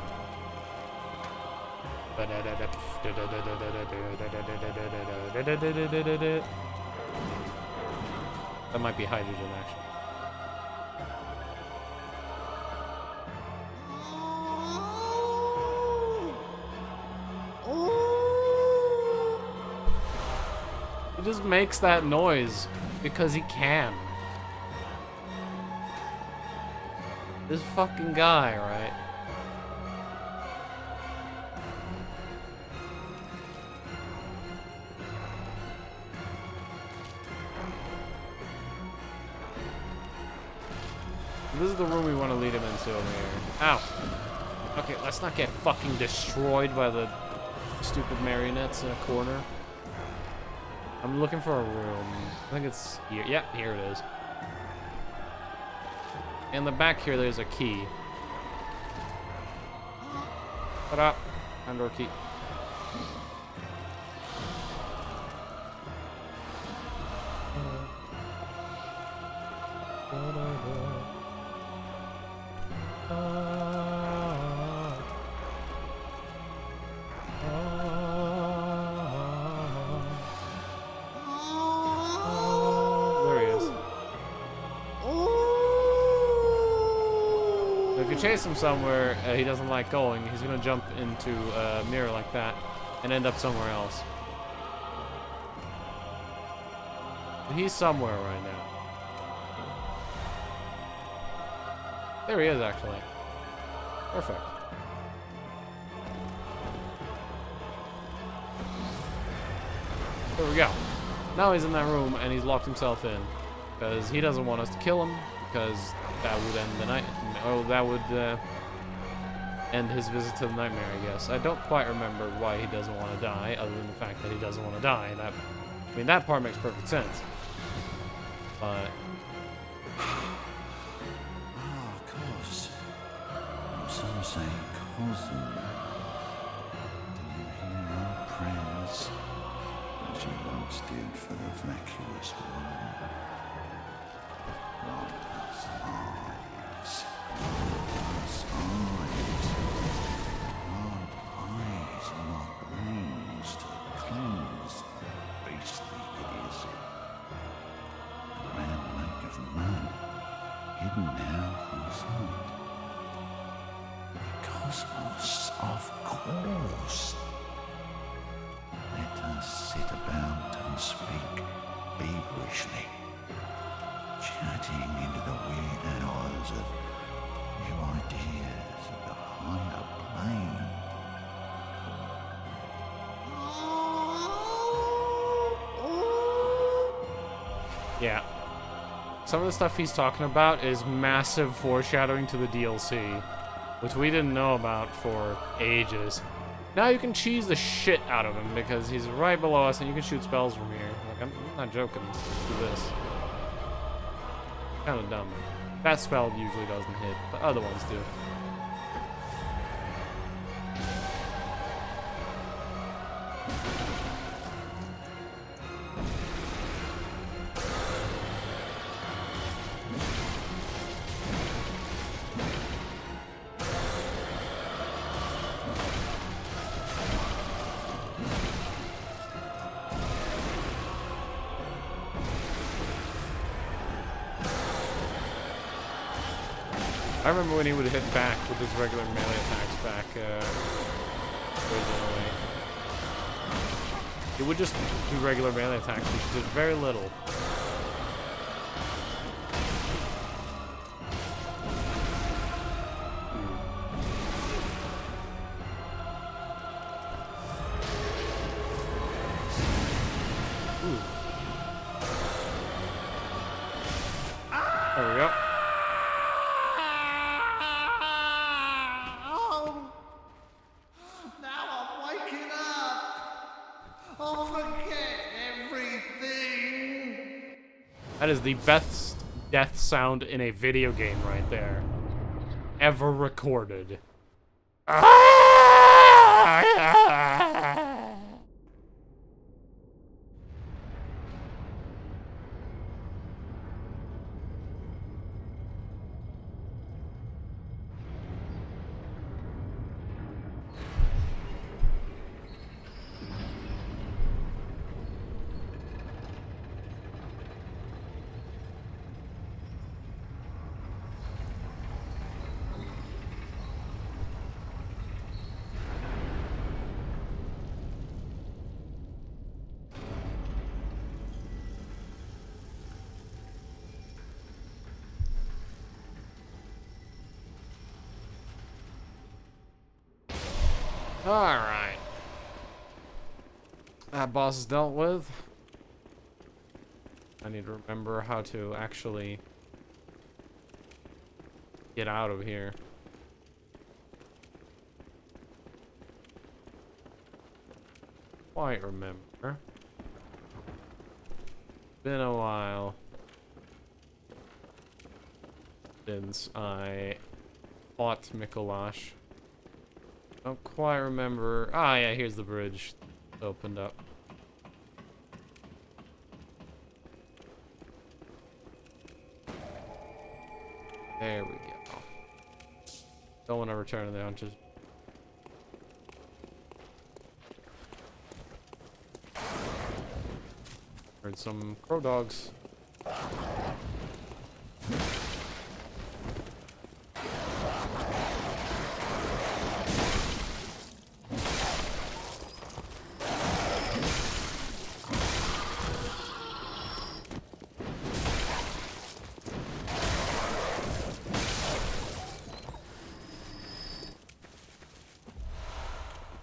That might be hydrogen, actually. He just makes that noise because he can. This fucking guy, right? This is the room we want to lead him into over here. Ow! Okay, let's not get fucking destroyed by the stupid marionettes in a corner. I'm looking for a room. I think it's here. Yep, here it is. In the back here, there's a key. Ta-da! Andor key. Chase him somewhere he doesn't like going, he's gonna jump into a mirror like that and end up somewhere else. He's somewhere right now. There he is, actually. Perfect. There we go. Now he's in that room and he's locked himself in because he doesn't want us to kill him, because that would end the night. Oh, that would end his visit to the nightmare, I guess. I don't quite remember why he doesn't want to die, other than the fact that he doesn't want to die. That, I mean, that part makes perfect sense. But cause. Some say Cosmo. Do you hear our prayers as you once did for the vacuous one? God has eyes. Not brains to cleanse beastly idiocy. A grand lake of mud, hidden now from sight. Cosmos, of course. Let us sit about and speak feverishly, chatting into the weird hours of new ideas of the higher plane. yeah. Some of the stuff he's talking about is massive foreshadowing to the DLC, which we didn't know about for ages. Now you can cheese the shit out of him because he's right below us and you can shoot spells from here. Like, I'm not joking. Do this. Kind of dumb. That spell usually doesn't hit, but other ones do. I remember when he would hit back with his regular melee attacks back originally. It would just do regular melee attacks, which did very little. There we go. Oh, now I'm waking up. I'll forget everything. That is the best death sound in a video game right there. Ever recorded. Alright. That boss is dealt with. I need to remember how to actually get out of here. Quite remember. Been a while since I fought Mikolash. Don't quite remember. Ah, yeah, here's the bridge. It's opened up. There we go. Don't want to return to the hunches. Heard some crow dogs.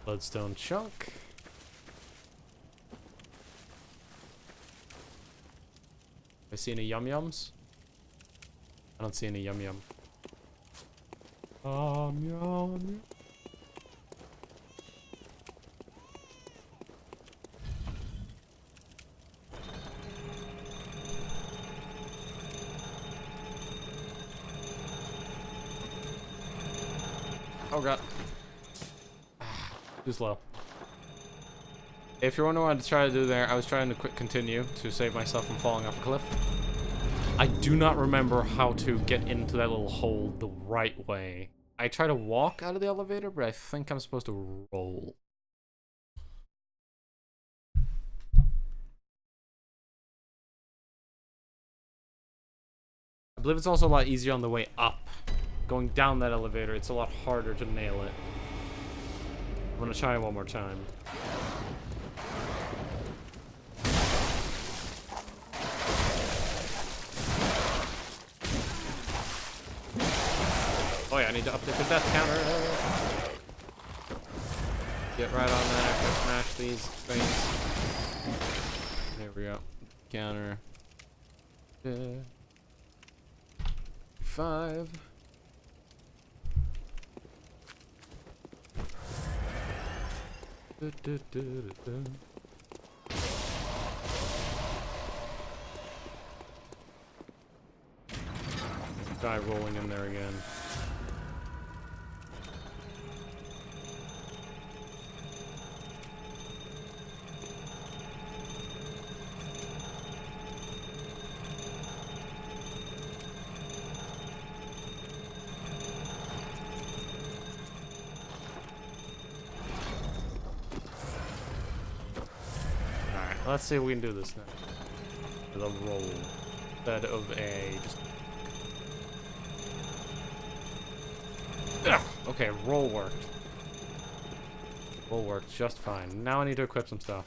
Bloodstone chunk. I see any yum-yums? I don't see any yum-yum. Yum. Oh god. Too slow. If you're wondering what I tried to do there, I was trying to quick continue to save myself from falling off a cliff. I do not remember how to get into that little hole the right way. I try to walk out of the elevator, but I think I'm supposed to roll. I believe it's also a lot easier on the way up. Going down that elevator, it's a lot harder to nail it. I'm gonna try one more time. Oh yeah, I need to update the death counter. Get right on that after I smash these things. There we go. Counter. 5. Guy rolling in there again. Let's see if we can do this now. With a roll instead of a just. Ugh. Okay, roll worked. Roll worked just fine. Now I need to equip some stuff.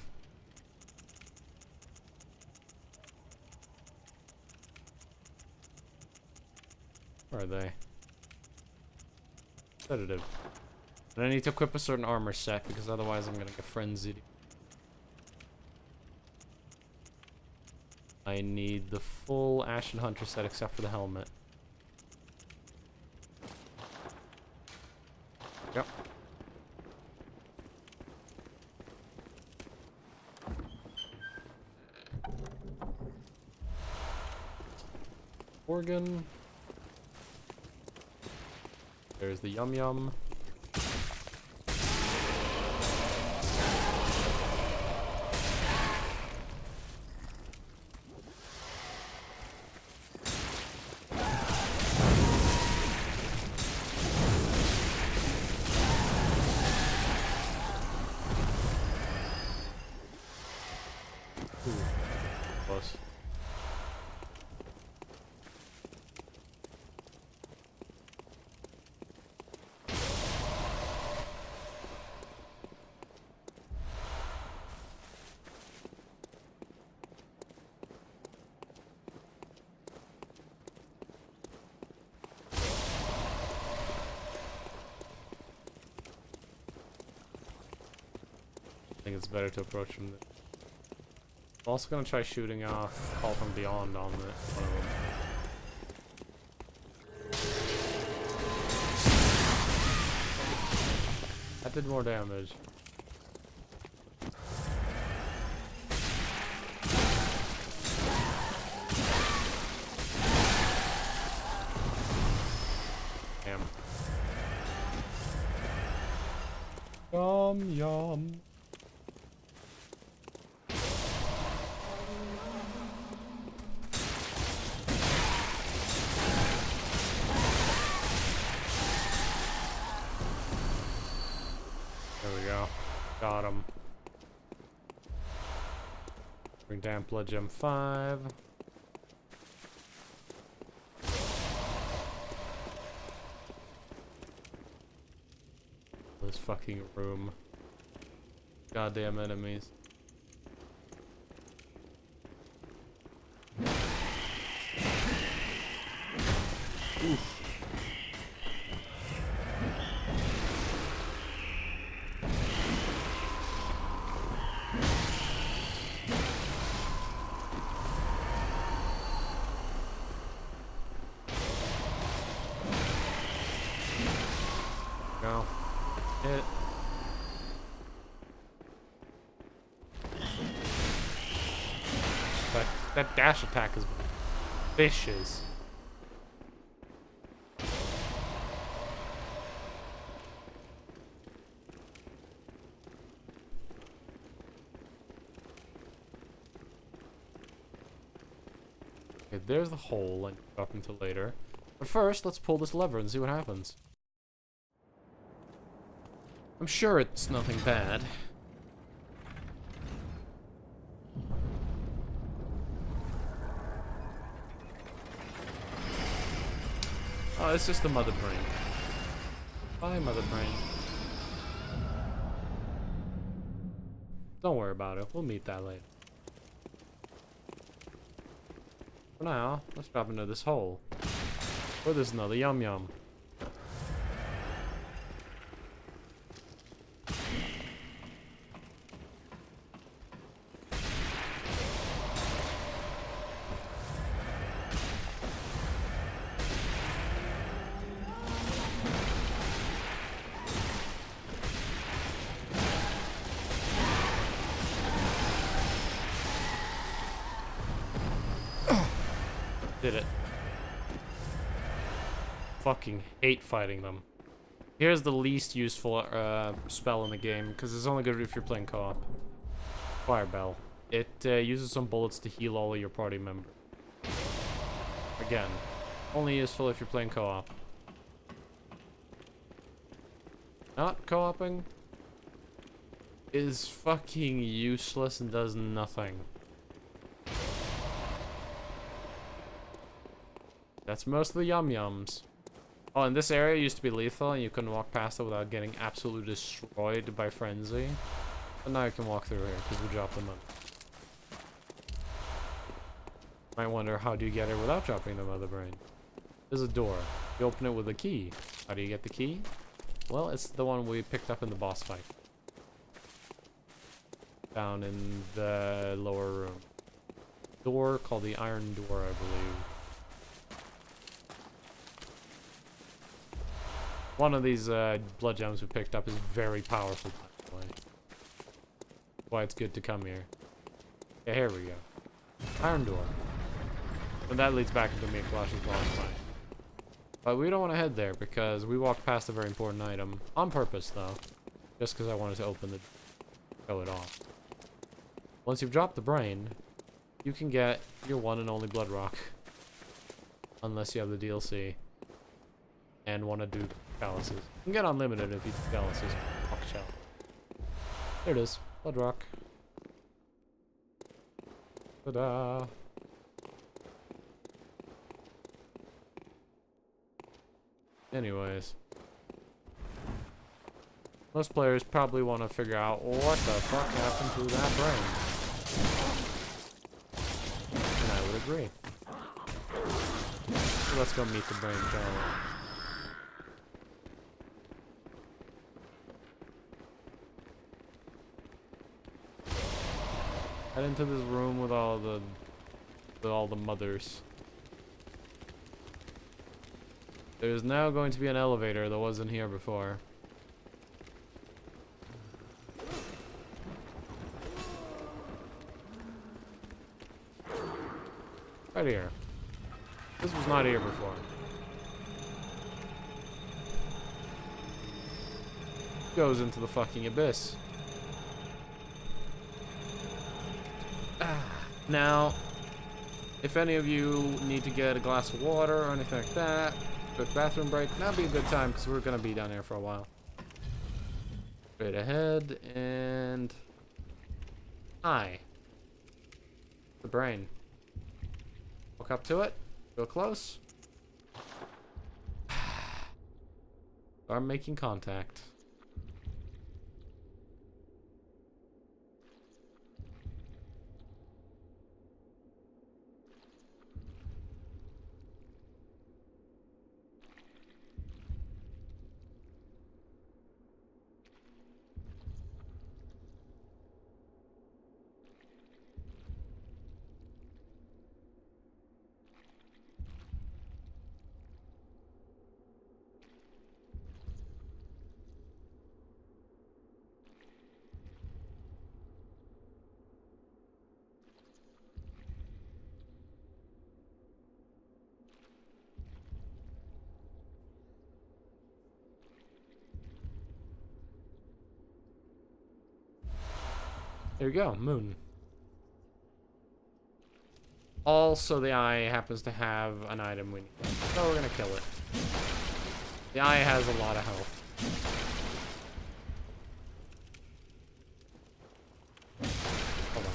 Where are they? Sedative. And I need to equip a certain armor set because otherwise I'm gonna get frenzied. I need the full Ashen Hunter set except for the helmet. Yep. Organ. There's the Yum Yum. Close. I think it's better to approach from the... I'm also gonna try shooting off Call from Beyond on the one of them. That did more damage. Damn. Yum yum. Got him. Bring down Blood Gem 5. This fucking room. Goddamn enemies. Oof. Go. Hit. That dash attack is vicious. Okay, there's the hole and up until later. But first, let's pull this lever and see what happens. I'm sure it's nothing bad. Oh, it's just the mother brain. Bye, mother brain. Don't worry about it. We'll meet that later. For now, let's drop into this hole. Or there's another Yum Yum. Did it. Fucking hate fighting them. Here's the least useful spell in the game, because it's only good if you're playing co-op. Fire Bell. It uses some bullets to heal all of your party members. Again, only useful if you're playing co-op. Not co-oping is fucking useless and does nothing. That's most of the Yum Yums. Oh, and this area used to be lethal and you couldn't walk past it without getting absolutely destroyed by Frenzy. But now you can walk through here because we dropped them up. Might wonder, how do you get here without dropping the mother brain? There's a door. You open it with a key. How do you get the key? Well, it's the one we picked up in the boss fight. Down in the lower room. Door called the Iron Door, I believe. One of these blood gems we picked up is very powerful, by the way. That's why it's good to come here. Yeah, here we go. Iron Door. And that leads back into Mikolash's boss fight. But we don't want to head there because we walked past a very important item. On purpose, though. Just because I wanted to open the... show it off. Once you've dropped the brain, you can get your one and only Blood Rock. Unless you have the DLC. And want to do chalices. You can get unlimited if you do chalices. Fuck chalice. There it is. Blood Rock. Ta-da! Anyways. Most players probably want to figure out what the fuck happened to that brain. And I would agree. So let's go meet the brain, shall we? Head into this room with all the mothers. There's now going to be an elevator that wasn't here before. Right here. This was not here before. Goes into the fucking abyss. Now, if any of you need to get a glass of water or anything like that, quick bathroom break, that'd be a good time because we're gonna be down here for a while. Straight ahead and hi. The brain. Walk up to it. Go close. Start making contact. There you go, moon. Also, the eye happens to have an item we need. So we're gonna kill it. The eye has a lot of health. Hold on.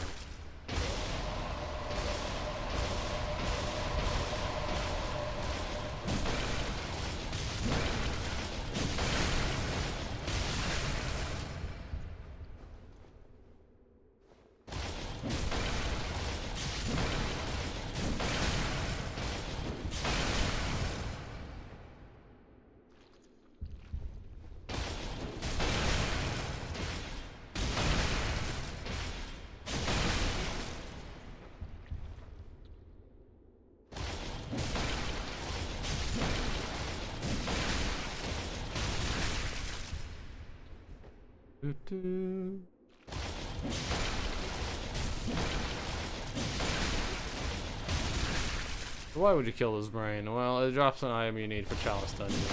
Why would you kill this brain? Well, it drops an item you need for Chalice Dungeons.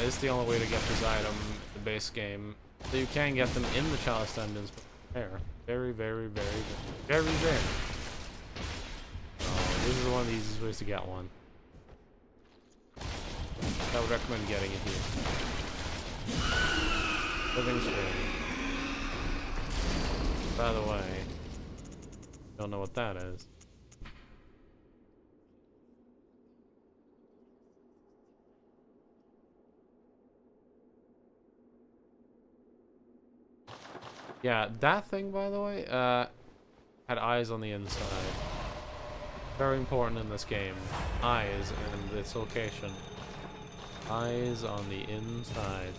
It's the only way to get this item in the base game. So you can get them in the Chalice Dungeons, but rare. Very, very, very, very, very rare. Oh, this is one of the easiest ways to get one. I would recommend getting it here. Living Spring. By the way, don't know what that is. Yeah, that thing, by the way, had eyes on the inside. Very important in this game. Eyes and its location. Eyes on the inside.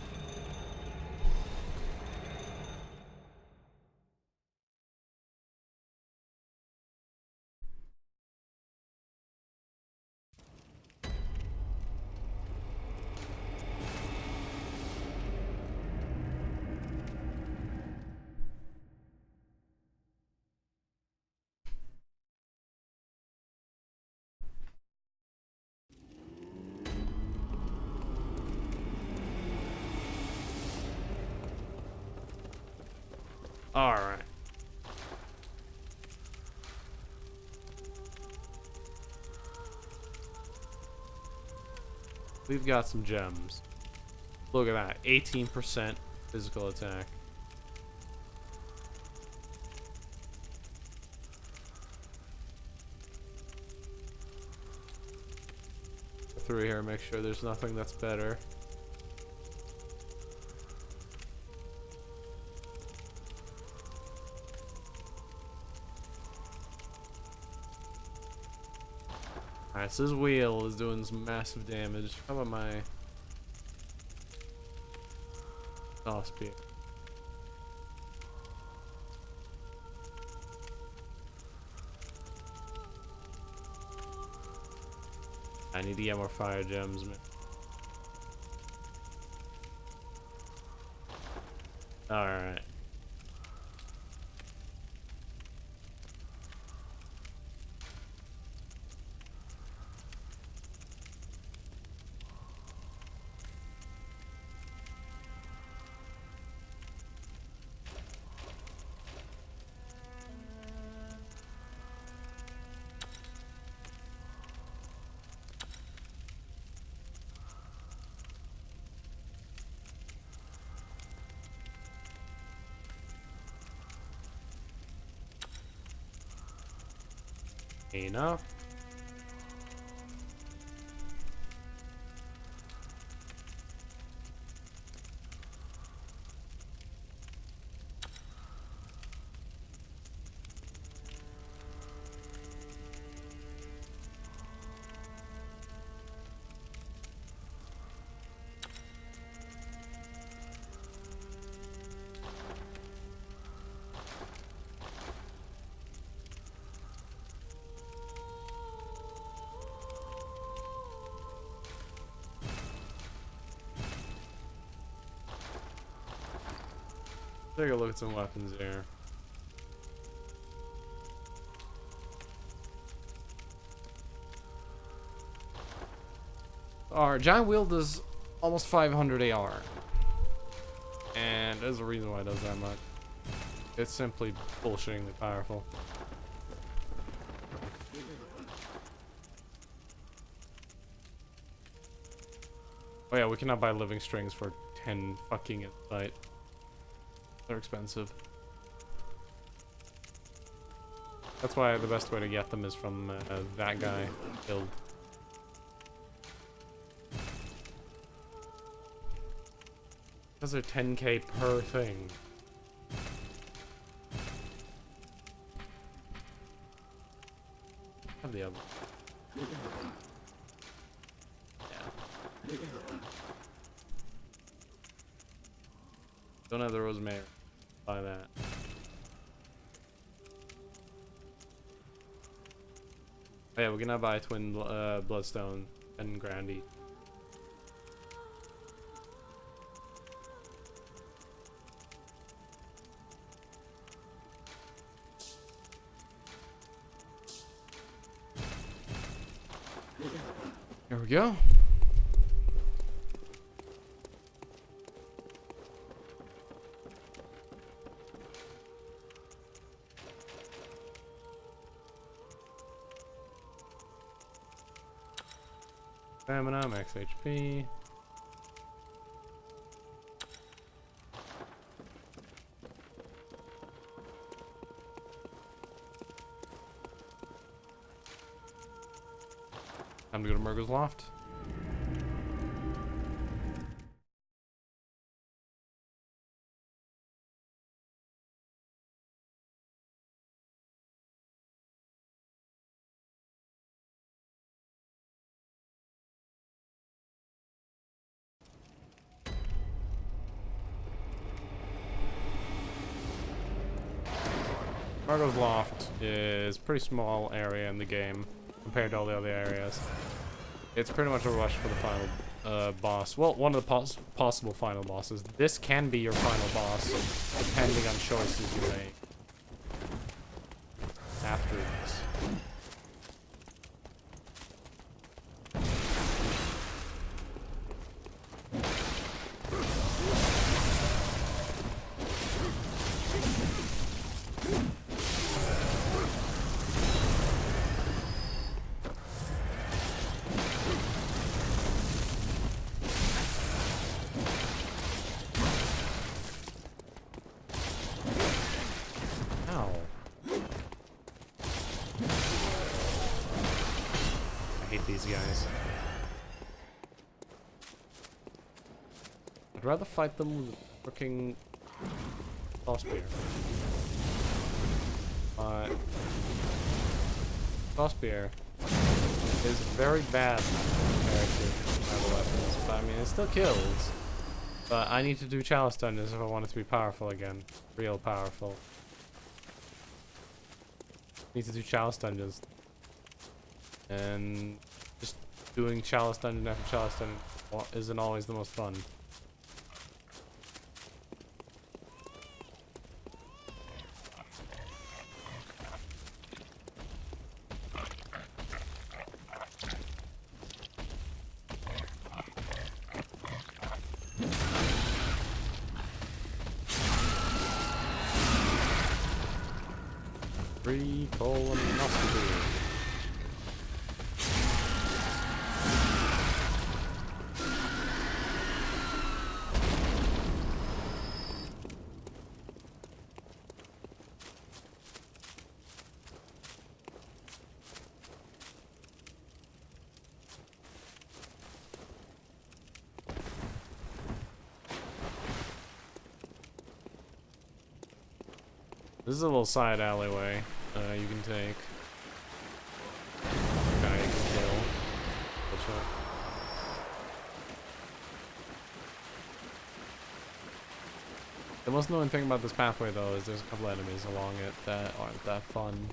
Alright. We've got some gems. Look at that. 18% physical attack. Go through here, make sure there's nothing that's better. Alright, so this wheel is doing some massive damage. How about my speed? I need to get more fire gems, man. Alright. Enough. Take a look at some weapons here. Our giant wheel does almost 500 AR. And there's a reason why it does that much. It's simply bullshittingly powerful. Oh yeah, we cannot buy living strings for 10 fucking insight. They're expensive. That's why the best way to get them is from that guy killed. Because they're 10k per thing. Have the other. Yeah. Don't have the rosemary. Buy that. Oh yeah, we're gonna buy twin bloodstone and Grandy. Here we go. Stamina, max HP. Time to go to Murgo's Loft. Margot's Loft is a pretty small area in the game compared to all the other areas. It's pretty much a rush for the final boss. Well, one of the possible final bosses. This can be your final boss, depending on choices you make after this. These guys. I'd rather fight them with a freaking crossbear. Crossbear is very bad compared to other weapons, but I mean it still kills. But I need to do Chalice Dungeons if I want it to be powerful again. Real powerful. Need to do Chalice Dungeons. And just doing Chalice Dungeon after Chalice Dungeon isn't always the most fun. Colonoscopy. This is a little side alleyway you can take. Guy you can kill. The most annoying thing about this pathway though is there's a couple enemies along it that aren't that fun.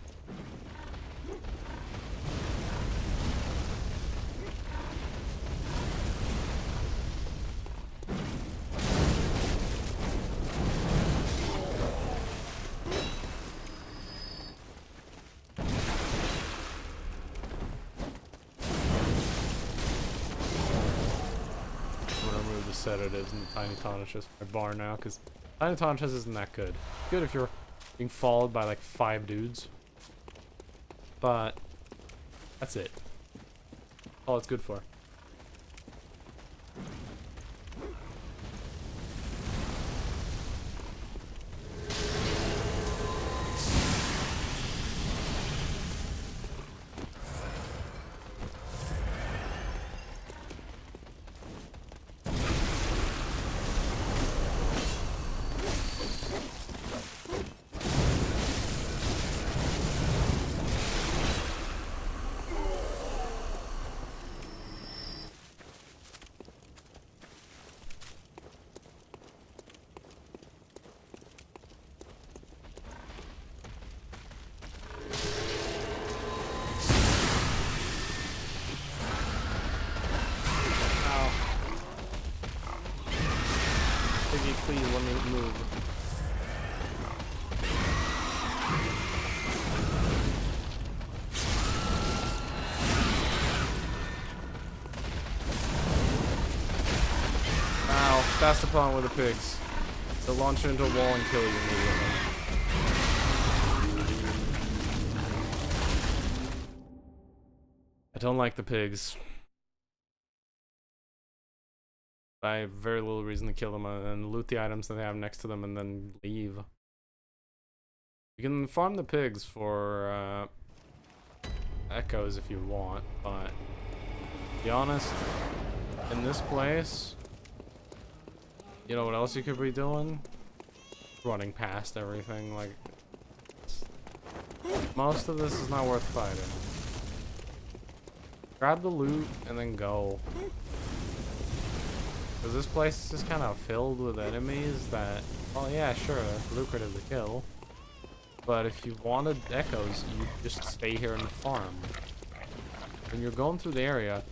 Sedatives and the tiny tarnishes my bar now because tiny tarnishes isn't that good. Good if you're being followed by like 5 dudes, but that's it. All it's good for. Please let me move. Ow, that's the problem with the pigs. They'll launch you into a wall and kill you immediately. I don't like the pigs. I have very little reason to kill them and loot the items that they have next to them and then leave. You can farm the pigs for echoes if you want, but to be honest, in this place, you know what else you could be doing? Running past everything. Like, most of this is not worth fighting. Grab the loot and then go. Because this place is just kind of filled with enemies that, well, yeah, sure, lucrative to kill. But if you wanted echoes, you just stay here in the farm. When you're going through the area,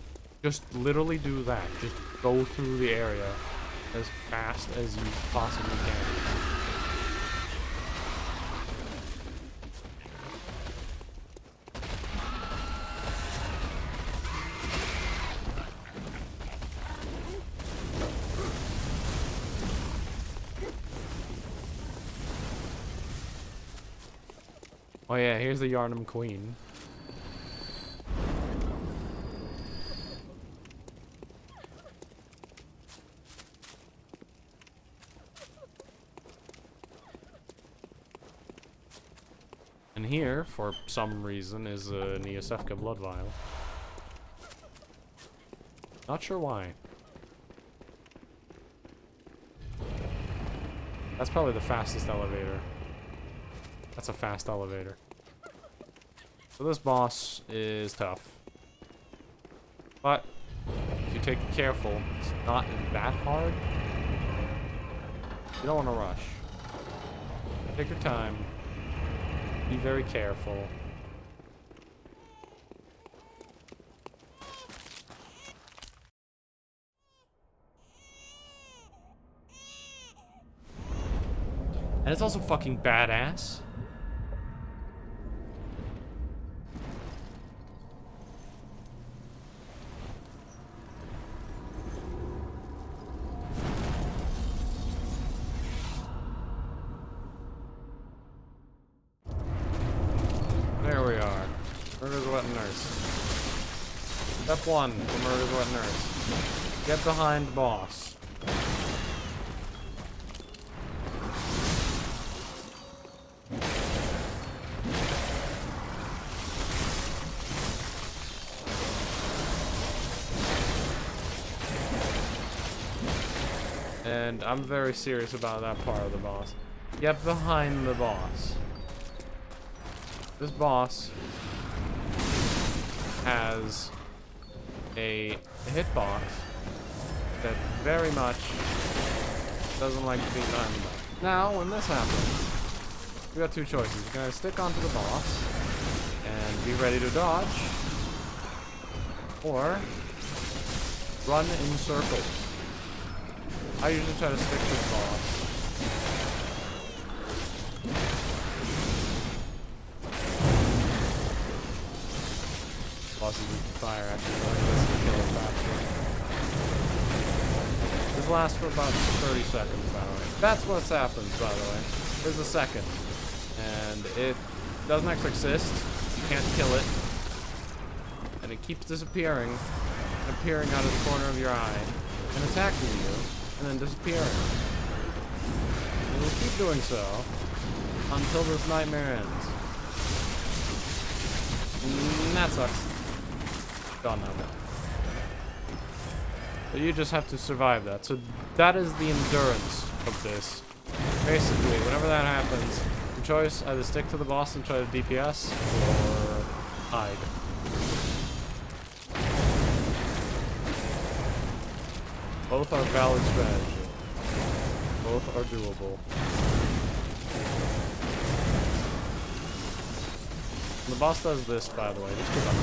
just literally do that. Just go through the area as fast as you possibly can. Oh yeah, here's the Yharnam Queen. And here, for some reason, is a Neosefka blood vial. Not sure why. That's probably the fastest elevator. That's a fast elevator. So this boss is tough. But if you take it careful, it's not that hard. You don't want to rush. Take your time. Be very careful. And it's also fucking badass. There we are. Murder's Wet Nurse. Step 1 for Murder's Wet Nurse. Get behind boss. And I'm very serious about that part of the boss. Get behind the boss. This boss has a hitbox that very much doesn't like to be behind the boss. Now, when this happens, we got two choices. You're gonna stick onto the boss and be ready to dodge, or run in circles. I usually try to stick to the boss. Bosses weak to fire, actually. This will kill it faster. This lasts for about 30 seconds, by the way. That's what happens, by the way. There's a second. And it doesn't actually exist. You can't kill it. And it keeps disappearing. And appearing out of the corner of your eye. And attacking you. And then disappearing. And it will keep doing so until this nightmare ends. And that sucks. Gone now. But you just have to survive that. So that is the endurance of this. Basically, whenever that happens, your choice, either stick to the boss and try to DPS, or hide. Both are valid strategy. Both are doable. And the boss does this, by the way. Just give up.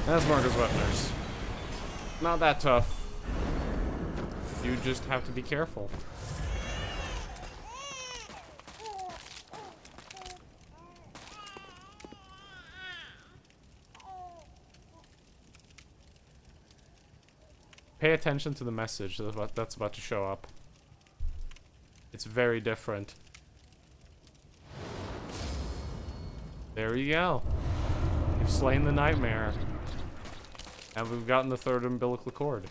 That's Marcus Wetner's. Not that tough. You just have to be careful. Pay attention to the message that's about to show up. It's very different. There you go. We've slain the nightmare. And we've gotten the third umbilical cord.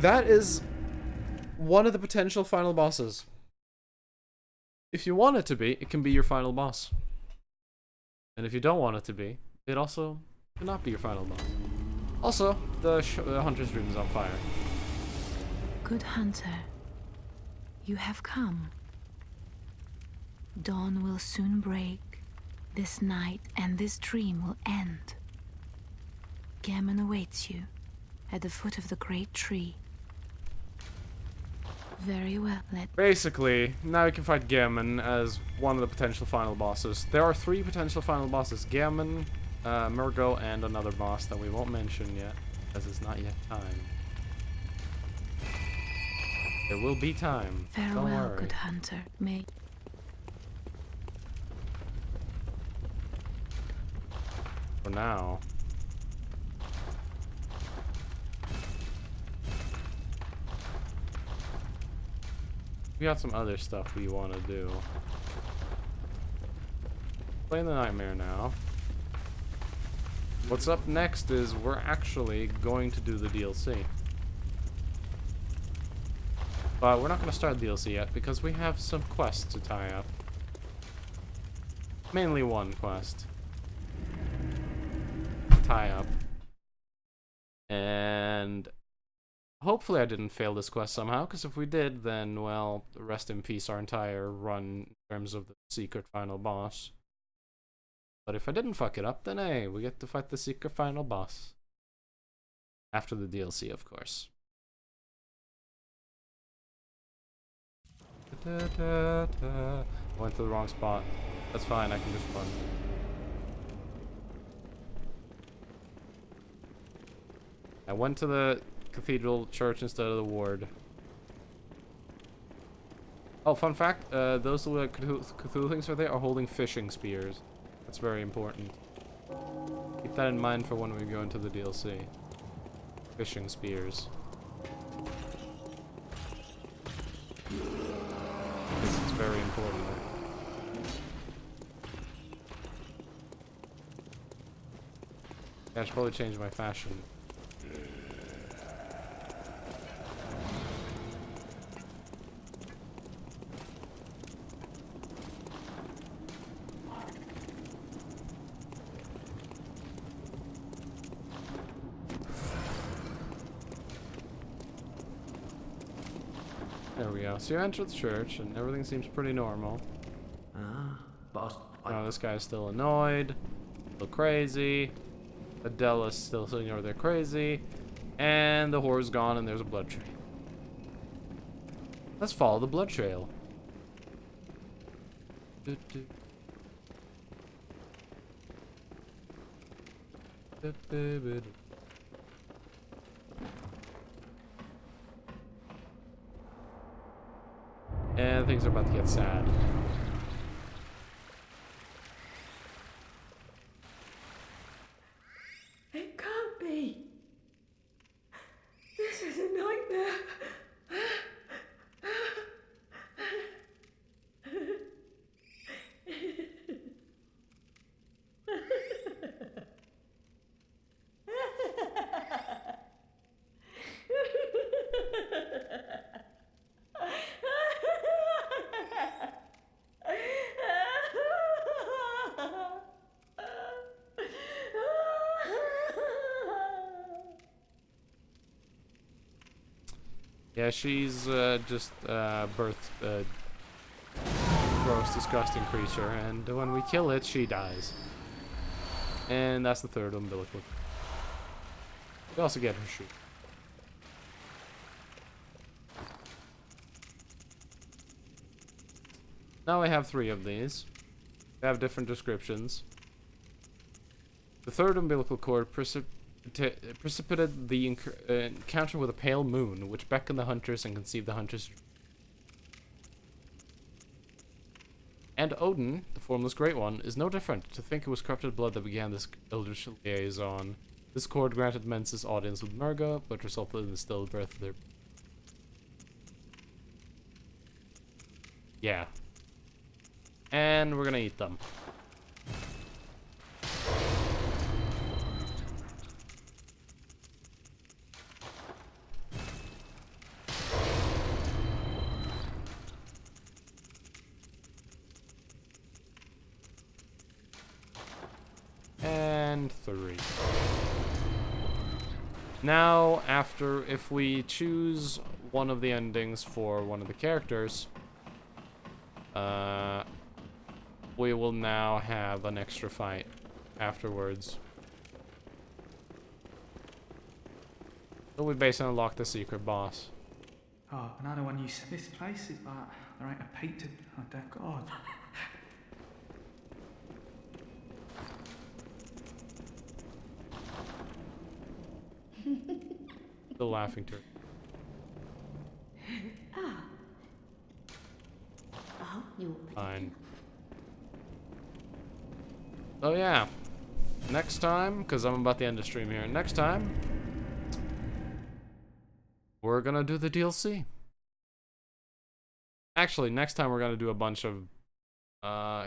That is one of the potential final bosses. If you want it to be, it can be your final boss. And if you don't want it to be, it also cannot be your final boss. Also, the Hunter's Dream is on fire. Good hunter, you have come. Dawn will soon break. This night and this dream will end. Gammon awaits you at the foot of the great tree. Very well, Basically, now you can fight Gammon as one of the potential final bosses. There are 3 potential final bosses. Gammon, Murgo, and another boss that we won't mention yet, as it's not yet time. There will be time. Don't Farewell, worry. good hunter. May For now. We got some other stuff we want to do. Playing the nightmare now. What's up next is we're actually going to do the DLC. But we're not going to start DLC yet because we have some quests to tie up. Mainly one quest. Tie up. And hopefully I didn't fail this quest somehow, because if we did, then, well, rest in peace our entire run in terms of the secret final boss. But if I didn't fuck it up, then hey, we get to fight the secret final boss. After the DLC, of course. Went to the wrong spot. That's fine, I can just run. I went to the Cathedral Church instead of the ward. Oh, fun fact, those little Cthulhu things right there are holding fishing spears. That's very important. Keep that in mind for when we go into the DLC. Fishing spears. This is very important. I should probably change my fashion. There we go. So you enter the church, and everything seems pretty normal. But Oh, this guy's still annoyed, still crazy. Adela's still sitting over there crazy, and the whore's gone, and there's a blood trail. Let's follow the blood trail. And things are about to get sad. It can't be. This is a nightmare. Yeah, she's just birthed a gross, disgusting creature, and when we kill it, she dies. And that's the third umbilical. We also get her shoe. Now I have 3 of these. They have different descriptions. The third umbilical cord precipitated the encounter with a pale moon, which beckoned the hunters and conceived the hunters. And Odin, the formless Great One, is no different. To think it was corrupted blood that began this eldritch liaison. This cord granted Mensis audience with Murga, but resulted in the stillbirth of their... Yeah, And we're gonna eat them. And 3. Now, if we choose one of the endings for one of the characters, we will now have an extra fight afterwards. So we basically unlock the secret boss. Oh, another one you said this place is like, there ain't a peep to... Oh, dear God. Still laughing to her. Fine. Oh yeah. Next time, because I'm about to end the stream here. Next time, we're gonna do the DLC. Actually, next time we're gonna do a bunch of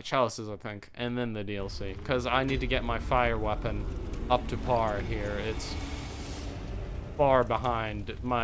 chalices, I think, and then the DLC. Because I need to get my fire weapon up to par here. It's far behind my